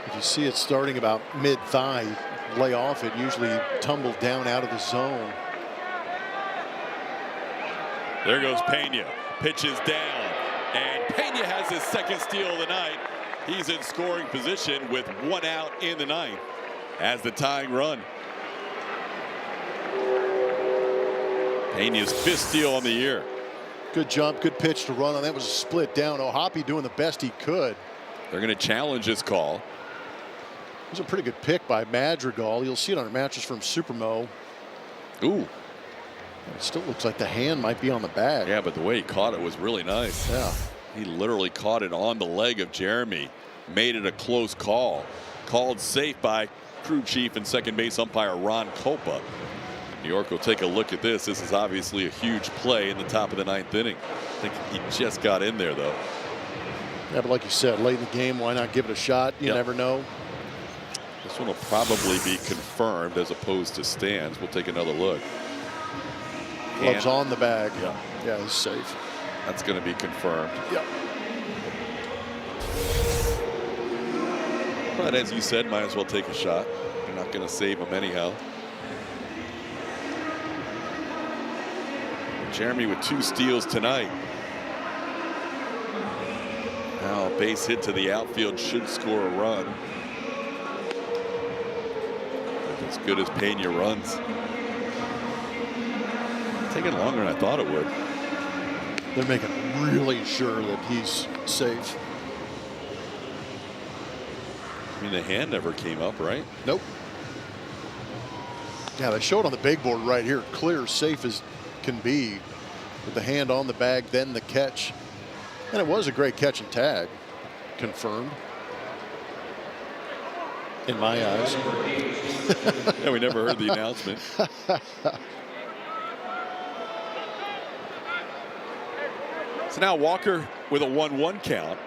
If you see it starting about mid-thigh, lay off it, usually tumble down out of the zone. There goes Pena. Pitches down. And Pena has his second steal of the night. He's in scoring position with 1 out in the ninth as the tying run. Pena's 5th steal on the year. Good jump, good pitch to run on. That was a split down. O'Hoppe doing the best he could. They're going to challenge this call. It was a pretty good pick by Madrigal. You'll see it on a mattress from Supermo. Ooh. It still looks like the hand might be on the bag. Yeah, but the way he caught it was really nice. Yeah. He literally caught it on the leg of Jeremy. Made it a close call. Called safe by crew chief and second base umpire Ron Copa. New York will take a look at this. This is obviously a huge play in the top of the 9th inning. I think he just got in there, though. Yeah, but like you said, late in the game, why not give it a shot? You never know. This one will probably be confirmed as opposed to stands. We'll take another look. Gloves on the bag. Yeah. Yeah, he's safe. That's going to be confirmed. Yeah. But as you said, might as well take a shot. You're not going to save him anyhow. Jeremy with 2 steals tonight. Now a base hit to the outfield should score a run. As good as Pena runs. Taking longer than I thought it would. They're making really sure that he's safe. I mean, the hand never came up, right? Nope. Yeah, they show it on the big board right here. Clear, safe as can be. With the hand on the bag, then the catch. And it was a great catch and tag. Confirmed. In my eyes. Yeah, we never heard the announcement. So now Walker with a 1-1 count.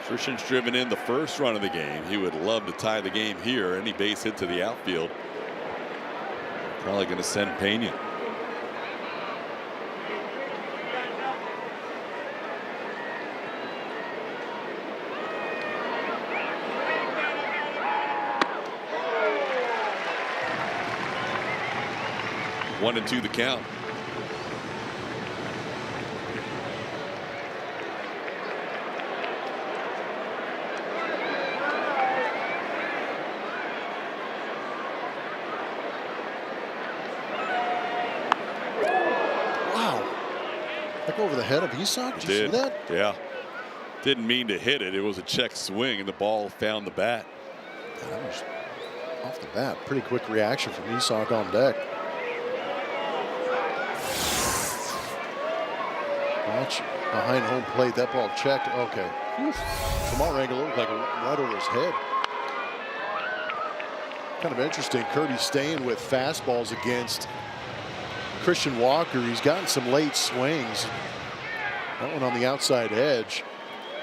Christian's driven in the first run of the game. He would love to tie the game here. Any base hit to the outfield. Probably going to send Pena. One and 2 the count. Like over the head of Isak? Did you see that? Yeah. Didn't mean to hit it. It was a check swing, and the ball found the bat. Yeah, that was off the bat. Pretty quick reaction from Isak on deck. Watch behind home plate. That ball checked. Okay. From our angle, it looked like right over his head. Kind of interesting. Kirby staying with fastballs against Christian Walker. He's gotten some late swings. That one on the outside edge.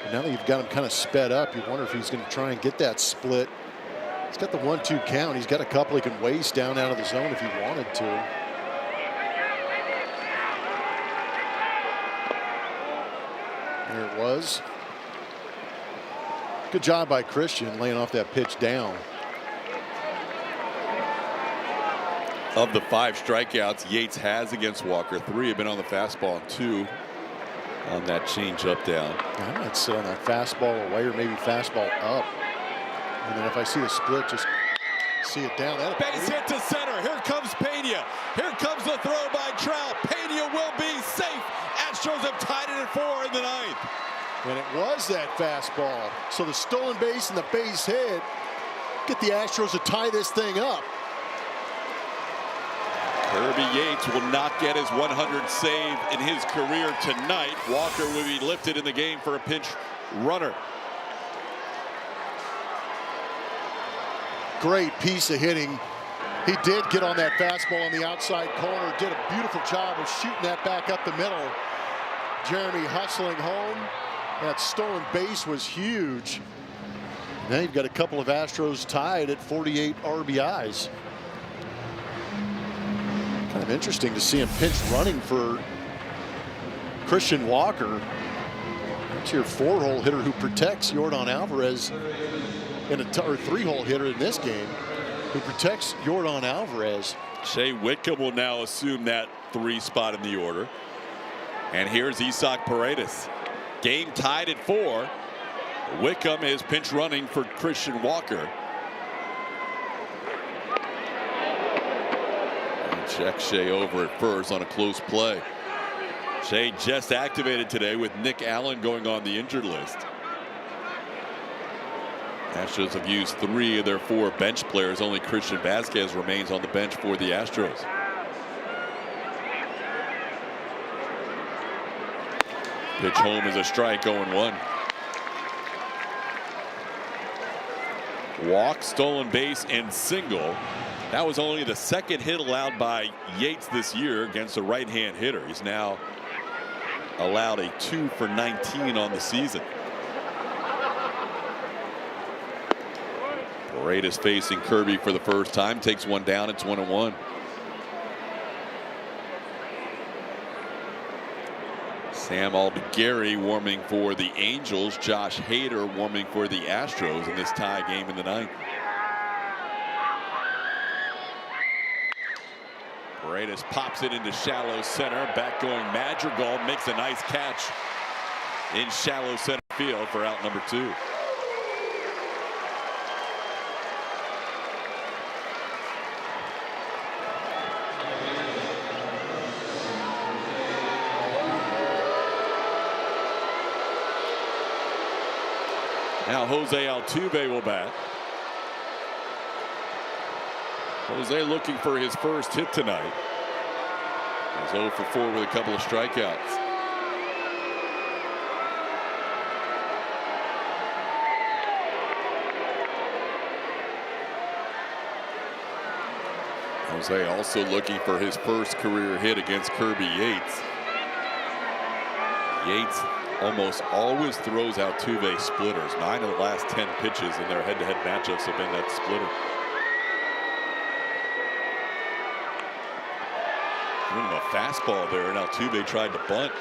And now that you've got him kind of sped up, you wonder if he's going to try and get that split. He's got the 1-2 count. He's got a couple he can waste down out of the zone if he wanted to. There it was. Good job by Christian laying off that pitch down. Of the 5 strikeouts Yates has against Walker, 3 have been on the fastball and 2 on that change-up down. I might sit on that fastball away or maybe fastball up. And then if I see a split, just see it down. Base hit to center. Here comes Pena. Here comes the throw by Trout. Pena will be safe. Astros have tied it at 4 in the 9th. And it was that fastball. So the stolen base and the base hit get the Astros to tie this thing up. Kirby Yates will not get his 100th save in his career tonight. Walker will be lifted in the game for a pinch runner. Great piece of hitting He did get on that fastball on the outside corner. Did a beautiful job of shooting that back up the middle. Jeremy hustling home. That stolen base was huge. Now you've got a couple of Astros tied at 48 RBIs. Kind of interesting to see him pinch running for Christian Walker. That's your 4-hole hitter who protects Yordan Alvarez, in a 3-hole hitter in this game who protects Yordan Alvarez. Shea Whitcomb will now assume that 3 spot in the order. And here's Isaac Paredes. Game tied at 4. Whitcomb is pinch running for Christian Walker. And check Shea over at first on a close play. Shea just activated today with Nick Allen going on the injured list. Astros have used 3 of their 4 bench players. Only Christian Vasquez remains on the bench for the Astros. Pitch home is a strike, 0-1. Walk, stolen base, and single. That was only the 2nd hit allowed by Yates this year against a right-hand hitter. He's now allowed a 2 for 19 on the season. Paredes facing Kirby for the first time, takes one down. It's 1-1. Sam Aldegari warming for the Angels. Josh Hader warming for the Astros in this tie game in the 9th. Paredes pops it into shallow center. Back going Madrigal makes a nice catch in shallow center field for out number 2. Now Jose Altuve will bat. Jose looking for his first hit tonight. He's 0 for 4 with a couple of strikeouts. Jose also looking for his first career hit against Kirby Yates. Yates almost always throws Altuve splitters. 9 of the last 10 pitches in their head-to-head matchups have been that splitter. Giving him a fastball there, and Altuve tried to bunt.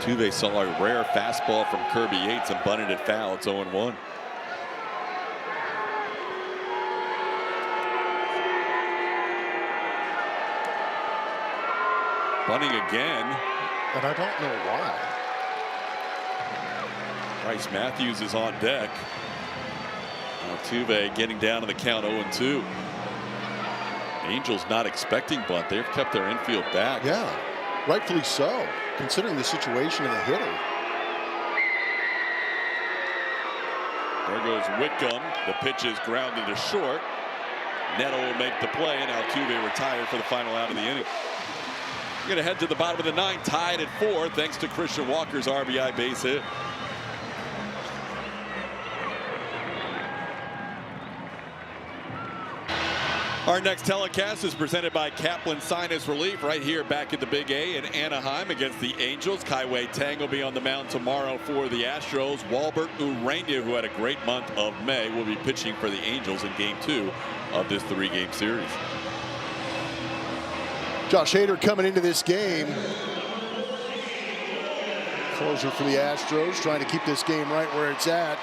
Altuve saw a rare fastball from Kirby Yates and bunted it foul. It's 0-1. Bunting again. And I don't know why. Bryce Matthews is on deck. Altuve getting down to the count 0-2. Angels not expecting bunt. They've kept their infield back. Yeah, rightfully so, considering the situation and the hitter. There goes Whitcomb. The pitch is grounded to short. Neto will make the play, and Altuve retired for the final out of the inning. We're going to head to the bottom of the 9th, tied at 4, thanks to Christian Walker's RBI base hit. Our next telecast is presented by Kaplan Sinus Relief right here back at the Big A in Anaheim against the Angels. Kaiwei Tang will be on the mound tomorrow for the Astros. Walbert Urania, who had a great month of May, will be pitching for the Angels in Game 2 of this 3-game series. Josh Hader coming into this game. Closer for the Astros, trying to keep this game right where it's at.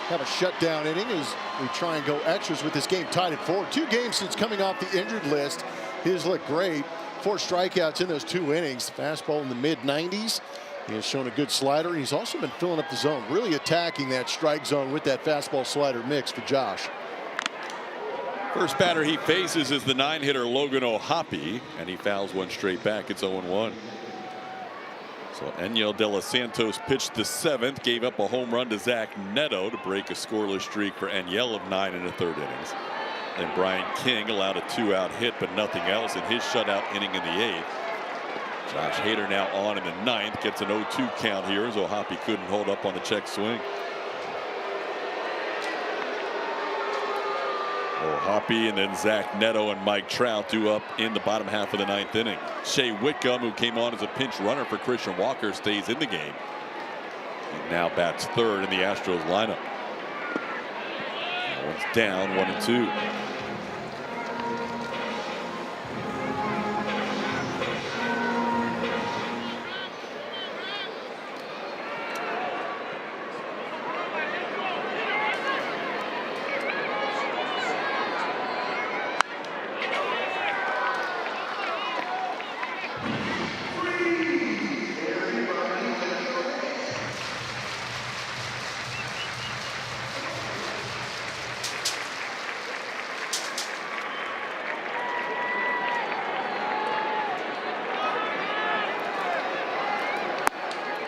Have a shutdown inning as we try and go extras with this game tied at 4. 2 games since coming off the injured list. His looked great. 4 strikeouts in those 2 innings. Fastball in the mid-90s. He has shown a good slider. He's also been filling up the zone, really attacking that strike zone with that fastball slider mix for Josh. First batter he faces is the 9-hitter Logan O'Hoppe, and he fouls one straight back. It's 0-1. So Enyel De Los Santos pitched the 7th, gave up a home run to Zach Neto to break a scoreless streak for Enyel of 9 1/3 innings. And Brian King allowed a 2-out hit, but nothing else in his shutout inning in the 8th. Josh Hader now on in the ninth. Gets an 0-2 count here as O'Hoppe couldn't hold up on the check swing. O'Hoppe and then Zach Neto and Mike Trout due up in the bottom half of the ninth inning. Shea Whitcomb, who came on as a pinch runner for Christian Walker, stays in the game. And now bats third in the Astros lineup. That one's down, 1-2.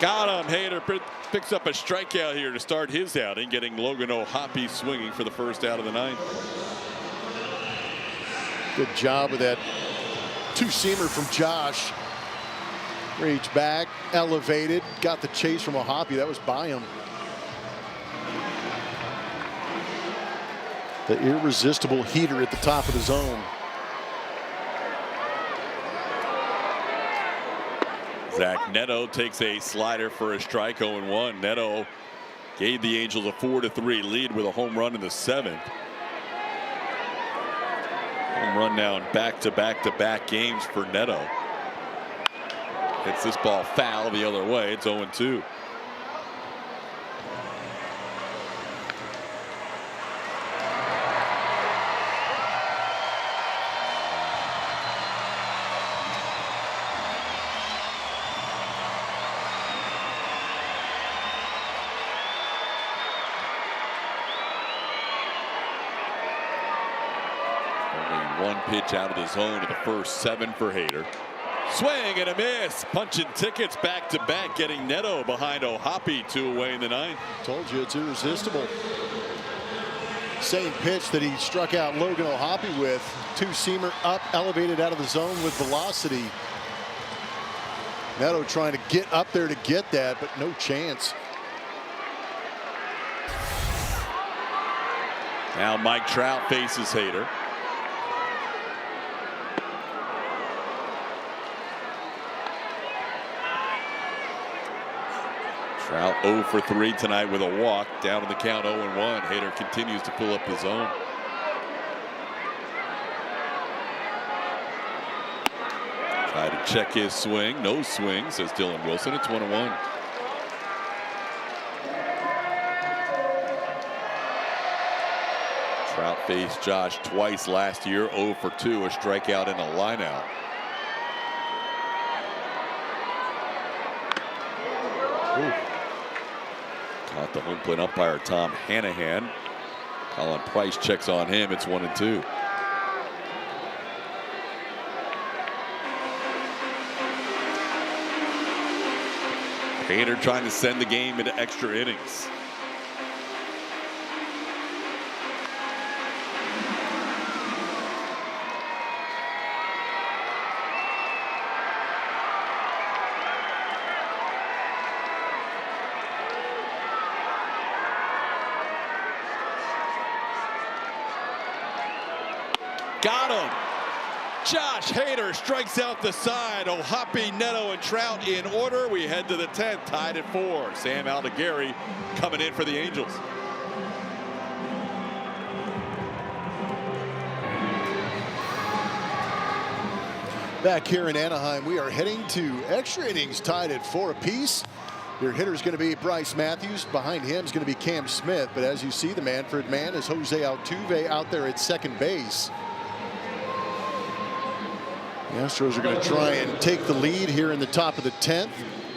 Got him. Hader picks up a strikeout here to start his outing, getting Logan O'Hoppe swinging for the first out of the ninth. Good job with that two-seamer from Josh. Reached back, elevated, got the chase from O'Hoppe. That was by him. The irresistible heater at the top of the zone. Zach Neto takes a slider for a strike, 0-1. Neto gave the Angels a 4-3 lead with a home run in the seventh. Home run now in back-to-back games for Neto. Hits this ball foul the other way. It's 0-2. One pitch out of the zone in the first 7 for Hader. Swing and a miss. Punching tickets back to back, getting Neto behind O'Hoppe, 2 away in the ninth. Told you it's irresistible. Same pitch that he struck out Logan O'Hoppe with. Two-seamer up, elevated out of the zone with velocity. Neto trying to get up there to get that, but no chance. Now Mike Trout faces Hader. Trout 0 for 3 tonight with a walk, down in the count 0-1. Hader continues to pull up the zone. Try to check his swing. No swing, says Dylan Wilson. It's 1-1. Trout faced Josh twice last year, 0 for 2, a strikeout and a lineout. Caught the home plate umpire Tom Hanahan. Colin Price checks on him. It's 1-2. Hader trying to send the game into extra innings. Got him. Josh Hader strikes out the side. O'Hoppe, Neto, and Trout in order. We head to the 10th, tied at 4. Sam Aldegari coming in for the Angels. Back here in Anaheim, we are heading to extra innings, tied at 4 apiece. Your hitter is going to be Bryce Matthews. Behind him is going to be Cam Smith. But as you see, the Manfred man is Jose Altuve out there at second base. The Astros are going to try and take the lead here in the top of the 10th.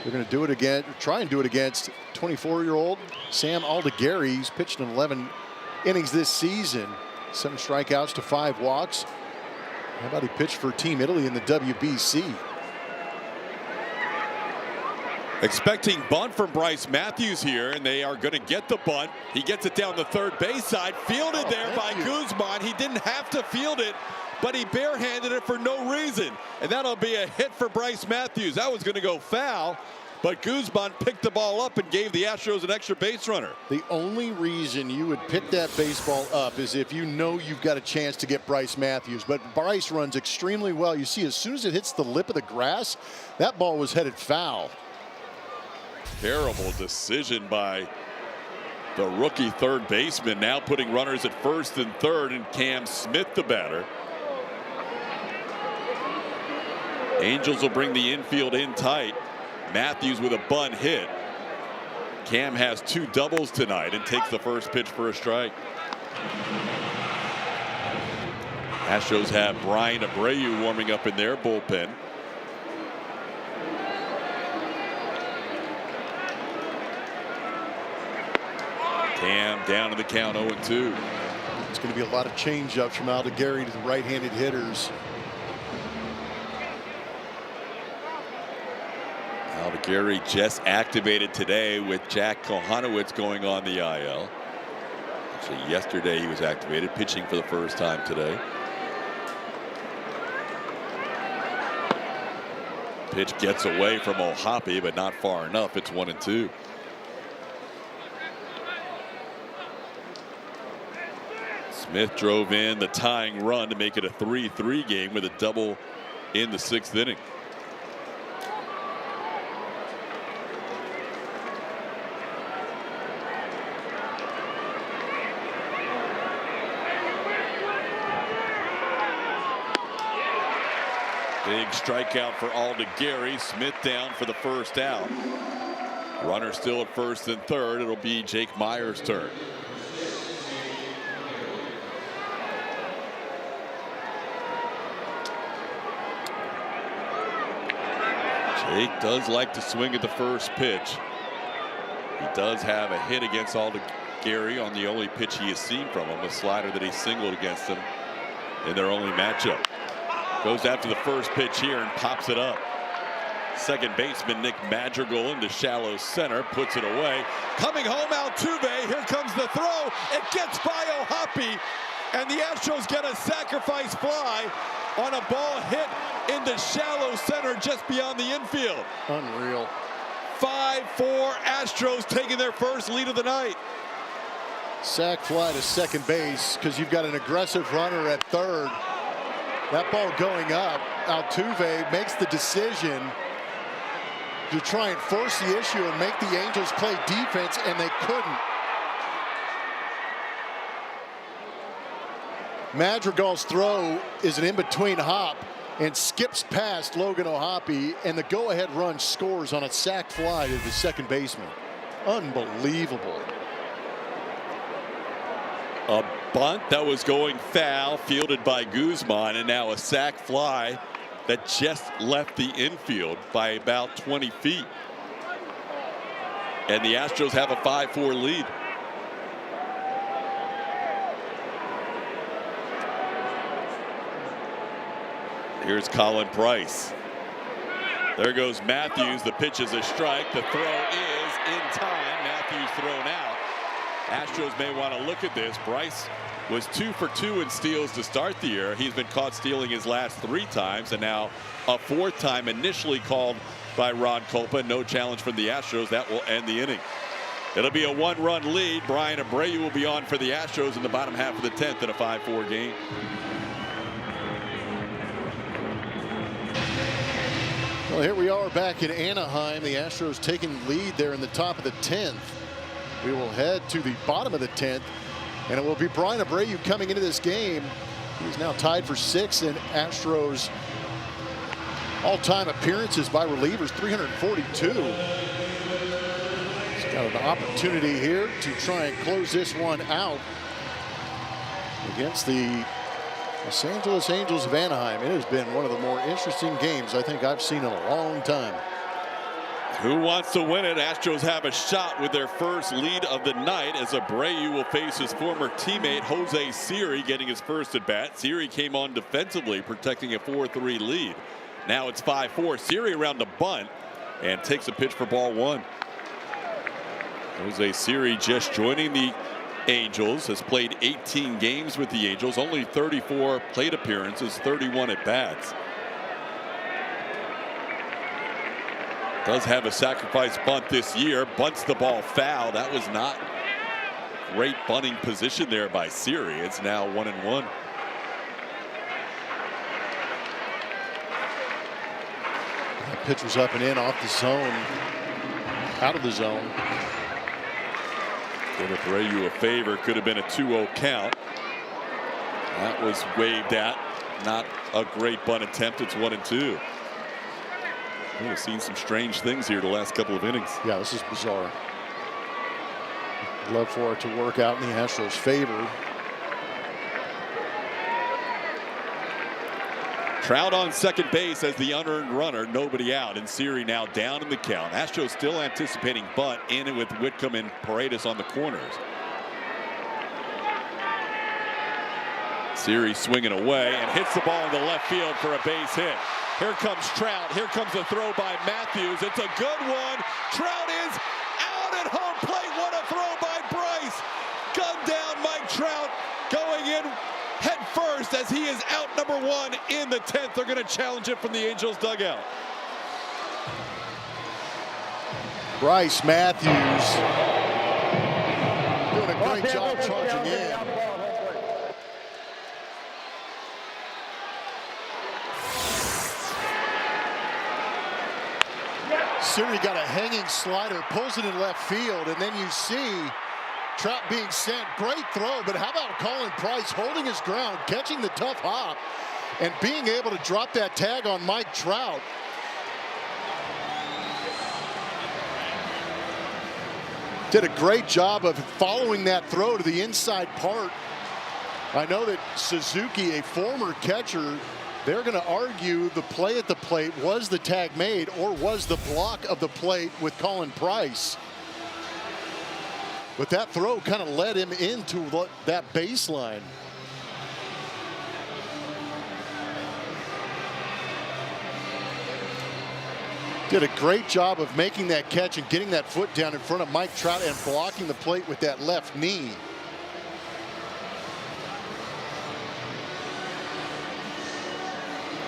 They're going to do it again, try and do it against 24-year-old Sam Aldegari. He's pitched in 11 innings this season, 7 strikeouts to 5 walks. How about he pitched for Team Italy in the WBC? Expecting bunt from Bryce Matthews here, and they are going to get the bunt. He gets it down the third base side, fielded there by Guzman. He didn't have to field it, but he barehanded it for no reason. And that'll be a hit for Bryce Matthews. That was going to go foul, but Guzman picked the ball up and gave the Astros an extra base runner. The only reason you would pick that baseball up is if you know you've got a chance to get Bryce Matthews. But Bryce runs extremely well. You see, as soon as it hits the lip of the grass, that ball was headed foul. Terrible decision by the rookie third baseman, now putting runners at first and third, and Cam Smith, the batter. Angels will bring the infield in tight. Matthews with a bunt hit. Cam has 2 doubles tonight and takes the first pitch for a strike. Astros have Brian Abreu warming up in their bullpen. Cam down to the count, 0-2. It's going to be a lot of change-ups from Aldegari to the right-handed hitters. Aldegari just activated today with Jack Kohanowitz going on the IL. Actually, yesterday he was activated, pitching for the first time today. Pitch gets away from O'Hoppe, but not far enough. It's 1-2. Smith drove in the tying run to make it a 3-3 game with a double in the 6th inning. Big strikeout for Aldegari. Smith down for the first out. Runner still at first and third. It'll be Jake Meyers' turn. Jake does like to swing at the first pitch. He does have a hit against Aldegari on the only pitch he has seen from him, a slider that he singled against him in their only matchup. Goes after the first pitch here and pops it up. Second baseman Nick Madrigal into shallow center, puts it away. Coming home, Altuve. Here comes the throw. It gets by O'Hoppe, and the Astros get a sacrifice fly on a ball hit into shallow center just beyond the infield. Unreal. 5-4 Astros taking their first lead of the night. Sac fly to second base because you've got an aggressive runner at third. That ball going up. Altuve makes the decision to try and force the issue and make the Angels play defense, and they couldn't. Madrigal's throw is an in-between hop and skips past Logan O'Hoppe, and the go-ahead run scores on a sac fly to the second baseman. Unbelievable. A bunt that was going foul, fielded by Guzman, and now a sac fly that just left the infield by about 20 feet. And the Astros have a 5-4 lead. Here's Colin Price. There goes Matthews. The pitch is a strike. The throw is in time. Matthews thrown out. Astros may want to look at this. Bryce was 2 for 2 in steals to start the year. He's been caught stealing his last 3 times, and now a 4th time initially called by Ron Kolpa. No challenge from the Astros. That will end the inning. It'll be a 1-run lead. Brian Abreu will be on for the Astros in the bottom half of the 10th in a 5-4 game. Well, here we are back in Anaheim. The Astros taking lead there in the top of the 10th. We will head to the bottom of the 10th, and it will be Brian Abreu coming into this game. He's now tied for 6th in Astros all-time appearances by relievers, 342. He's got an opportunity here to try and close this one out against the Los Angeles Angels of Anaheim. It has been one of the more interesting games I think I've seen in a long time. Who wants to win it? Astros have a shot with their first lead of the night as Abreu will face his former teammate Jose Siri, getting his first at bat. Siri came on defensively, protecting a 4-3 lead. Now it's 5-4. Siri around the bunt and takes a pitch for ball 1. Jose Siri just joining the Angels, has played 18 games with the Angels, only 34 plate appearances, 31 at bats. Does have a sacrifice bunt this year, bunts the ball foul. That was not great bunting position there by Siri. It's now 1-1. Pitcher's up and in, off the zone, out of the zone. Did Abreu a favor. Could have been a 2-0 count. That was waved at. Not a great bunt attempt. It's 1-2. We've seen some strange things here the last couple of innings. Yeah, this is bizarre. Love for it to work out in the Astros' favor. Trout on second base as the unearned runner, nobody out, and Siri now down in the count. Astros still anticipating bunt in it with Whitcomb and Paredes on the corners. Siri swinging away and hits the ball in the left field for a base hit. Here comes Trout. Here comes a throw by Matthews. It's a good one. Trout is out at home plate. What a throw by Bryce. Gunned down Mike Trout, going in head first as he is out number 1 in the 10th. They're going to challenge it from the Angels dugout. Bryce Matthews doing a great job charging in. Siri got a hanging slider, pulls it in left field, and then you see Trout being sent. Great throw, but how about Colin Price holding his ground, catching the tough hop, and being able to drop that tag on Mike Trout. Did a great job of following that throw to the inside part. I know that Suzuki, a former catcher, they're going to argue the play at the plate was the tag made or was the block of the plate with Colin Price. But that throw kind of led him into that baseline. Did a great job of making that catch and getting that foot down in front of Mike Trout and blocking the plate with that left knee.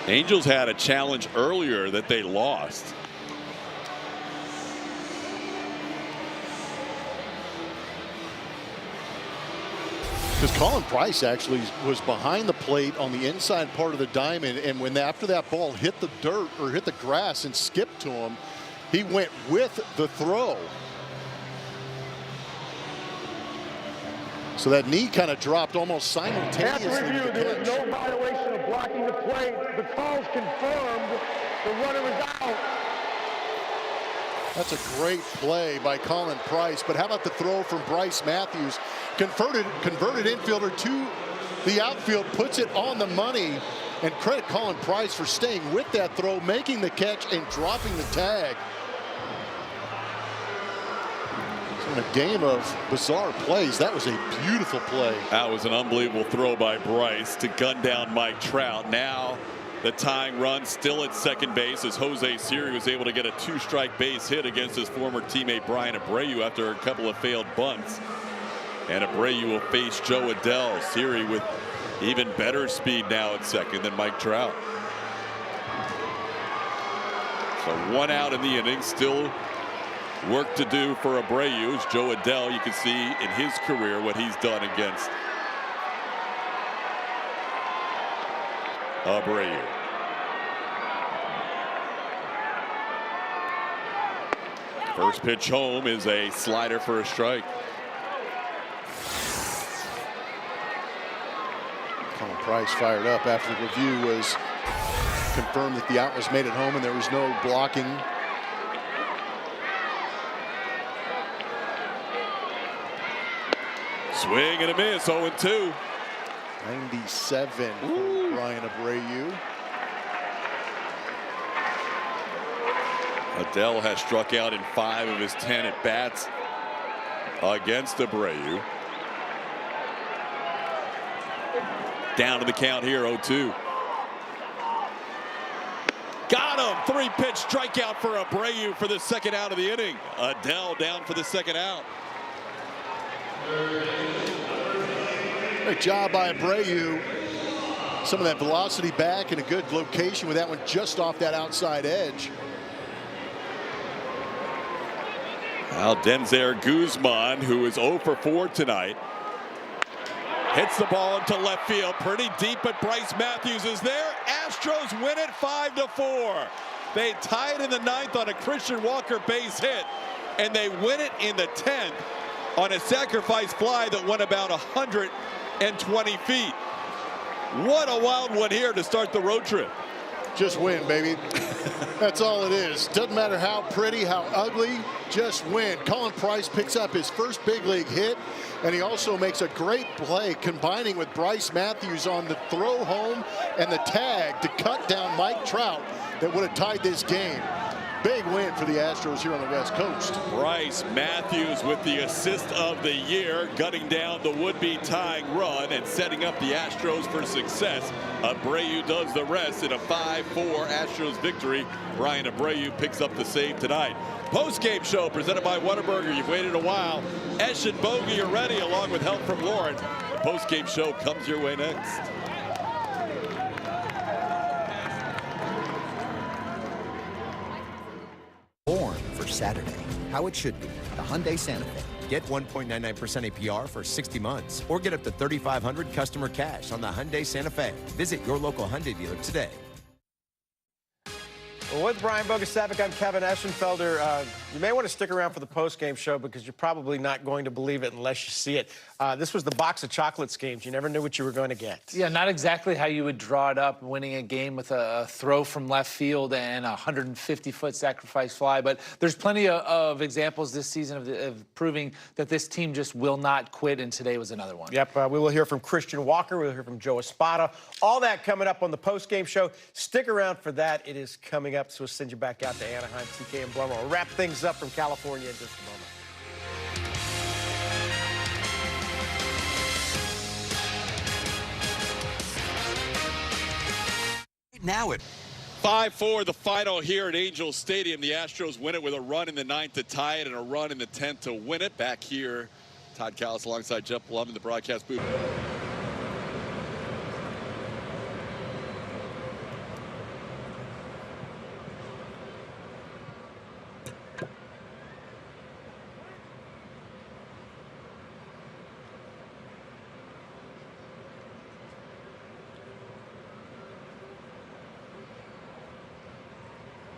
Angels had a challenge earlier that they lost. Because Colin Price actually was behind the plate on the inside part of the diamond, and when after that ball hit the dirt or hit the grass and skipped to him, he went with the throw. So that knee kind of dropped almost simultaneously. After review, there was no violation of blocking the plate. The call's confirmed. The runner is out. That's a great play by Colin Price. But how about the throw from Bryce Matthews? Converted infielder to the outfield, puts it on the money. And credit Colin Price for staying with that throw, making the catch, and dropping the tag. In a game of bizarre plays, that was a beautiful play. That was an unbelievable throw by Bryce to gun down Mike Trout. Now the tying run still at second base as Jose Siri was able to get a 2-strike base hit against his former teammate Brian Abreu after a couple of failed bunts. And Abreu will face Joe Adell. Siri with even better speed now at second than Mike Trout. So 1 out in the inning, still work to do for Abreu. As Joe Adell, you can see in his career what he's done against Abreu. First pitch home is a slider for a strike. Colin Price fired up after the review was confirmed that the out was made at home and there was no blocking. Swing and a miss, 0-2. 97 from Brian Abreu. Adell has struck out in 5 of his 10 at bats against Abreu. Down to the count here, 0-2. Got him. 3-pitch strikeout for Abreu for the second out of the inning. Adell down for the second out. Great job by Abreu. Some of that velocity back in a good location with that one just off that outside edge. Aldenzer Guzman, who is 0 for 4 tonight, hits the ball into left field pretty deep, but Bryce Matthews is there. Astros win it 5-4. They tied in the 9th on a Christian Walker base hit, and they win it in the 10th on a sacrifice fly that went about 120 feet. What a wild one here to start the road trip. Just win, baby. That's all it is. Doesn't matter how pretty, how ugly, just win. Colin Price picks up his first big league hit, and he also makes a great play combining with Bryce Matthews on the throw home and the tag to cut down Mike Trout that would have tied this game. Big win for the Astros here on the West Coast. Bryce Matthews with the assist of the year, gutting down the would-be tying run and setting up the Astros for success. Abreu does the rest in a 5-4 Astros victory. Brian Abreu picks up the save tonight. Post-game show presented by Whataburger. You've waited a while. Esh and Bogey are ready along with help from Lauren. The post-game show comes your way next. Born for Saturday. How it should be. The Hyundai Santa Fe. Get 1.99% APR for 60 months or get up to $3,500 customer cash on the Hyundai Santa Fe. Visit your local Hyundai dealer today. Well, with Brian Bogusevic, I'm Kevin Eschenfelder. You may want to stick around for the post-game show because you're probably not going to believe it unless you see it. This was the box of chocolates games. You never knew what you were going to get. Yeah, not exactly how you would draw it up, winning a game with a throw from left field and a 150-foot sacrifice fly. But there's plenty of examples this season of proving that this team just will not quit, and today was another one. Yep, we will hear from Christian Walker. We'll hear from Joe Espada. All that coming up on the post-game show. Stick around for that. It is coming up, so we'll send you back out to Anaheim, TK and Blummer. We'll wrap things up from California in just a moment. Now it 5-4 the final here at Angels Stadium. The Astros win it with a run in the 9th to tie it and a run in the 10th to win it. Back here, Todd Callis alongside Jeff Blum in the broadcast booth.